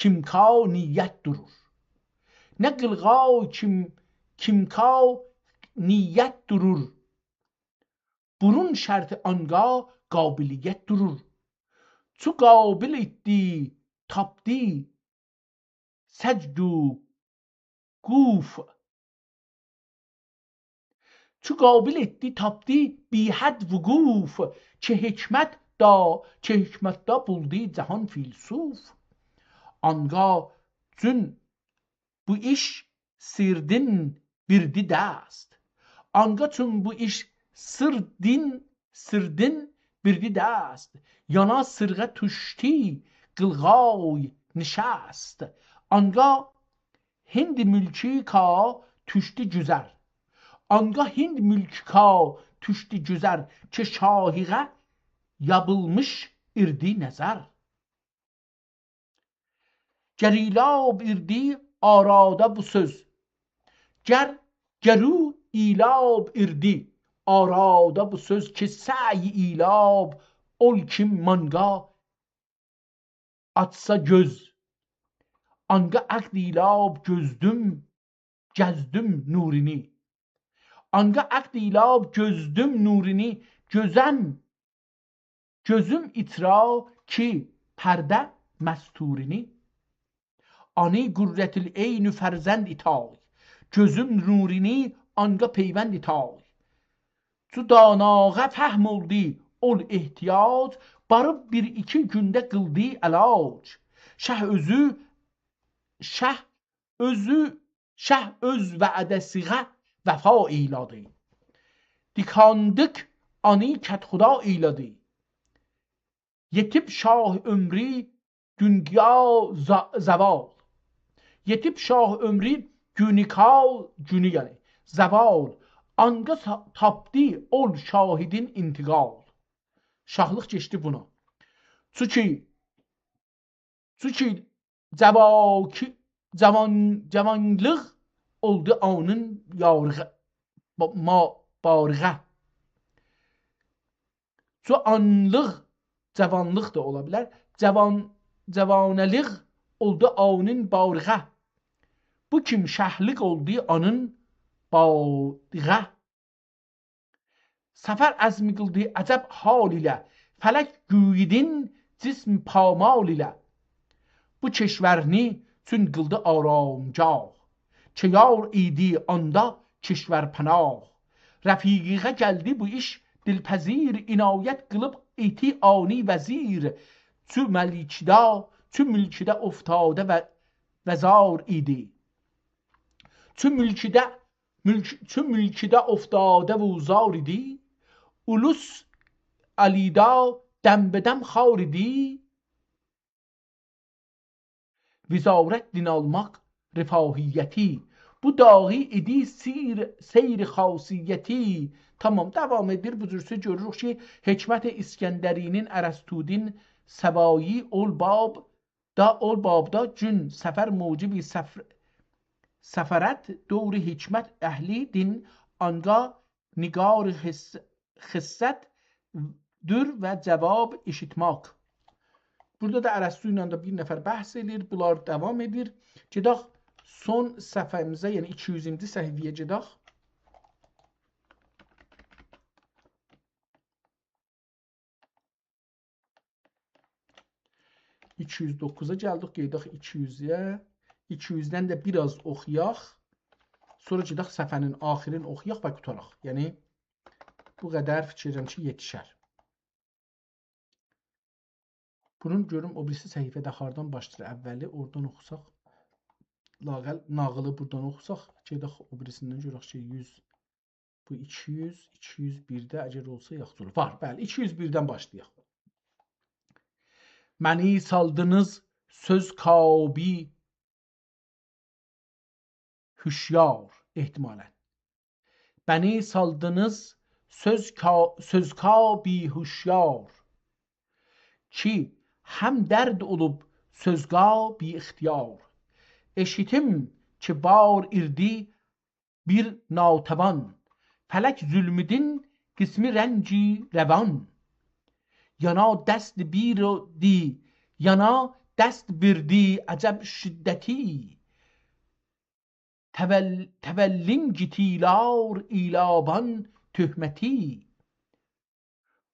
kim ka niyyət durur. Ne qılğay kim ka niyyət durur. Bunun şərti anga qabiliyyət durur. Çu qabil etdi, tapdi, səcdu quf. Çu qabil etdi, tapdi, bihəd vüquf. Çe hikmət da buldu cahan filsuf. Anga cün bu iş sirdin birdi dəst. Anga çün bu iş sirdin birdi dəst. Yana sırğa tüşti qılğay nişəst. Anga hind mülki ka tüşti güzər. Anga hind mülki ka tüşti güzər. Ki şahiğə yapılmış irdi nəzər. Gərilab irdi arada bu söz. Geru ilab irdi arada bu söz ki səyi ilab ol kim manga atsa göz. Anga aqd ilab gəzdüm nurini. Anga aqd ilab gözdüm nurini. Gözüm itra ki pərdə məsturini. Ani qürrətül eynü fərzənd itay. Gözüm nurini anga peyvənd itay. Su danağa fəhm oldu ol ehtiyac. Barıb bir iki gündə qıldı əlac. Şəh öz vəədə siğə vəfa eyladı. Dikandık ani kətxuda eyladı. Yetib şah ömri dünya zaval. Yetib şah ömri günü yani zaval. Anga tapdı ol şahidin intiqal. Şahlıq geçti buna. Çünki cavanlıq oldu anın barığa. Şu anlıq cavanlıq da ola bilər. Cavanəlıq oldu anın barığa. Bu kim şəhlik oldu anın barığa. Səfər əzmi qıldı əcəb hal ilə. Fələk güyidin cism pamal ilə. Bu keşvərini çün qıldı aramgah. Ki yar idi anda keşvər pənah. Rəfiqə gəldi bu iş dilpəzir. İnayət qılıb iti ani vəzir. Çü mülkidə uftadə və zar idi. Çü mülkidə uftadə və zar idi. Ulus alida dəmbədəm xar idi. Vizarət din almaq refahiyyəti. Bu dağı idi seyr xasiyyəti. Tamam, devam edir. Bu cürsə görürük ki, Hikmət İskəndərinin Ərəstudin səvayi ol babda cün səfər mucibi səfərət doğru hikmət əhli din anga nigar xissət dür və cavab eşitmək. Burada da Ərəstu ilə də bir nəfər bəhs edir. Bunlar davam edir. Gedək son səhifəmizə, yəni 200-ci səhifəyə gedək. (209-a gəldik, qeydək 200-yə. 200-dən də biraz oxuyaq. Sonra gedək səhifənin axirini oxuyaq və qutaraq. Yəni bu qədər fikirlərim ki, yetişər. Bunun görüm o birisi səhifədə hardan başlayır? Əvvəli oradan oxusaq. Nağılı buradan oxusaq. Gedək o birisindən görək ki, 100. Bu 200, 201-də əgər olsa yaxşı olur. Var, bəli, 201-dən başlayaq. Məni saldınız söz kabi hüşyar ehtimalen. Beni saldınız söz kabi hüşyar ki hem derd olup sözga bi ihtiyar. Eşitim ki bar irdi bir natavan. Felek zulmüdin kısmi renci revan. Yana dest bir di, yana dest birdi acab şiddeti. Tevellin gitilar ilaban töhmeti.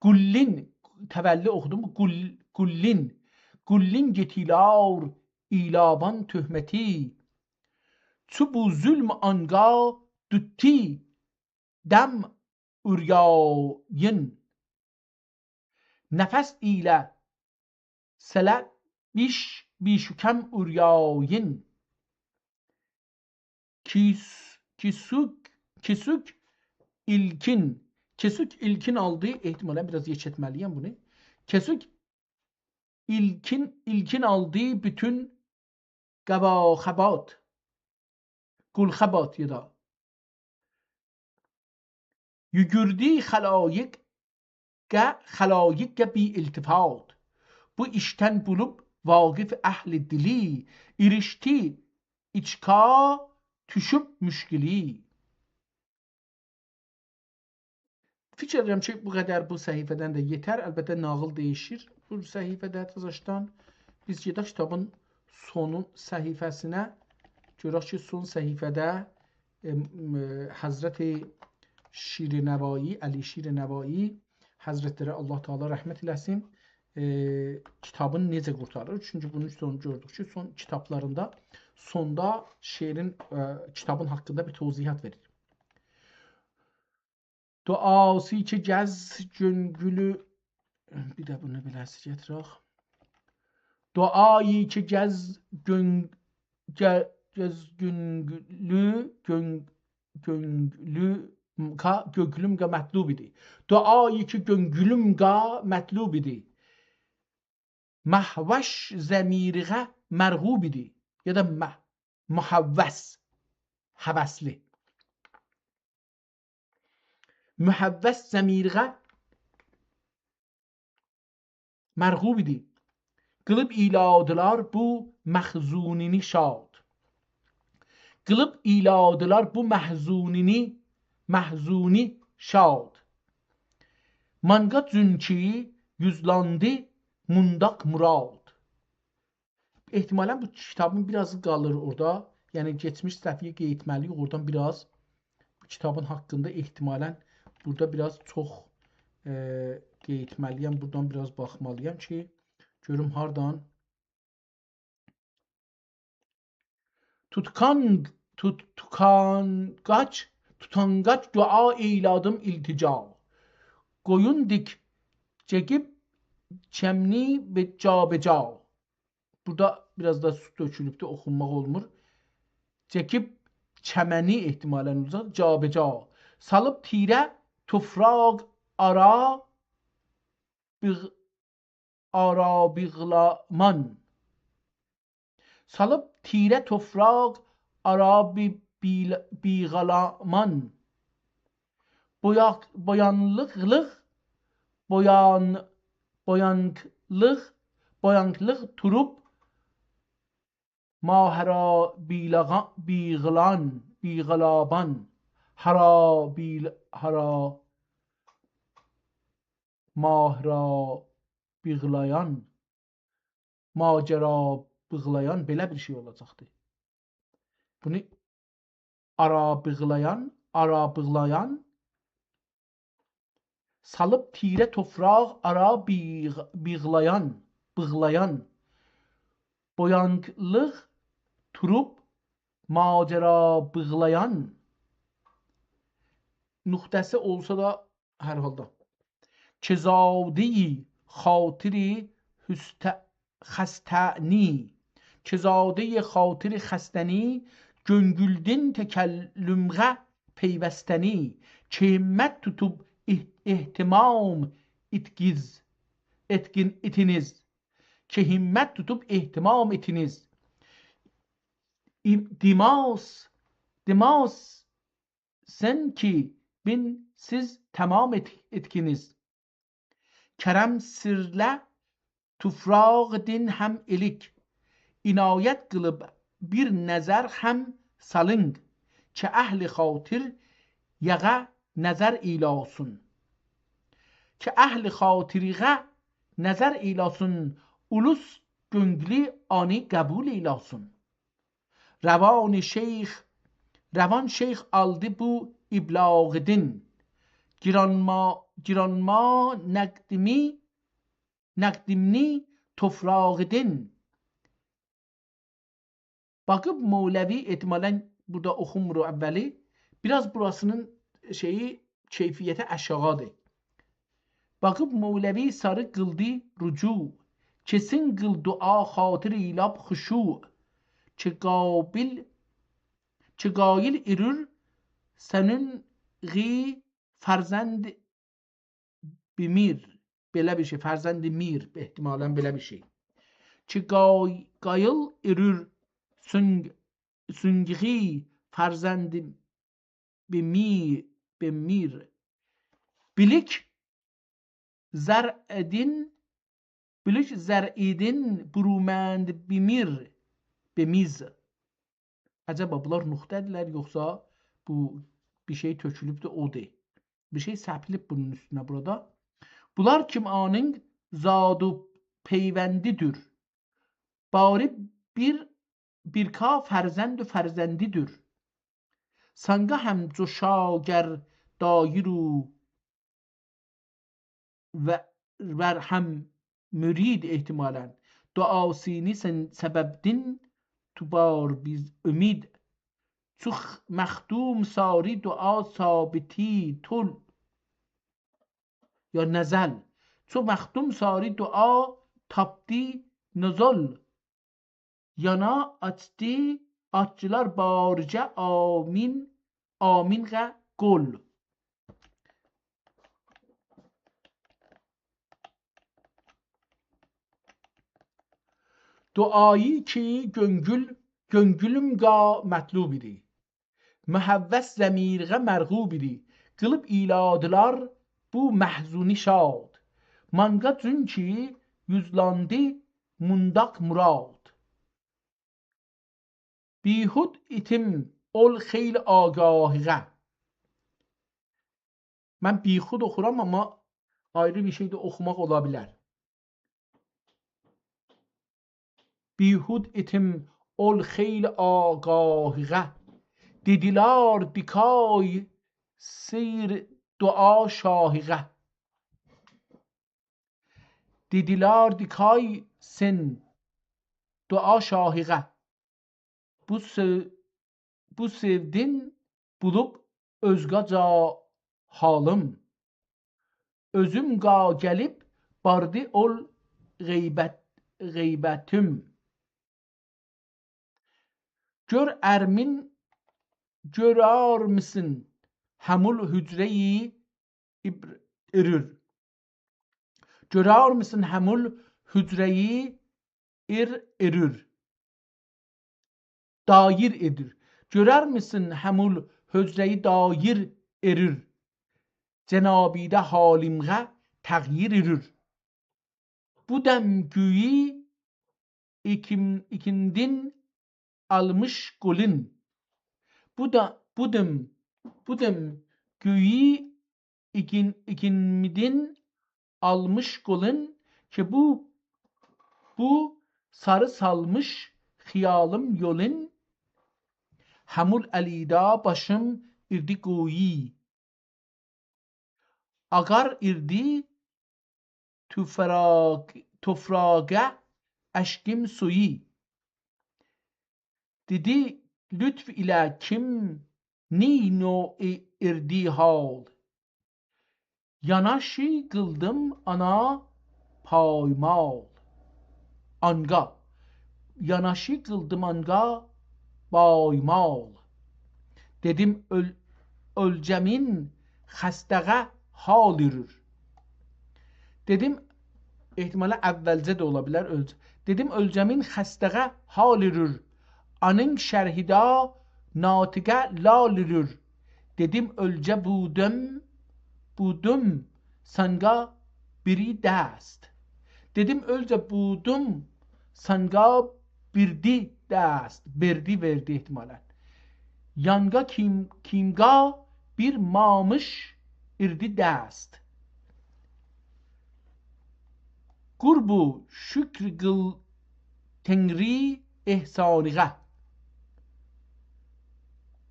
Gullin, tevelli okudum, gullin gitilar ilaban töhmeti. Çubu zulm anga dütti dem uryayın. Nefes ile sele bişükem uryayın. Kesük ilkin aldığı ihtimalen biraz geçetmeliyim bunu. Kesük ilkin aldığı bütün gabahabat, gulhabat ya da yügürdüğü halayık bi iltifat. Bu işten bulup vakıf ehli dili irişti içka tüşüb müşkili. Fikirlərim ki, bu qədər bu səhifədən də yetər. Əlbəttə, nağıl dəyişir. Bu səhifədə təzəşdən biz gedək kitabın sonun səhifəsinə. Görək ki, son səhifədə Həzrəti Şirinəvai, Əli Şirinəvai, Həzrətləri Allah Teala rəhmət eləsin, kitabını necə qurtarır? Çünki bunun sonu gördük ki, son kitablarında sonda şeirin, kitabın haqqında bir tövzihat verir. Duası ki gəz göngülü, bir də bunu biləsi getirək. Duayı ki gəz göngülüm qa mətlub idi. Duayı ki göngülüm qa mətlub idi. Məhvəş zəmirğə mərğub idi. Ya da muhavvəs, həvəsli. Mühəvvəs zəmirğə mərğub idi. Qılıb iladılar bu məxzunini şad. Qılıb iladılar bu məhzuni şad. Manqat zünki yüzlandı mundaq murad. İhtimalən bu kitabın biraz qalır orada. Yəni geçmiş səhifəyə qeydetməliyik. Oradan biraz bu kitabın haqqında ehtimalən burada biraz çox qeydetməliyəm. Buradan biraz baxmalıyam ki, görüm hardan. Tutangaç dua eyladım iltica. Qoyun dik çekib çəmni beca. Burada biraz da su dökülüb də oxunmaq olmur. Çəkib çəməni ehtimalən uzaq, cabeca. Salıb tirə tufraq ara biğlaman. Salıb tirə tufraq ara biğlaman. Boyanqlıq turub mahara biğlaban. Hara mah ra bığlayan, macera bığlayan belə bir şey olacaqdı. Bunu ara bığlayan, salıb tirə tofraq ara bığlayan, boyanqlıq turub macera bığlayan, nöqtəsi olsa da hər halda. Çezadeyi xatiri xəstəni, çezadeyi xatiri xəstəni, göngüldün təkəllümğə peyvəstəni, ki himmət tutub ihtimam itiniz, ki himmət tutub ihtimam itiniz, dimas sen ki bin siz tamam etkiniz, kerem sirlə tufraq din hem ilik, inayet qılıb bir nəzər hem salınq, ki əhli xatir yağa nəzər ilasın, ki əhli xatiriğə nəzər ilasın, ulus göngli ani qəbul ilasın. Rovan şeyx aldı bu iblağı din, giranma nəqdimni tofrağı din. Bakıb Mevlevi ihtimalen burada oxumur o əvvəli. Biraz burasının keyfiyyəti aşağıdır. Bakıb Mevlevi sarı qıldı rucu, kesin qıl dua xatır ilab xuşu, çi qayil irür sənünği farzənd bimir. Belə bir şey, farzənd mir ehtimalen belə bir şey. Çi qayil irür süngi farzənd bimir. Bilik zər'idin burumend bimiz. Acaba bunlar nöqtədirlər yoxsa bu bir şey tökülüb də o deyil. Bir şey səpilib bunun üstünə burada. Bunlar kimanın zadu peyvəndidir. Bari birka ferzend و فرزندیدür. Sanga hem coşager dairu ve hem mürid ihtimalen. Duasini sebebdin tubar biz ümid. Çux məxdum sari dua sabiti tul. Ya nəzəl. Çux məxdum sari dua tapdi nözol. Yana açdı atçılar barca amin və qol. Duayı ki göngülümqa mətlub idi. Mühəvvəs zəmirğə mərğub idi. Qılıb iladılar bu məhzuni şad. Manqa cün ki yüzlandı mundaq murad. Bihud itim ol xeyl agahığa. Mən bihud oxuram amma ayrı bir şey də oxumaq ola bilər. Bihud itim ol xeyl agahığa. Dedilar dikay seyr dua şahığa. Dedilar dikay sen dua şahığa. Bu sevdin bulub özgaca halım. Özümqa gəlib bardı ol qeybətim. Görər misin həmul hücreyi erir. Görər misin həmul hücreyi erir. Dair edir. Görər misin həmul hücreyi dair erir. Cenabidə halimğə təğyir erir. Bu dəm güyü ikindin almış golün. Bu dəm güyü ikindin almış qolun ki bu sarı salmış xiyalım yolun Hamul elida başım irdi goyi Agar irdi tufraga aşkim suyi Dedi lütf ile kim ni no irdi hal Yanaşi kıldım ana paymal Anga Yanaşi kıldım anga paymal Dedim ölcemin xəstəğə hal yürür. Dedim ehtimala əvvəlcə də ola bilər ölcə. Dedim ölcemin xəstəğə hal yürür. Anın şərhida natiqə lal yürür. Dedim ölcə budum sanga biri dəst. Dedim ölcə budum sanga birdi dəst. Berdi verdi ehtimalən. Yanga kimga bir mamış irdi dəst. Qurbu şükr qıl tengri ehsaniğə.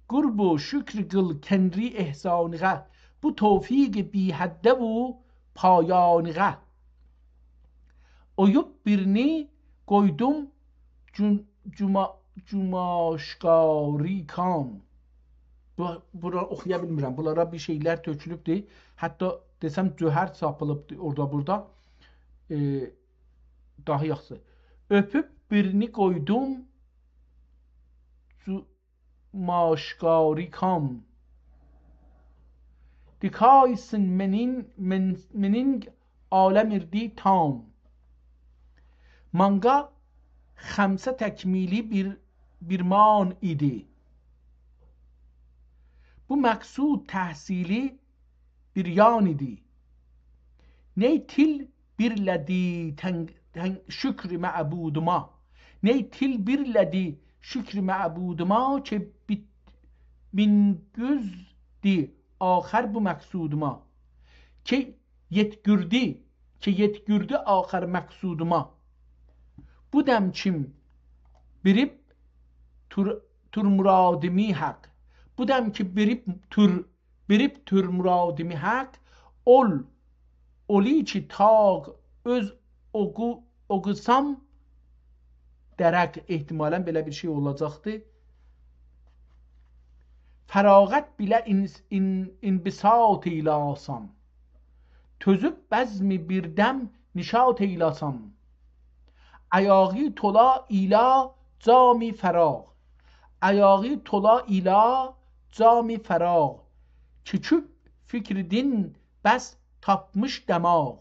Qurbu şükr qıl tengri ehsaniğə. Bu tevfiq bi haddə və payaniğə. Oyub birini qoydum cumaşqari kam. Bura oxuya bilmirəm. Bunlara bir şeylər tökülübdür. Hətta desəm cöhər sapılıbdır orada burada. Daha yaxşı. Öpüb birini qoydum cumaşqari kam. Dikaysın menin aləm irdi tam. Manga xəmsə təkmili bir man idi. Bu məqsud təhsili bir yan idi. Ney til birlədi şükr məbuduma. Ney til birlədi şükr məbuduma ki min güzdi axər bu məqsuduma. Ki yetgürdü axər məqsuduma. Bu demçim birib tur muradimi haq. Bu dem ki birib tur muradimi haq oli ki taq öz oqusam dərək ehtimalən belə bir şey olacaqdı. Fərağət bilə inbisat eylasam. Tözüb bəzmi birdəm nişat eylasam. Ayaqi tola ila cami faraq. Ayaqi tola ila cami faraq. Çüküb fikridin bəs tapmış dəmaq.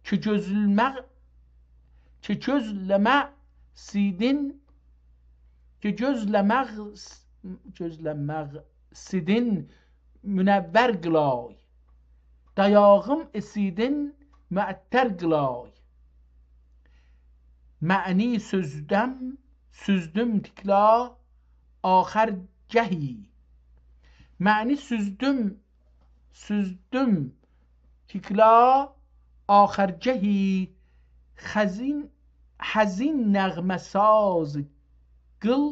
Ki gözləmək sidin münəvvər qılay. Dayağım isidin müəttər qılay. Məni süzdüm tikla axər gəhi. Məni süzdüm tikla axər gəhi. Xəzin nəğməsiz qıl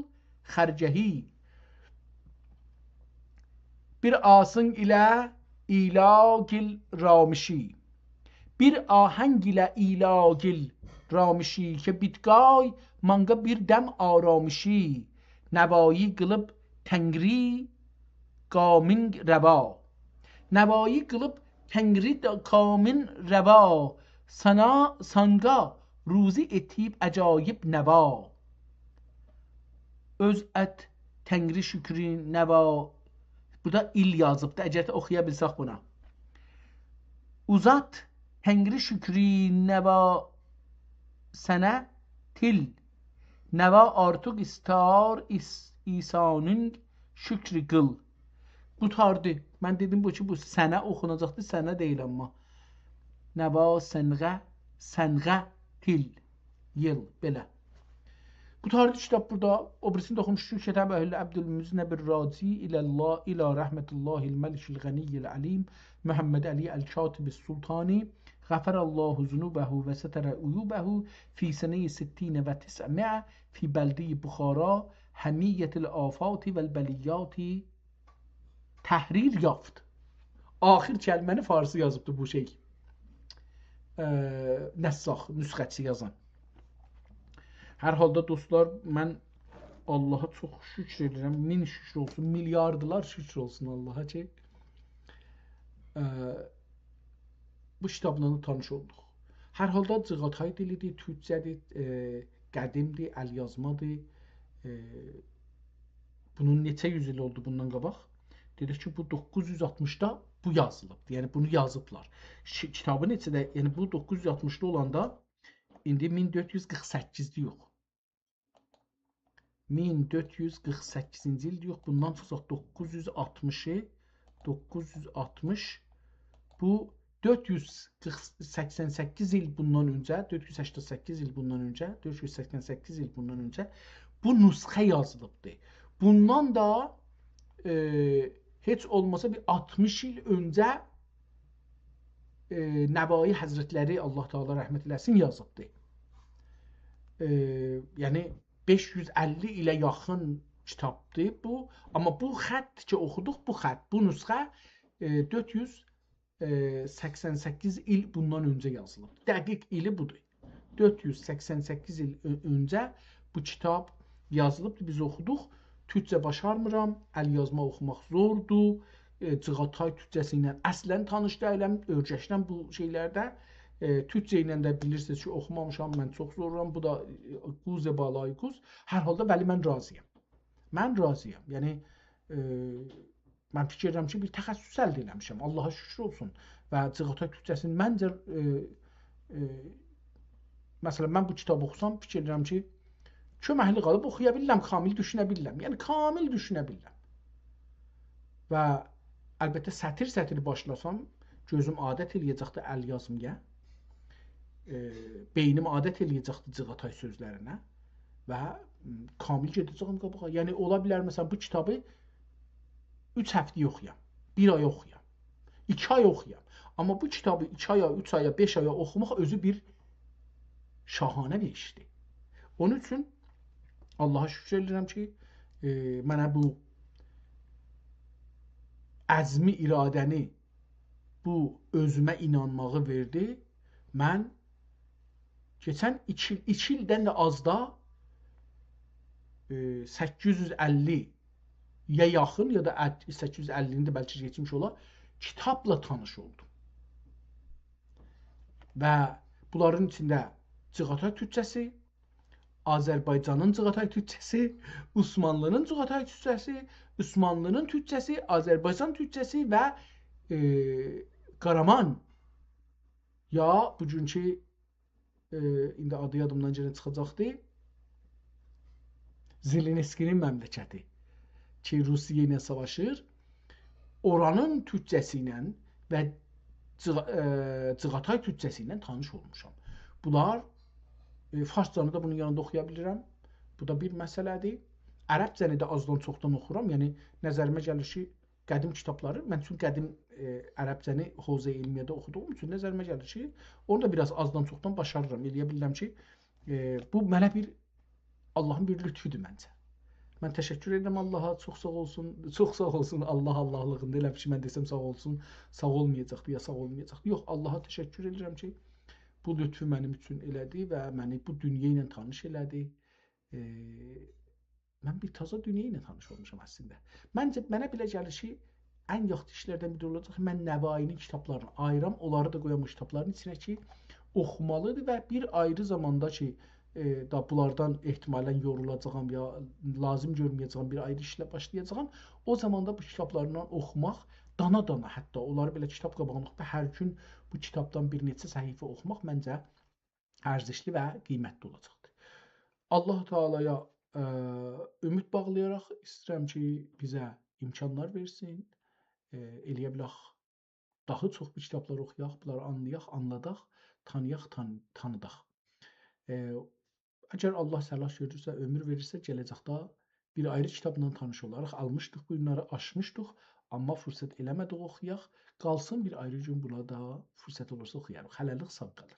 xərcəhi. Bir asın ilə ilagil ramişi. Bir ahəng ilə ilagil ramişi ki bitgay manga bir dem aramışi. Nəvayi qılıb təngri qamin rəva. Nəvayi qılıb təngri qamin rəva. Sanga ruzi etib əcayib nəva. Öz ət təngri şükri nəva. Burada il yazıbdır. Əgər oxuya bilsək buna. Uzat təngri şükri nəva sənə til. Nəva artıq istar İsa'nın şükri qıl. Qutardı. Mən dedim bu ki bu sənə oxunacaqdı. Sənə deyil amma. Nəva sənğə til. Yıl belə. Qutardı kitab burada. O birisini də oxumuşdur. Kitab Əhl-i Əbdülmüznəbir Raci ilə rəhmətullahil məlikil qəniyyil əlim Muhammed Ali Əl-Katib Sultani Gafərallahu zunubəhu və sətərə uyubəhu fi sənəyi 60 və 900 fi bəldi Buxara həmiyyətil afati vəl bəliyyati təhrir yaft. Axir kəlməni farsı yazıbdı bu şey. Nəssaq, nüsxəçi yazan. Hər halda dostlar, mən Allaha çox şükür edirəm. Min şükür olsun, milyardılar şükür olsun Allaha ki bu kitabla tanış olduq. Hər halda Cığatay dilidir, türkcədir, qədimdir, əlyazmadır. Bunun neçə yüz il oldu bundan qabaq? Dedik ki, bu 960-da bu yazılıbdır. Yəni bunu yazıblar. Kitabı neçədə? Yəni bu 960-da olanda indi 1448-də yox. 1448-ci ildə yox. Bundan çıxsaq 960 bu 488 il bundan öncə, 488 il bundan öncə, 488 il bundan öncə bu nüsxə yazılıbdır. Bundan da heç olmasa bir 60 il öncə Nəvai Həzrətləri Allah Teala rəhmət eləsin yazıbdır. Yəni 550 ilə yaxın kitabdır bu. Amma bu xətt ki oxuduq, bu xətt, bu nüsxə 488 il bundan öncə yazılıb. Dəqiq ili budur. 488 il öncə bu kitab yazılıbdır, biz oxuduq. Türkcə başarmıram, əlyazma oxumaq zordur. Cığatay türkcəsi ilə əslən tanış deyiləm, öyrəşirəm bu şeylərdə. Türkcə ilə də bilirsiniz ki, oxumamışam, mən çox zoruram. Bu da quzə balay quz. Hər halda vəli mən razıyam. Mən razıyam. Yəni mən fikir edirəm ki, bir təxəssüs əldə eləmişəm. Allaha şükür olsun. Və Cığatay türkcəsini məncə məsələn mən bu kitabı oxusam, fikir edirəm ki, köməkli qalıb oxuya bilirəm, kamil düşünə bilirəm. Yəni kamil düşünə bilirəm. Və əlbəttə sətir-sətir başlasam, gözüm adət eləyəcəkdir əl yazmaya. Beynim adət eləyəcəkdir Cığatay sözlərinə və kamil gedəcəyim qabağa. Yəni ola bilər məsələn bu kitabı 3 həftə oxuyam, 1 ay oxuyam, 2 ay oxuyam. Amma bu kitabı 2 aya, 3 aya, 5 aya oxumaq özü bir şahanə bir işdir. Onun üçün Allaha şükür edirəm ki, mənə bu əzmi iradəni, bu özümə inanmağı verdi. Mən keçən 2 ildən də azda 850-yə yaxın ya da 850-ni də bəlkə geçmiş ola kitabla tanış oldum. Və bunların içində Cığatay türkcəsi, Azərbaycanın Cığatay türkcəsi, Osmanlının Cığatay türkcəsi, Osmanlının türkcəsi, Azərbaycan türkcəsi və Qaraman ya bugünkü indi adı yadımdan yenə çıxacaqdı. Zelenskinin məmləkəti ki, Rusiya ilə savaşır. Oranın türkcəsi ilə və Cığatay türkcəsi ilə tanış olmuşam. Bunlar farscanı da bunun yanında oxuya bilirəm. Bu da bir məsələdir. Ərəbcəni də azdan çoxdan oxuram. Yəni nəzərimə gəlir ki, qədim kitabları, mən üçün qədim ərəbcəni Hozə İlmiyyədə oxuduğum üçün nəzərimə gəlir ki, onu da biraz azdan çoxdan başarıram. Eləyə bilirəm ki, bu mənə bir Allahın bir lütfüdür məncə. Mən təşəkkür edirəm Allaha, çox sağ olsun. Çox sağ olsun Allah Allahlığında. Elə bir ki, mən desəm sağ olsun, sağ olmayacaqdı ya sağ olmayacaqdı. Yox, Allaha təşəkkür edirəm ki, bu lütfü mənim üçün elədi və məni bu dünya ilə tanış elədi. Mən bir taza dünya ilə tanış olmuşam əslində. Məncə mənə belə gəlir ki, ən yaxşı işlərdən biri olacaq ki, mən Nəvainin kitablarını ayıram, onları da qoyam kitabların içinə ki, oxumalıdır və bir ayrı zamanda ki, da bunlardan ehtimalən yorulacağam ya lazım görməyəcəyim bir ayrı işlə başlayacağam. O zamanda bu kitablarından oxumaq, dana-dana hətta onları belə kitab qabağına və hər gün bu kitabdan bir neçə səhifə oxumaq məncə ərzişli və qiymətli olacaqdır. Allah Teala'ya ümid bağlayaraq istəyirəm ki, bizə imkanlar versin, eləyə bilək daha çox bu kitabları oxuyaq, bunları anlayaq, anladaq, tanıyaq, tanıdaq. Əgər Allah səlah görürsə, ömür verirsə, gələcəkdə bir ayrı kitabla tanış olaraq almışdıq, bu günləri aşmışdıq. Amma fürsət eləmədik oxuyaq. Qalsın bir ayrı gün buna da fürsət olursa oxuyarıq. Hələlik sağ qalın.